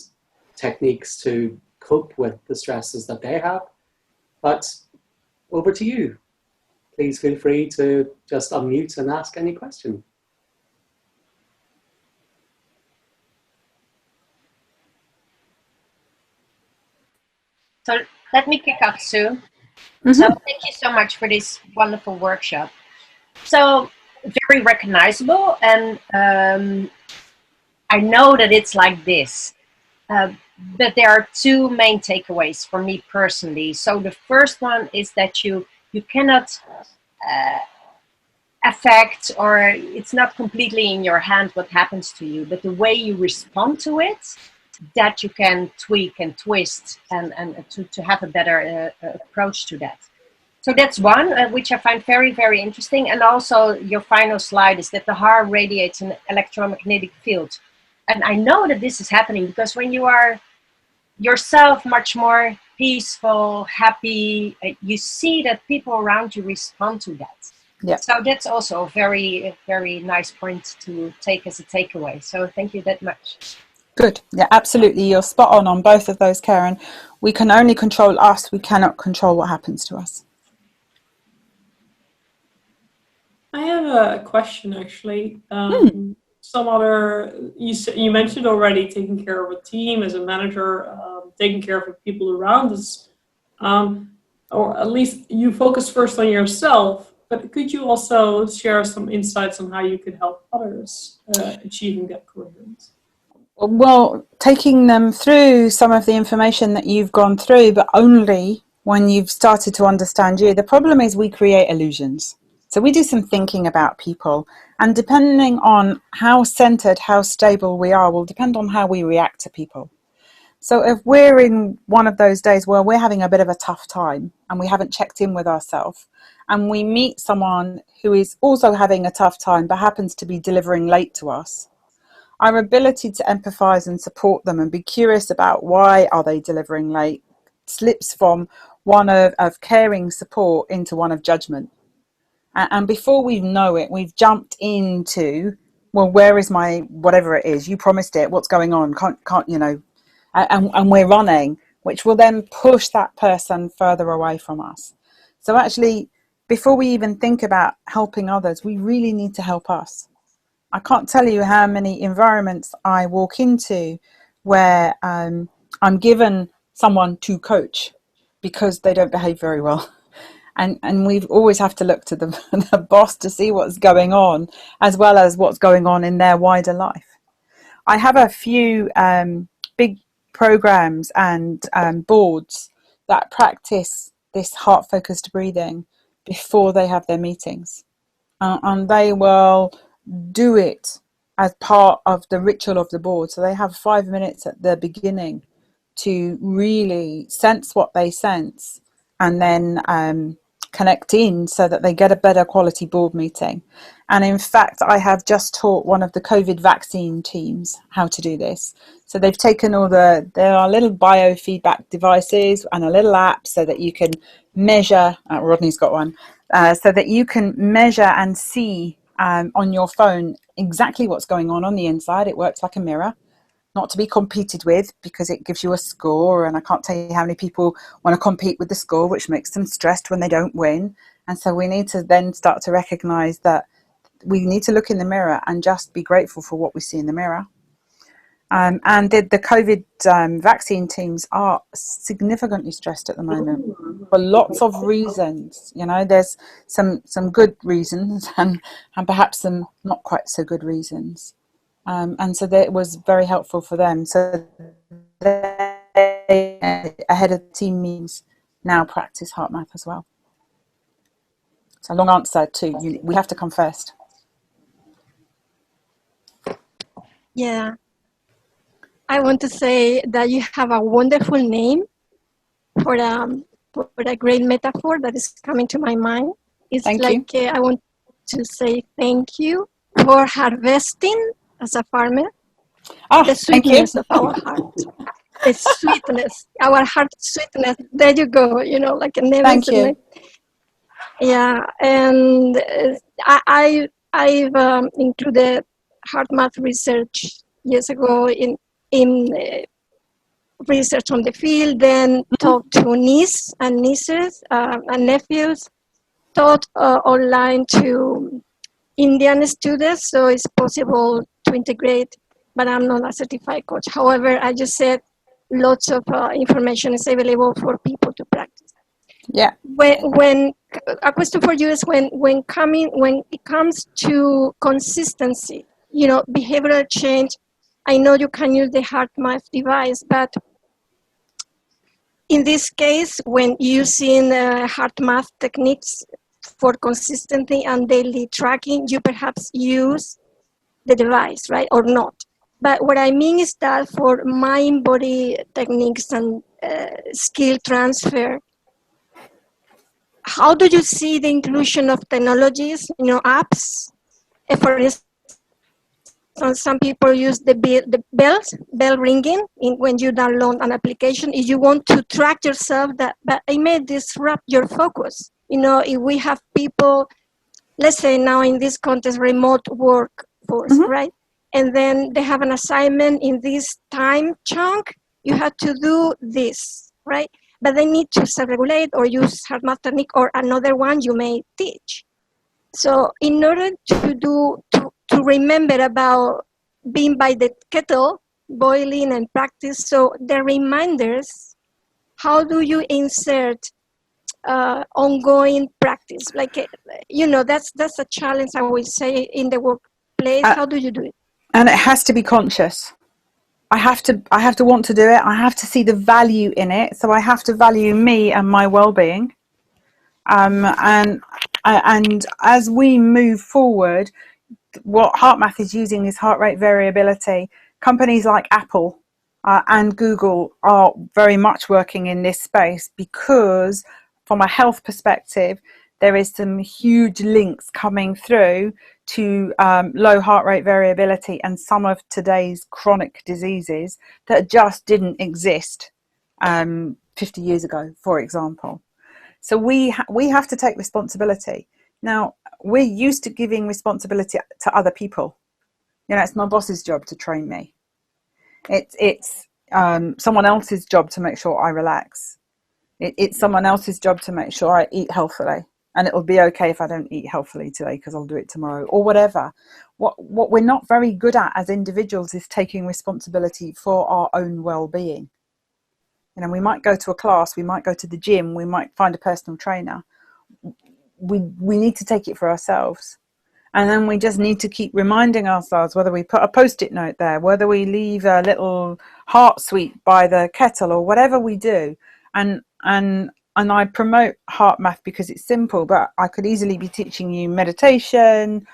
techniques to cope with the stresses that they have. But over to you. Please feel free to just unmute and ask any question. So let me kick off, Sue. Mm-hmm. So thank you so much for this wonderful workshop. So very recognizable, and I know that it's like this. But there are two main takeaways for me personally. So the first one is that you cannot affect, or it's not completely in your hand what happens to you, but the way you respond to it, that you can tweak and twist and to have a better approach to that. So that's one, which I find very, very interesting. And also your final slide is that the heart radiates an electromagnetic field. And I know that this is happening because when you are yourself much more peaceful, happy, you see that people around you respond to that. Yeah. So that's also a very, very nice point to take as a takeaway. So thank you that much. Good. Yeah, absolutely. You're spot on both of those, Karen. We can only control us. We cannot control what happens to us. I have a question, actually. Some other, you mentioned already taking care of a team as a manager, taking care of the people around us, or at least you focus first on yourself, but could you also share some insights on how you could help others achieving that coherence? Well, taking them through some of the information that you've gone through, but only when you've started to understand you. The problem is we create illusions. So we do some thinking about people, and depending on how centered, how stable we are, will depend on how we react to people. So if we're in one of those days where we're having a bit of a tough time and we haven't checked in with ourselves, and we meet someone who is also having a tough time but happens to be delivering late to us, our ability to empathize and support them and be curious about why are they delivering late slips from one of caring support into one of judgment. And before we know it, we've jumped into, well, where is my, whatever it is, you promised it, what's going on, can't you know, and we're running, which will then push that person further away from us. So actually, before we even think about helping others, we really need to help us. I can't tell you how many environments I walk into where I'm given someone to coach because they don't behave very well. And we've always have to look to the boss to see what's going on, as well as what's going on in their wider life. I have a few big programs and boards that practice this heart-focused breathing before they have their meetings. And they will do it as part of the ritual of the board. So they have 5 minutes at the beginning to really sense what they sense, and then connect in so that they get a better quality board meeting. And in fact, I have just taught one of the COVID vaccine teams how to do this. So they've taken there are little biofeedback devices and a little app so that you can measure, Rodney's got one, so that you can measure and see on your phone exactly what's going on the inside. It works like a mirror, not to be competed with, because it gives you a score, and I can't tell you how many people want to compete with the score, which makes them stressed when they don't win. And so we need to then start to recognize that we need to look in the mirror and just be grateful for what we see in the mirror. And the COVID vaccine teams are significantly stressed at the moment for lots of reasons. You know, there's some good reasons and perhaps some not quite so good reasons. And so that was very helpful for them. So they, ahead of the team meetings, now practice HeartMath as well. So long answer to we have to come first. Yeah. I want to say that you have a wonderful name for a great metaphor that is coming to my mind. It's Thank like I want to say thank you for harvesting as a farmer the sweetness of our heart. The sweetness, our heart sweetness. There you go. You know, like a name. Thank you. Yeah, and I've included HeartMath research years ago in research on the field, then talked to nieces and nephews, taught online to Indian students, so it's possible to integrate, but I'm not a certified coach. However, I just said lots of information is available for people to practice. Yeah. When a question for you is when it comes to consistency, you know, behavioral change. I know you can use the HeartMath device, but in this case, when using HeartMath techniques for consistency and daily tracking, you perhaps use the device, right, or not. But what I mean is that for mind-body techniques and skill transfer, how do you see the inclusion of technologies, you know, apps? For instance, some people use the bell ringing when you download an application. If you want to track yourself, but it may disrupt your focus. You know, if we have people, let's say now in this context, remote workforce, right? And then they have an assignment in this time chunk, you have to do this, right? But they need to self-regulate or use HeartMath technique or another one you may teach. So in order to remember about being by the kettle, boiling and practice, so the reminders, how do you insert ongoing practice? Like, you know, that's a challenge, I would say, in the workplace. How do you do it? And it has to be conscious. I have to want to do it. I have to see the value in it. So I have to value me and my well-being. And as we move forward, what HeartMath is using is heart rate variability. Companies like Apple and Google are very much working in this space because from a health perspective, there is some huge links coming through to low heart rate variability and some of today's chronic diseases that just didn't exist 50 years ago, for example. So we have to take responsibility. Now, we're used to giving responsibility to other people. You know, it's my boss's job to train me. It's someone else's job to make sure I relax. It's someone else's job to make sure I eat healthily. And it'll be okay if I don't eat healthily today because I'll do it tomorrow or whatever. What we're not very good at as individuals is taking responsibility for our own well-being. You know, we might go to a class, we might go to the gym, we might find a personal trainer. We need to take it for ourselves. And then we just need to keep reminding ourselves, whether we put a post-it note there, whether we leave a little heart sweet by the kettle or whatever we do. And and I promote heart math because it's simple, but I could easily be teaching you meditation,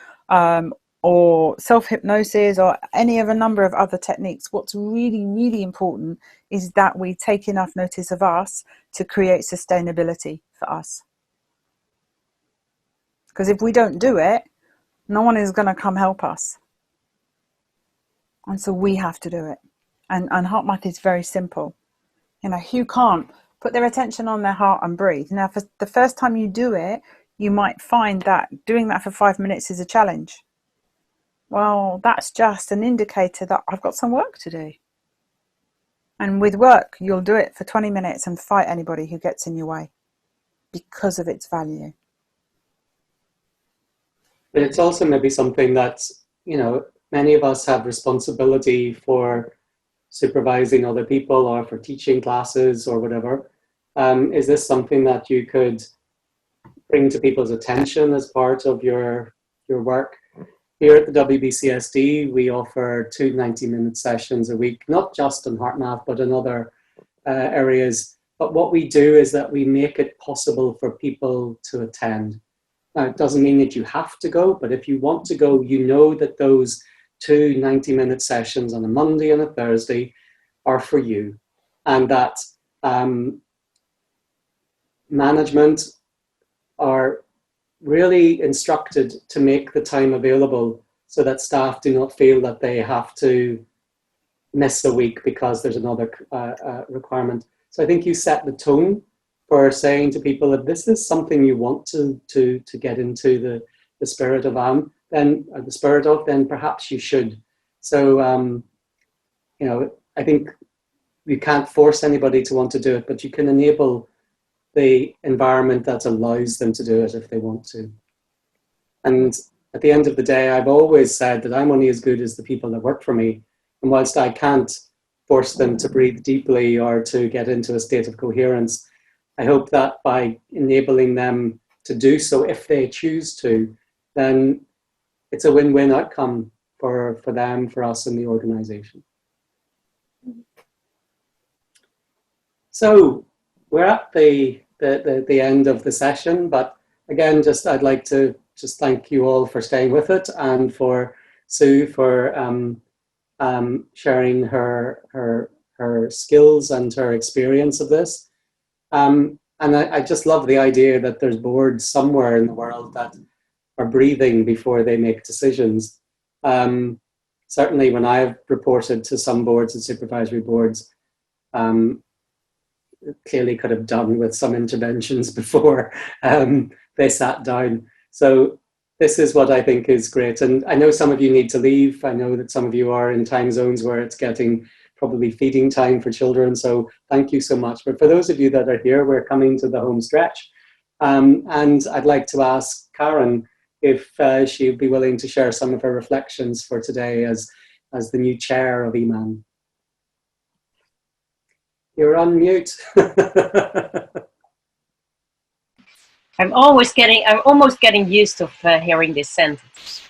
or self-hypnosis, or any of a number of other techniques. What's really, really important is that we take enough notice of us to create sustainability for us. Because if we don't do it, no one is going to come help us. And so we have to do it. And heart math is very simple. You know, who can't put their attention on their heart and breathe? Now, for the first time you do it, you might find that doing that for 5 minutes is a challenge. Well, that's just an indicator that I've got some work to do. And with work, you'll do it for 20 minutes and fight anybody who gets in your way because of its value. But it's also maybe something that, you know, many of us have responsibility for supervising other people or for teaching classes or whatever. Is this something that you could bring to people's attention as part of your work? Here at the WBCSD, we offer 2 90-minute sessions a week, not just in heart math, but in other areas. But what we do is that we make it possible for people to attend. Now, it doesn't mean that you have to go, but if you want to go, you know that those 2 90-minute sessions on a Monday and a Thursday are for you. And that management are really instructed to make the time available so that staff do not feel that they have to miss a week because there's another requirement. So I think you set the tone for saying to people, if this is something you want to get into the spirit of then perhaps you should. So you know, I think you can't force anybody to want to do it, but you can enable the environment that allows them to do it if they want to. And at the end of the day, I've always said that I'm only as good as the people that work for me. And whilst I can't force them to breathe deeply or to get into a state of coherence, I hope that by enabling them to do so, if they choose to, then it's a win-win outcome for them, for us, and the organization. So we're at the end of the session, but again, I'd like to just thank you all for staying with it, and for Sue for sharing her skills and her experience of this. And I just love the idea that there's boards somewhere in the world that are breathing before they make decisions. Certainly when I've reported to some boards and supervisory boards, clearly could have done with some interventions before they sat down. So this is what I think is great. And I know some of you need to leave. I know that some of you are in time zones where it's getting probably feeding time for children. So thank you so much. But for those of you that are here, we're coming to the home stretch. And I'd like to ask Karen if she'd be willing to share some of her reflections for today as the new chair of EMAN. You're on mute. I'm almost getting used to hearing this sentence.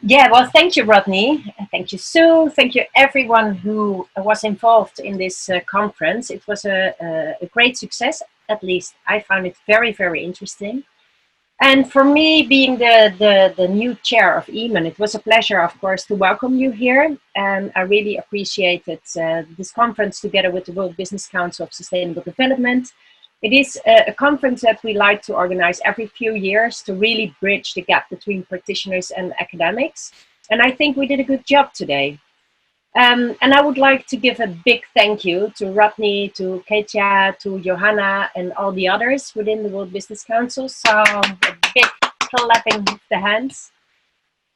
Yeah, well, thank you, Rodney. Thank you, Sue. Thank you, everyone who was involved in this conference. It was a great success. At least I found it very, very interesting. And for me, being the new chair of EMAN, it was a pleasure, of course, to welcome you here. And I really appreciated this conference together with the World Business Council of Sustainable Development. It is a conference that we like to organize every few years to really bridge the gap between practitioners and academics. And I think we did a good job today. And I would like to give a big thank you to Rodney, to Ketia, to Johanna, and all the others within the World Business Council. So a big clapping of the hands.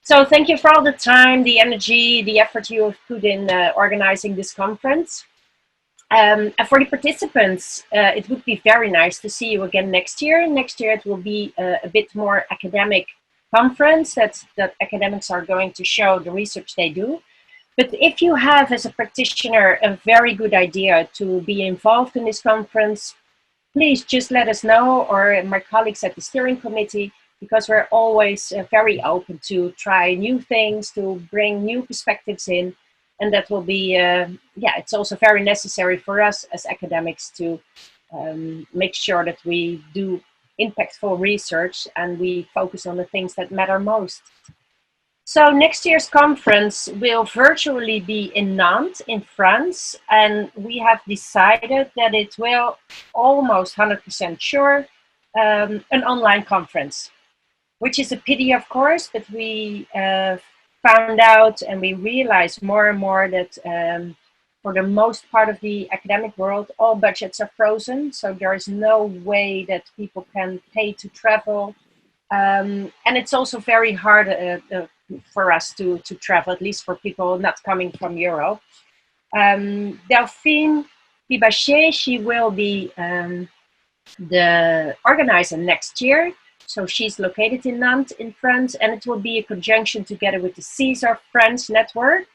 So thank you for all the time, the energy, the effort you have put in organizing this conference. And for the participants, it would be very nice to see you again next year. Next year it will be a bit more academic conference that academics are going to show the research they do. But if you have, as a practitioner, a very good idea to be involved in this conference, please just let us know, or my colleagues at the steering committee, because we're always very open to try new things, to bring new perspectives in. And that will be, yeah, it's also very necessary for us as academics to make sure that we do impactful research and we focus on the things that matter most. So next year's conference will virtually be in Nantes in France, and we have decided that it will, almost 100% sure, an online conference, which is a pity, of course, but we found out and we realized more and more that for the most part of the academic world, all budgets are frozen, so there is no way that people can pay to travel. And it's also very hard for us to travel, at least for people not coming from Europe. Delphine Pibachet, she will be the organizer next year. So she's located in Nantes in France, and it will be a conjunction together with the CSR France network.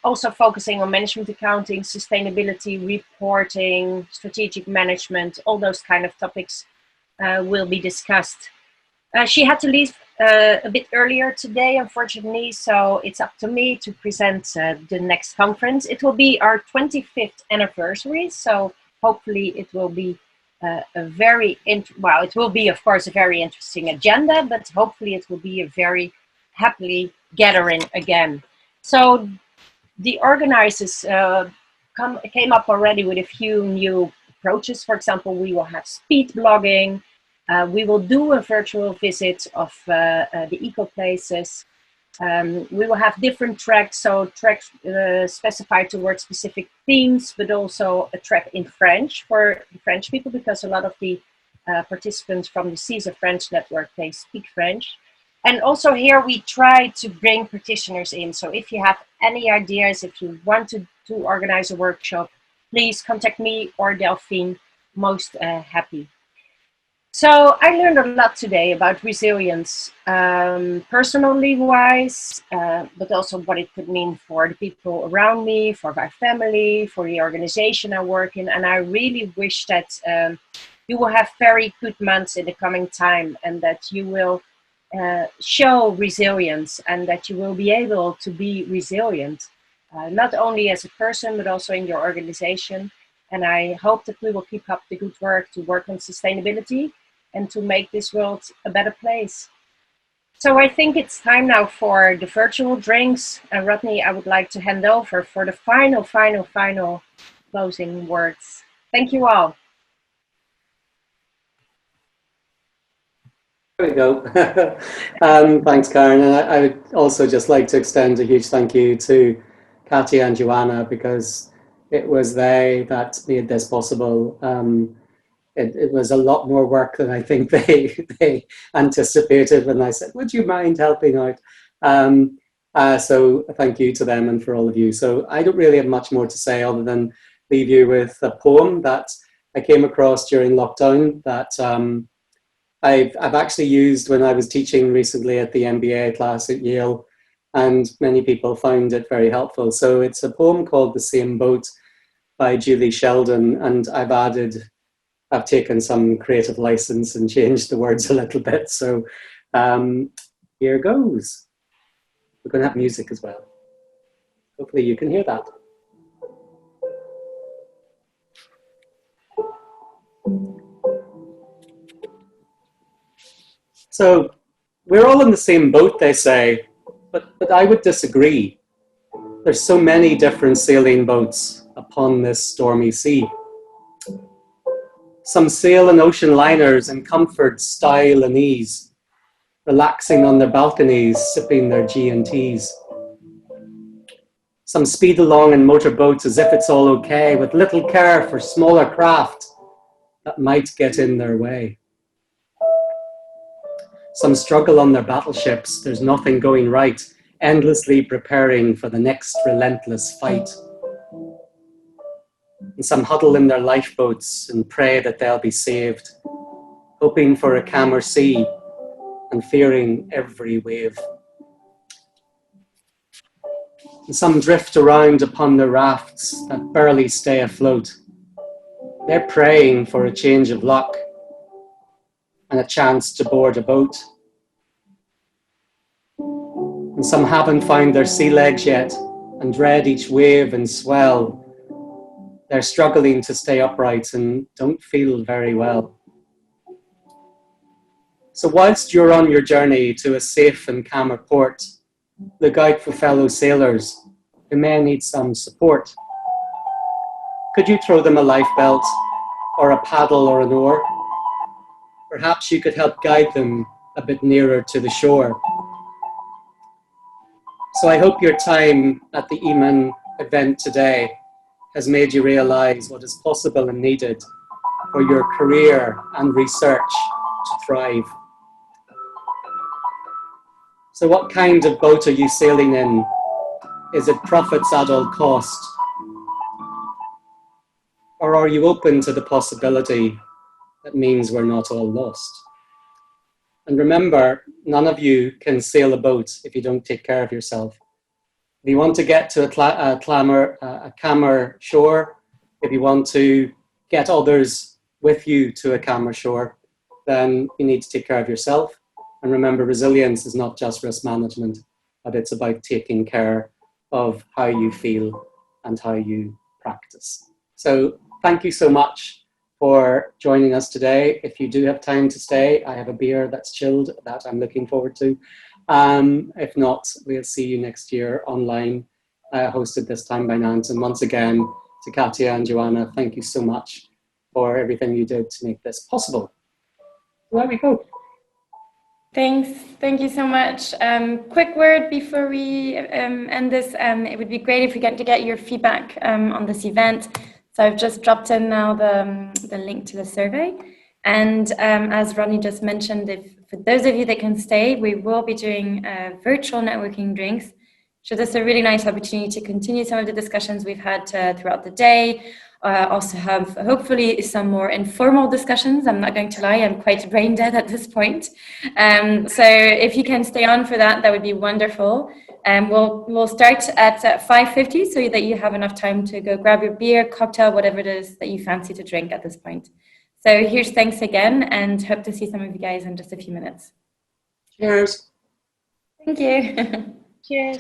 Also focusing on management accounting, sustainability, reporting, strategic management, all those kind of topics will be discussed. She had to leave a bit earlier today, unfortunately, so it's up to me to present the next conference. It will be our 25th anniversary, so hopefully it will be it will be, of course, a very interesting agenda, but hopefully it will be a very happily gathering again. So the organizers came up already with a few new approaches. For example, we will have speed blogging. We will do a virtual visit of the eco places. We will have different tracks, so tracks specified towards specific themes, but also a track in French for the French people, because a lot of the participants from the CSR French network, they speak French. And also here we try to bring practitioners in. So if you have any ideas, if you want to organize a workshop, please contact me or Delphine, most happy. So I learned a lot today about resilience, personally wise, but also what it could mean for the people around me, for my family, for the organization I work in. And I really wish that you will have very good months in the coming time, and that you will show resilience, and that you will be able to be resilient, not only as a person, but also in your organization. And I hope that we will keep up the good work to work on sustainability and to make this world a better place. So I think it's time now for the virtual drinks. And Rodney, I would like to hand over for the final closing words. Thank you all. There we go. Thanks, Karen. And I would also just like to extend a huge thank you to Katia and Joanna, because it was they that made this possible. It was a lot more work than I think they anticipated when I said, would you mind helping out? So thank you to them and for all of you. So I don't really have much more to say other than leave you with a poem that I came across during lockdown that I've actually used when I was teaching recently at the MBA class at Yale, and many people found it very helpful. So it's a poem called The Same Boat by Julie Sheldon, and I've taken some creative license and changed the words a little bit. So here goes. We're going to have music as well. Hopefully you can hear that. So we're all in the same boat, they say, but I would disagree. There's so many different sailing boats upon this stormy sea. Some sail in ocean liners in comfort, style and ease, relaxing on their balconies, sipping their G&Ts. Some speed along in motorboats as if it's all okay, with little care for smaller craft that might get in their way. Some struggle on their battleships, there's nothing going right, endlessly preparing for the next relentless fight. And some huddle in their lifeboats and pray that they'll be saved, hoping for a calmer sea and fearing every wave. And some drift around upon the rafts that barely stay afloat. They're praying for a change of luck and a chance to board a boat. And some haven't found their sea legs yet and dread each wave and swell they're struggling to stay upright and don't feel very well. So whilst you're on your journey to a safe and calmer port, look out for fellow sailors who may need some support. Could you throw them a life belt or a paddle or an oar? Perhaps you could help guide them a bit nearer to the shore. So I hope your time at the EMAN event today has made you realise what is possible and needed for your career and research to thrive. So what kind of boat are you sailing in? Is it profits at all cost? Or are you open to the possibility that means we're not all lost? And remember, none of you can sail a boat if you don't take care of yourself. If you want to get to a calmer shore, if you want to get others with you to a calmer shore, then you need to take care of yourself. And remember, resilience is not just risk management, but it's about taking care of how you feel and how you practice. So thank you so much for joining us today. If you do have time to stay, I have a beer that's chilled that I'm looking forward to. If not, we'll see you next year online, hosted this time by Nant. And once again, to Katya and Joanna, thank you so much for everything you did to make this possible. There we go. Thanks. Thank you so much. Quick word before we end this. It would be great if we get to get your feedback on this event. So I've just dropped in now the link to the survey. And as Ronnie just mentioned, for those of you that can stay, we will be doing virtual networking drinks. So this is a really nice opportunity to continue some of the discussions we've had throughout the day. Also have hopefully some more informal discussions. I'm not going to lie, I'm quite brain dead at this point. So if you can stay on for that, that would be wonderful. We'll start at 5:50 so that you have enough time to go grab your beer, cocktail, whatever it is that you fancy to drink at this point. So here's thanks again, and hope to see some of you guys in just a few minutes. Cheers. Thank you. Cheers.